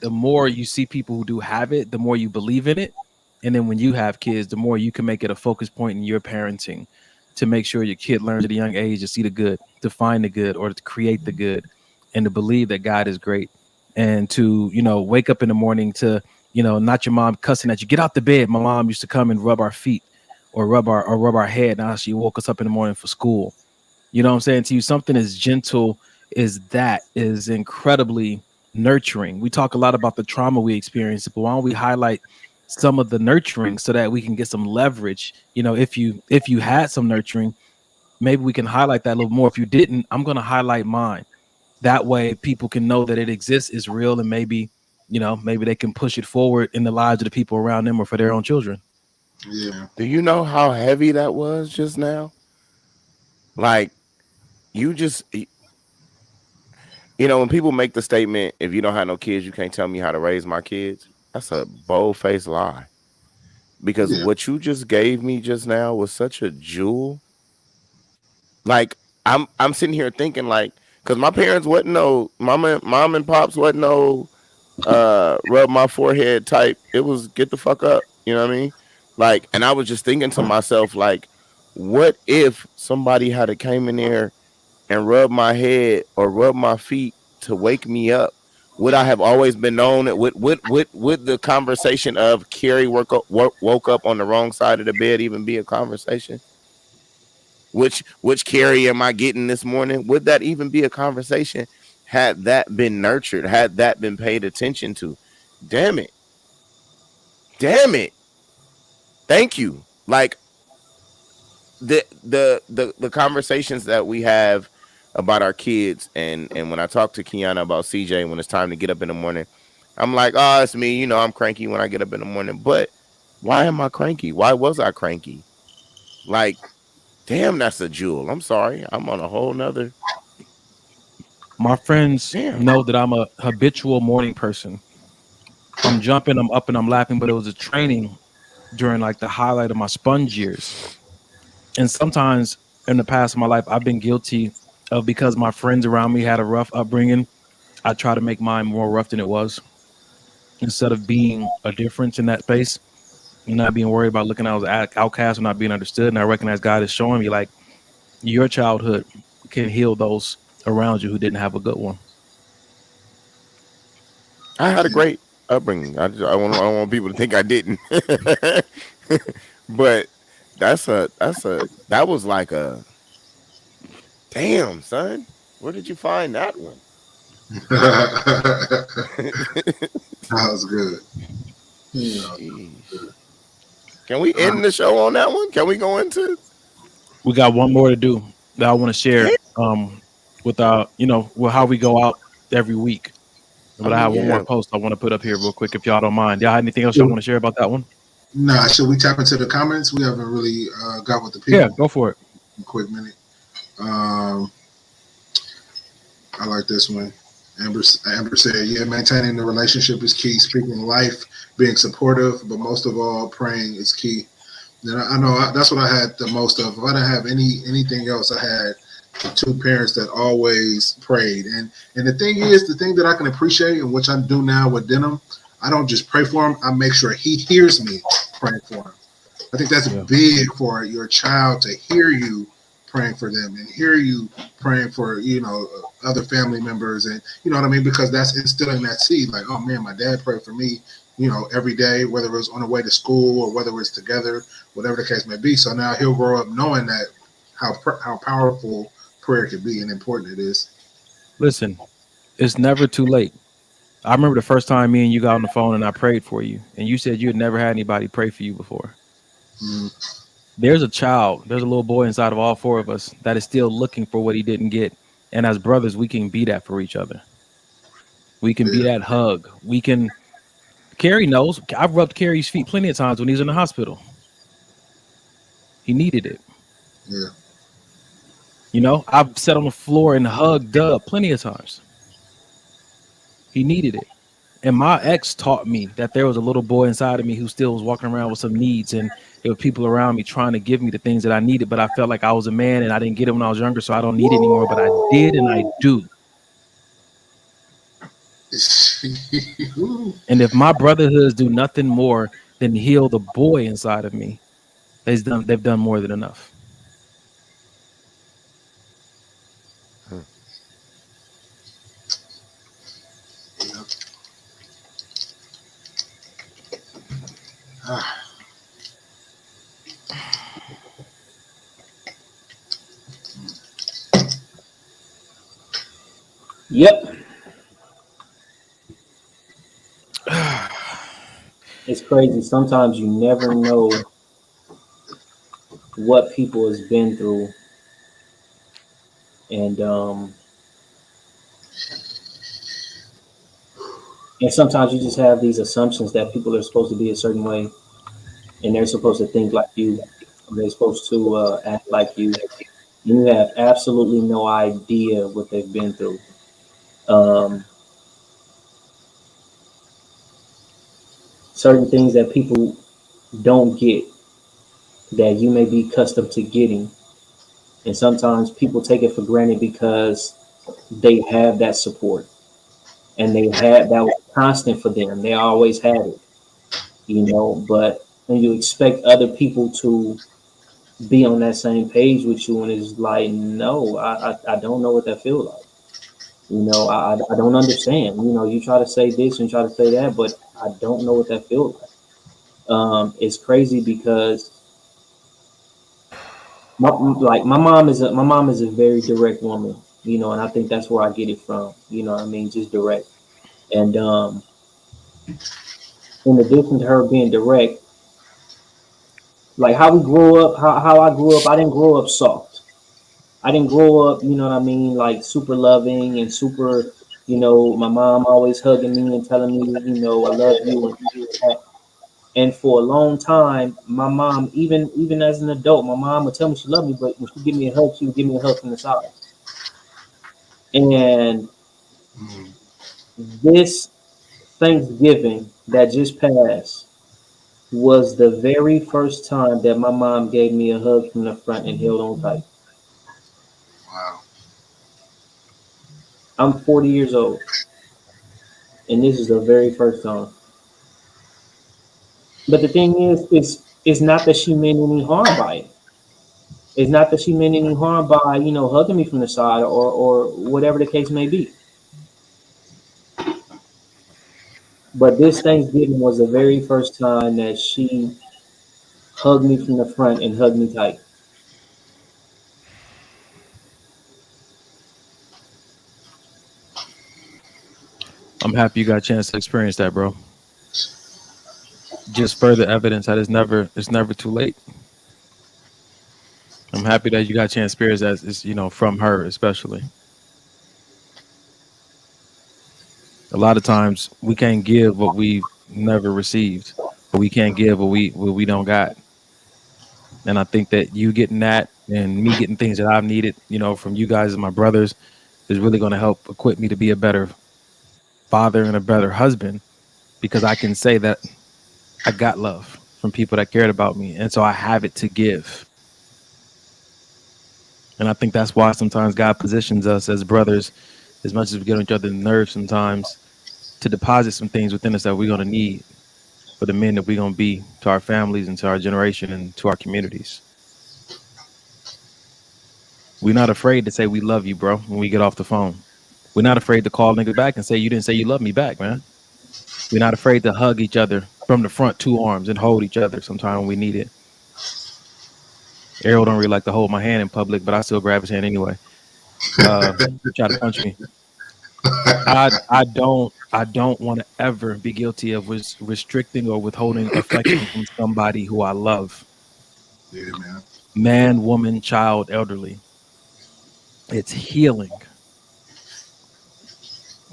the more you see people who do have it, the more you believe in it. And then when you have kids, the more you can make it a focus point in your parenting to make sure your kid learns at a young age to see the good, to find the good, or to create the good, and to believe that God is great. And to, wake up in the morning to, not your mom cussing at you, get out the bed. My mom used to come and rub our feet or rub our head. Now she woke us up in the morning for school. You know what I'm saying to you? Something as gentle as that is incredibly nurturing. We talk a lot about the trauma we experience, but why don't we highlight some of the nurturing so that we can get some leverage. You know, if you had some nurturing, maybe we can highlight that a little more. If you didn't, I'm going to highlight mine. That way people can know that it exists, is real, and maybe, you know, maybe they can push it forward in the lives of the people around them or for their own children. Yeah. Do you know how heavy that was just now? Like, you just, you know, when people make the statement, if you don't have no kids, you can't tell me how to raise my kids. That's a bold-faced lie. Because what you just gave me just now was such a jewel. Like, I'm sitting here thinking, like, because my parents wasn't no, mom and pops wasn't no rub my forehead type. It was get the fuck up. You know what I mean? Like, and I was just thinking to myself, like, what if somebody had a came in there and rubbed my head or rubbed my feet to wake me up? Would I have always been known? Would the conversation of Carrie woke up on the wrong side of the bed even be a conversation? Which Carrie am I getting this morning? Would that even be a conversation had that been nurtured, had that been paid attention to? Damn it. Thank you. Like, the conversations that we have about our kids, and when I talk to Kiana about CJ when it's time to get up in the morning, I'm like, oh, it's me. You know, I'm cranky when I get up in the morning. But why am I cranky? Why was I cranky? Like, damn, that's a jewel. I'm sorry. I'm on a whole nother. My friends know that I'm a habitual morning person. I'm jumping, I'm up, and I'm laughing, but it was a training during like the highlight of my sponge years. And sometimes in the past of my life, I've been guilty of, because my friends around me had a rough upbringing, I try to make mine more rough than it was, instead of being a difference in that space and not being worried about looking out as outcast or not being understood. And I recognize God is showing me, like, your childhood can heal those around you who didn't have a good one. I had a great upbringing. I don't want people to think I didn't. But that was like a damn, son. Where did you find that one? That was good. Can we end the show on that one? Can we go into? We got one more to do that I want to share with our, you know, with how we go out every week. But I have one more post I want to put up here real quick, if y'all don't mind. Y'all have anything else y'all want to share about that one? Nah, should we tap into the comments? We haven't really got with the people. Yeah, go for it. A quick minute. I like this one. Amber said, yeah, maintaining the relationship is key. Speaking life, being supportive, but most of all, praying is key. And I know that's what I had the most of. If I didn't have anything else, I had two parents that always prayed. And the thing is, the thing that I can appreciate, and which I do now with Denim, I don't just pray for him. I make sure he hears me praying for him. I think that's big for your child, to hear you praying for them and hear you praying for, you know, other family members, and you know what I mean, because that's instilling that seed. Like, oh man, my dad prayed for me, you know, every day, whether it was on the way to school or whether it was together, whatever the case may be. So now he'll grow up knowing that how powerful prayer can be and important it is. Listen, it's never too late. I remember the first time me and you got on the phone and I prayed for you, and you said you had never had anybody pray for you before. There's a little boy inside of all four of us that is still looking for what he didn't get. And as brothers, we can be that for each other. We can be that hug. We can. Carrie knows. I've rubbed Carrie's feet plenty of times when he was in the hospital. He needed it. Yeah. You know, I've sat on the floor and hugged Dub plenty of times. He needed it. And my ex taught me that there was a little boy inside of me who still was walking around with some needs, and there were people around me trying to give me the things that I needed, but I felt like I was a man and I didn't get it when I was younger, so I don't need it anymore, but I did and I do. And if my brotherhoods do nothing more than heal the boy inside of me, they've done more than enough. Yep. It's crazy. Sometimes you never know what people has been through, and sometimes you just have these assumptions that people are supposed to be a certain way, and they're supposed to think like you, or they're supposed to act like you. You have absolutely no idea what they've been through. Certain things that people don't get that you may be accustomed to getting. And sometimes people take it for granted because they have that support and that was constant for them. They always had it, but when you expect other people to be on that same page with you, and it's like, no, I don't know what that feels like. I don't understand. You try to say this and try to say that, but I don't know what that feels like. It's crazy because my mom is a very direct woman, and I think that's where I get it from. What I mean, just direct. And in addition to her being direct, like how we grew up, how I grew up, I didn't grow up soft. I didn't grow up, what I mean, like super loving and super, my mom always hugging me and telling me, I love you and for a long time, my mom, even as an adult, my mom would tell me she loved me, but when she give me a hug, she would give me a hug from the side. And this Thanksgiving that just passed was the very first time that my mom gave me a hug from the front and held on tight. Wow. I'm 40 years old, and this is the very first time. But the thing is, it's not that she meant any harm by it. It's not that she meant any harm by, hugging me from the side or whatever the case may be. But this Thanksgiving was the very first time that she hugged me from the front and hugged me tight. I'm happy you got a chance to experience that, bro. Just further evidence that it's never too late. I'm happy that you got a chance to experience that, is, from her especially. A lot of times we can't give what we've never received, but we can't give what we don't got. And I think that you getting that and me getting things that I've needed, from you guys and my brothers is really going to help equip me to be a better father and a better husband, because I can say that I got love from people that cared about me. And so I have it to give. And I think that's why sometimes God positions us as brothers, as much as we get on each other's nerves sometimes, to deposit some things within us that we're going to need for the men that we're going to be to our families and to our generation and to our communities. We're not afraid to say we love you, bro, when we get off the phone. We're not afraid to call niggas back and say, you didn't say you love me back, man. We're not afraid to hug each other from the front, 2 arms, and hold each other sometime when we need it. Errol don't really like to hold my hand in public, but I still grab his hand anyway. Try to punch me. I don't want to ever be guilty of restricting or withholding affection from somebody who I love. Yeah, man. Man, woman, child, elderly. It's healing.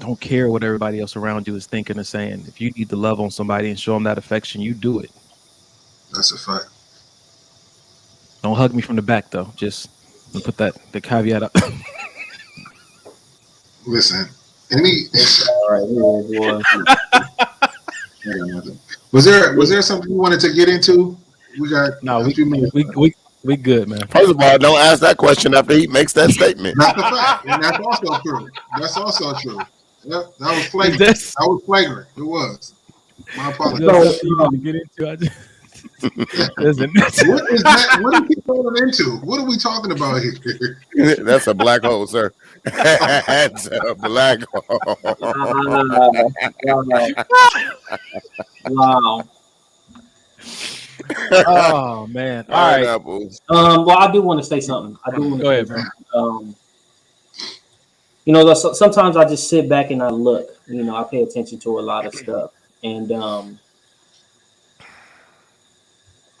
Don't care what everybody else around you is thinking or saying. If you need to love on somebody and show them that affection, you do it. That's a fact. Don't hug me from the back, though. Just put the caveat up. Listen, all right, was there something you wanted to get into? We got we good, man. First of all, don't ask that question after he makes that statement. That's the fact, and that's also true. That's also true. Yep, that was flagrant. That was flagrant. It was. My apologies. Get into Listen, what is that? What are we going into? What are we talking about here? That's a black hole, sir. That's a black hole. Wow. Oh man! All right. Well, I do want to say something. Go ahead, bro. Sometimes I just sit back and I look. I pay attention to a lot of stuff, and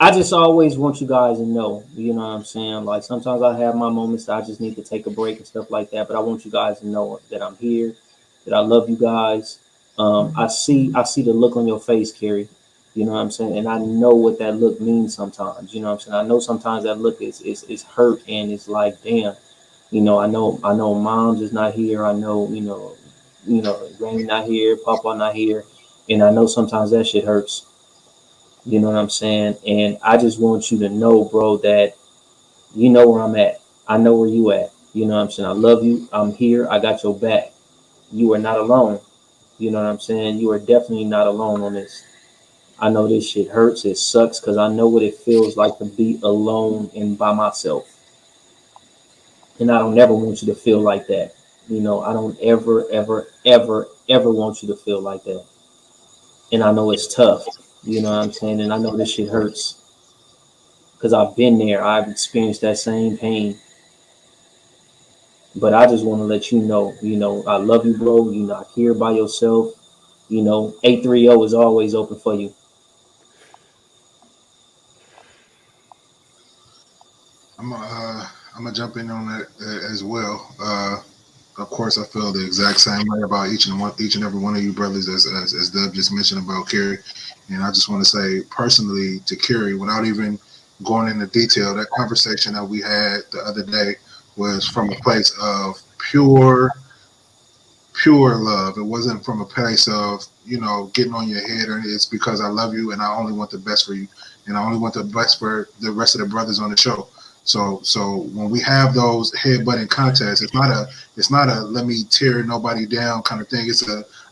I just always want you guys to know, you know what I'm saying? Like sometimes I have my moments that I just need to take a break and stuff like that. But I want you guys to know that I'm here, that I love you guys. I see the look on your face, Carrie. You know what I'm saying? And I know what that look means sometimes. You know what I'm saying? I know sometimes that look is hurt and it's like, damn, I know mom's is not here. I know, Granny not here, Papa not here. And I know sometimes that shit hurts. You know what I'm saying? And I just want you to know, bro, that you know where I'm at. I know where you at. You know what I'm saying? I love you. I'm here. I got your back. You are not alone. You know what I'm saying? You are definitely not alone on this. I know this shit hurts. It sucks because I know what it feels like to be alone and by myself. And I don't ever want you to feel like that. I don't ever, ever, ever, ever want you to feel like that. And I know it's tough. You know what I'm saying? And I know this shit hurts because I've been there. I've experienced that same pain. But I just want to let you know, I love you, bro. You're not here by yourself. 830 is always open for you. I'm gonna jump in on that as well. Of course, I feel the exact same way about each and every one of you brothers, as Dub just mentioned about Kerry. And I just want to say personally to Kerry, without even going into detail, that conversation that we had the other day was from a place of pure love. It wasn't from a place of getting on your head, or it's because I love you and I only want the best for you, and I only want the best for the rest of the brothers on the show. So when we have those headbutting contests, it's not a let me tear nobody down kind of thing. It's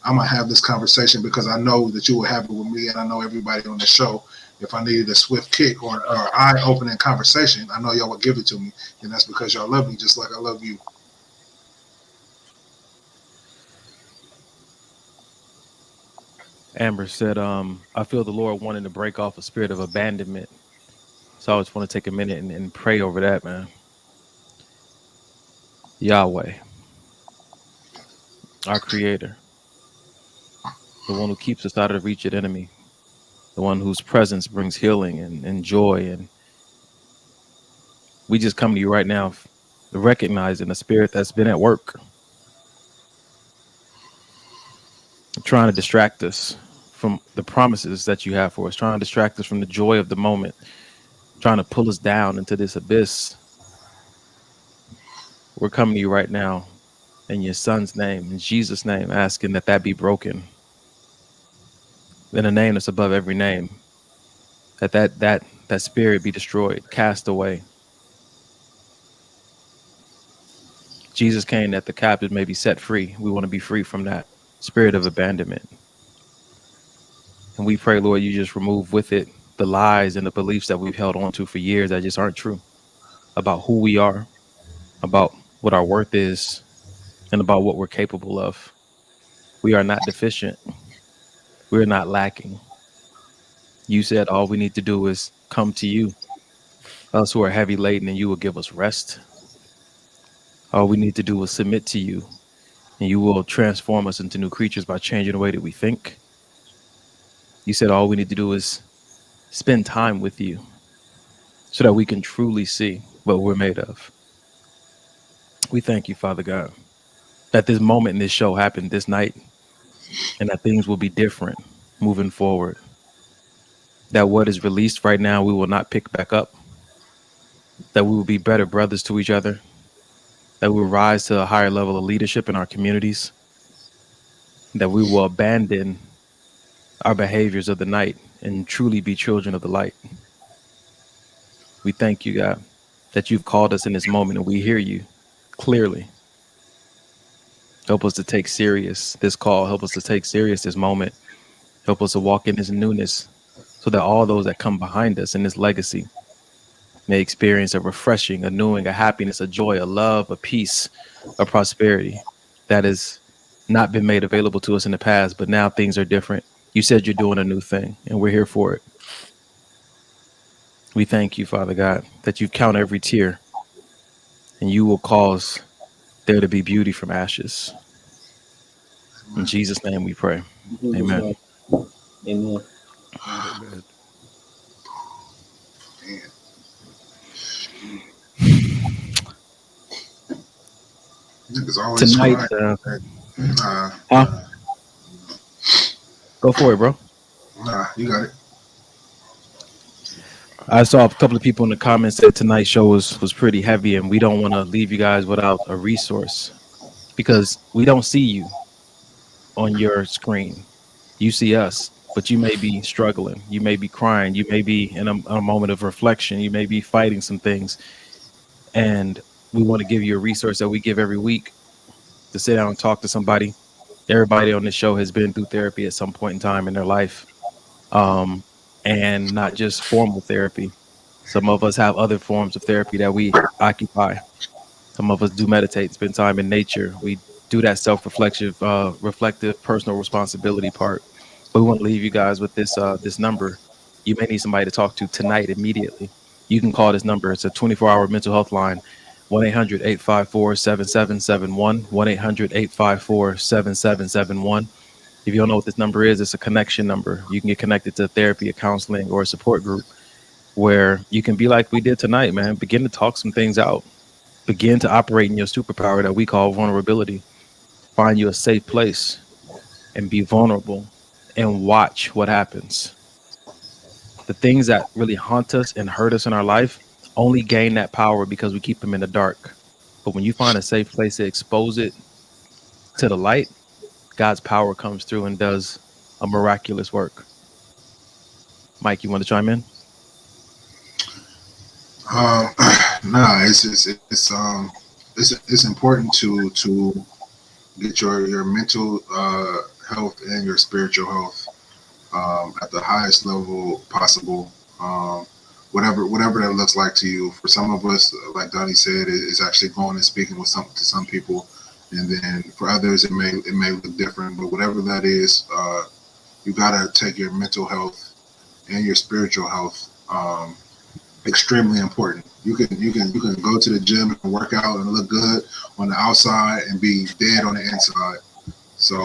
I'm gonna have this conversation because I know that you will have it with me, and I know everybody on the show. If I needed a swift kick or eye-opening conversation, I know y'all would give it to me, and that's because y'all love me just like I love you. Amber said, I feel the Lord wanting to break off a spirit of abandonment. So I just want to take a minute and pray over that, man. Yahweh, our creator, the one who keeps us out of the reach of the enemy, the one whose presence brings healing and joy. And we just come to you right now recognizing the spirit that's been at work, trying to distract us from the promises that you have for us, trying to distract us from the joy of the moment, trying to pull us down into this abyss. We're coming to you right now in your son's name, in Jesus' name, asking that be broken. In a name that's above every name, that spirit be destroyed, cast away. Jesus came that the captive may be set free. We want to be free from that spirit of abandonment. And we pray, Lord, you just remove with it the lies and the beliefs that we've held on to for years that just aren't true about who we are, about what our worth is, and about what we're capable of. We are not deficient. We're not lacking. You said all we need to do is come to you, us who are heavy laden, and you will give us rest. All we need to do is submit to you, and you will transform us into new creatures by changing the way that we think. You said all we need to do is spend time with you so that we can truly see what we're made of. We thank you, Father God, that this moment in this show happened this night and that things will be different moving forward. That what is released right now, we will not pick back up. That we will be better brothers to each other. That we will rise to a higher level of leadership in our communities. That we will abandon our behaviors of the night and truly be children of the light. We thank you, God, that you've called us in this moment and we hear you clearly. Help us to take serious this call. Help us to take serious this moment. Help us to walk in this newness so that all those that come behind us in this legacy may experience a refreshing, a renewing, a happiness, a joy, a love, a peace, a prosperity that has not been made available to us in the past, but now things are different. You said you're doing a new thing and we're here for it. We thank you, Father God, that you count every tear and you will cause there to be beauty from ashes. In Jesus' name we pray. Amen. Amen. Amen. tonight. Go for it, bro. Nah, you got it. I saw a couple of people in the comments that tonight's show was pretty heavy, and we don't want to leave you guys without a resource because we don't see you on your screen. You see us, but you may be struggling. You may be crying. You may be in a moment of reflection. You may be fighting some things. And we want to give you a resource that we give every week to sit down and talk to somebody. Everybody on this show has been through therapy at some point in time in their life. And not just formal therapy. Some of us have other forms of therapy that we occupy. Some of us do meditate, spend time in nature. We do that self-reflective, reflective personal responsibility part. But we want to leave you guys with this number. You may need somebody to talk to tonight immediately. You can call this number. It's a 24-hour mental health line, 1-800-854-7771, 1-800-854-7771. If you don't know what this number is, it's a connection number. You can get connected to therapy, a counseling, or a support group where you can be like we did tonight, man. Begin to talk some things out. Begin to operate in your superpower that we call vulnerability. Find you a safe place and be vulnerable and watch what happens. The things that really haunt us and hurt us in our life only gain that power because we keep them in the dark. But when you find a safe place to expose it to the light, God's power comes through and does a miraculous work. Mike, you want to chime in? It's important to get your mental health and your spiritual health at the highest level possible. Whatever that looks like to you. For some of us, like Donnie said, is actually going and speaking with some people. And then for others, it may look different, but whatever that is, you gotta take your mental health and your spiritual health extremely important. You can go to the gym and work out and look good on the outside and be dead on the inside. So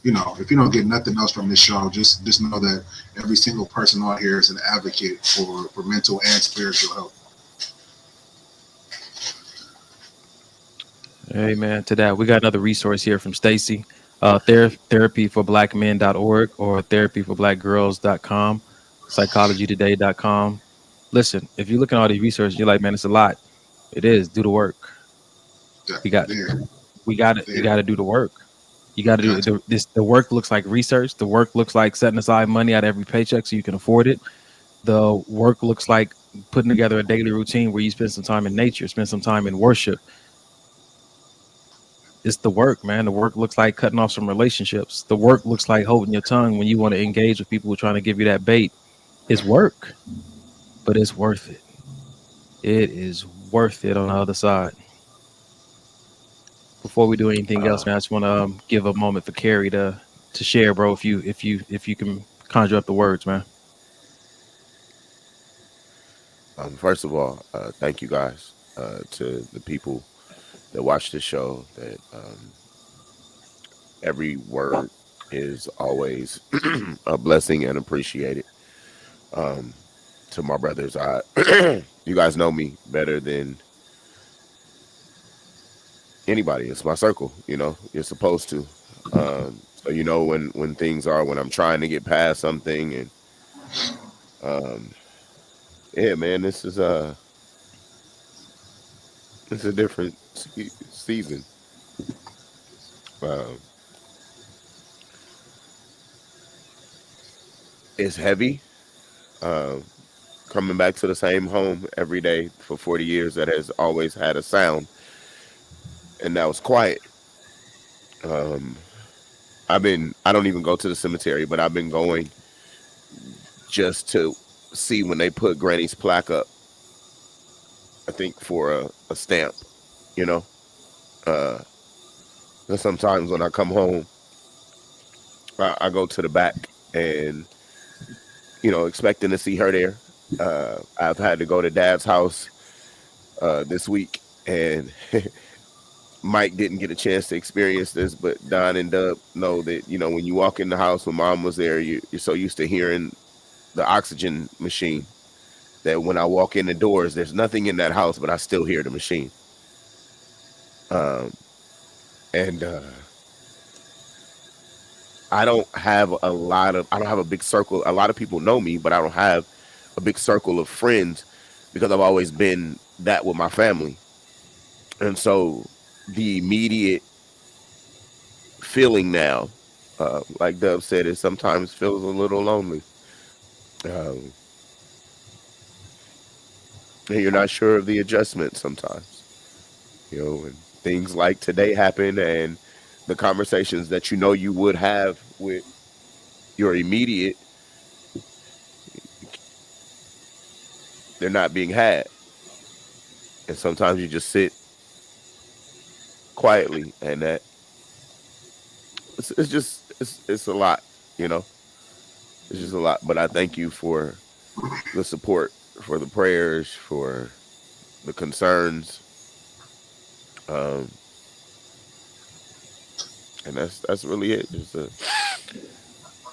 if you don't get nothing else from this show, just know that every single person on here is an advocate for mental and spiritual health. Amen to that. We got another resource here from Stacy, therapyforblackmen.org or therapyforblackgirls.com, psychologytoday.com. Listen, if you're looking at all these resources, you're like, man, it's a lot. It is. Do the work. You got to do the work. You got to do this. The work looks like research. The work looks like setting aside money out of every paycheck so you can afford it. The work looks like putting together a daily routine where you spend some time in nature, spend some time in worship. It's the work, man. The work looks like cutting off some relationships. The work looks like holding your tongue when you want to engage with people who are trying to give you that bait. It's work, but it's worth it. It is worth it on the other side. Before we do anything else, man, I just want to give a moment for Carrie to share, bro. If you can conjure up the words, man. First of all, thank you guys to the people that watch this show. That every word is always a blessing and appreciated. To my brothers, you guys know me better than anybody. It's my circle, you're supposed to. So when things are, when I'm trying to get past something, and yeah, man, it's a different season. It's heavy. Coming back to the same home every day for 40 years that has always had a sound, and now it's quiet. I don't even go to the cemetery, but I've been going just to see when they put Granny's plaque up, I think for a stamp, and sometimes when I come home, I go to the back and, expecting to see her there. I've had to go to Dad's house this week, and Mike didn't get a chance to experience this, but Don and Dub know that, when you walk in the house when Mom was there, you're so used to hearing the oxygen machine that when I walk in the doors, there's nothing in that house, but I still hear the machine. And I don't have a big circle. A lot of people know me, but I don't have a big circle of friends because I've always been that with my family. And so the immediate feeling now, like Dub said, it sometimes feels a little lonely. And you're not sure of the adjustment sometimes, and things like today happen, and the conversations that you would have with your immediate, they're not being had. And sometimes you just sit quietly, and that it's a lot, it's just a lot. But I thank you for the support, for the prayers, for the concerns, and that's really it. Just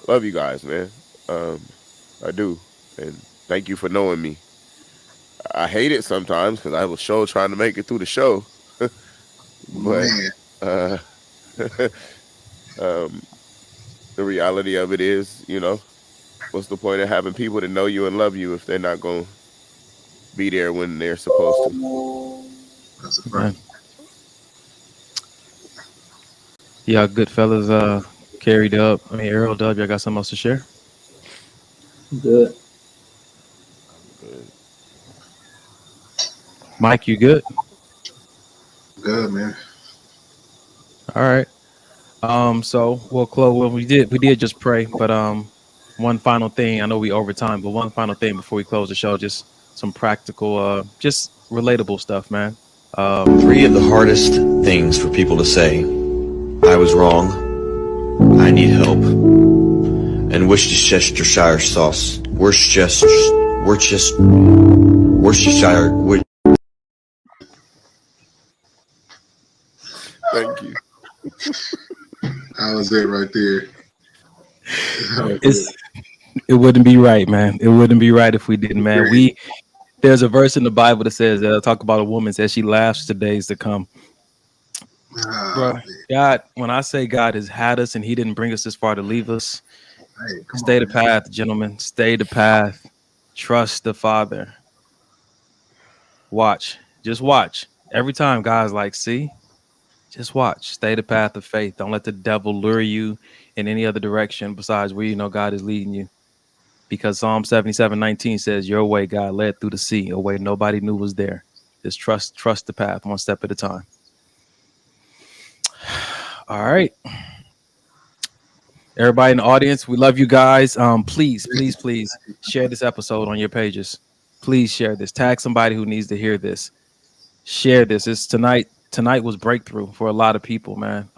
love you guys, man. I do, and thank you for knowing me. I hate it sometimes because I have a show trying to make it through the show, but the reality of it is, what's the point of having people to know you and love you if they're not going to be there when they're supposed to? That's a fact. Yeah, good fellas. Carried up. Errol, Dub, y'all got something else to share? Good. Good. Mike, you good? Good, man. All right. So we'll close. Well, we did just pray, but one final thing. I know we over time, but one final thing before we close the show, just some practical, just relatable stuff, man. 3 of the hardest things for people to say: I was wrong, I need help, and Worcestershire sauce. Worcestershire. Thank you. That was it right there. It wouldn't be right, man. It wouldn't be right if we didn't, man. There's a verse in the Bible that says talk about a woman says she laughs the days to come. Bro, God, when I say God has had us and He didn't bring us this far to leave us, stay the path, gentlemen. Stay the path. Trust the Father. Watch. Just watch. Every time God's like, see, just watch. Stay the path of faith. Don't let the devil lure you in any other direction besides where you know God is leading you. Because Psalm 77:19 says, your way, God, led through the sea, a way nobody knew was there. Just trust the path, one step at a time. All right. Everybody in the audience, we love you guys. Please share this episode on your pages. Please share this. Tag somebody who needs to hear this. Share this. It's tonight was breakthrough for a lot of people, man.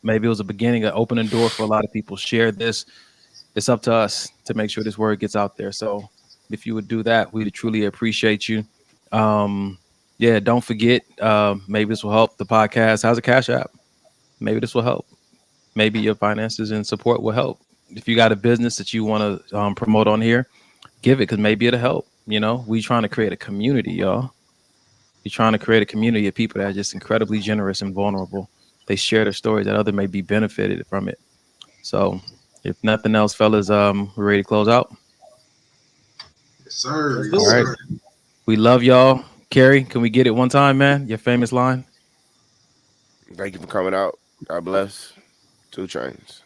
Maybe it was a beginning, an opening door for a lot of people. Share this. It's up to us to make sure this word gets out there. So if you would do that, we'd truly appreciate you. Yeah, don't forget, maybe this will help the podcast. How's a Cash App? Maybe this will help. Maybe your finances and support will help. If you got a business that you want to promote on here, give it, because maybe it'll help. We trying to create a community, y'all. We're trying to create a community of people that are just incredibly generous and vulnerable. They share their stories that others may be benefited from it. So if nothing else, fellas, we're ready to close out. Yes, sir. All right. We love y'all. Carrie, can we get it one time, man? Your famous line. Thank you for coming out. God bless. 2 Chainz.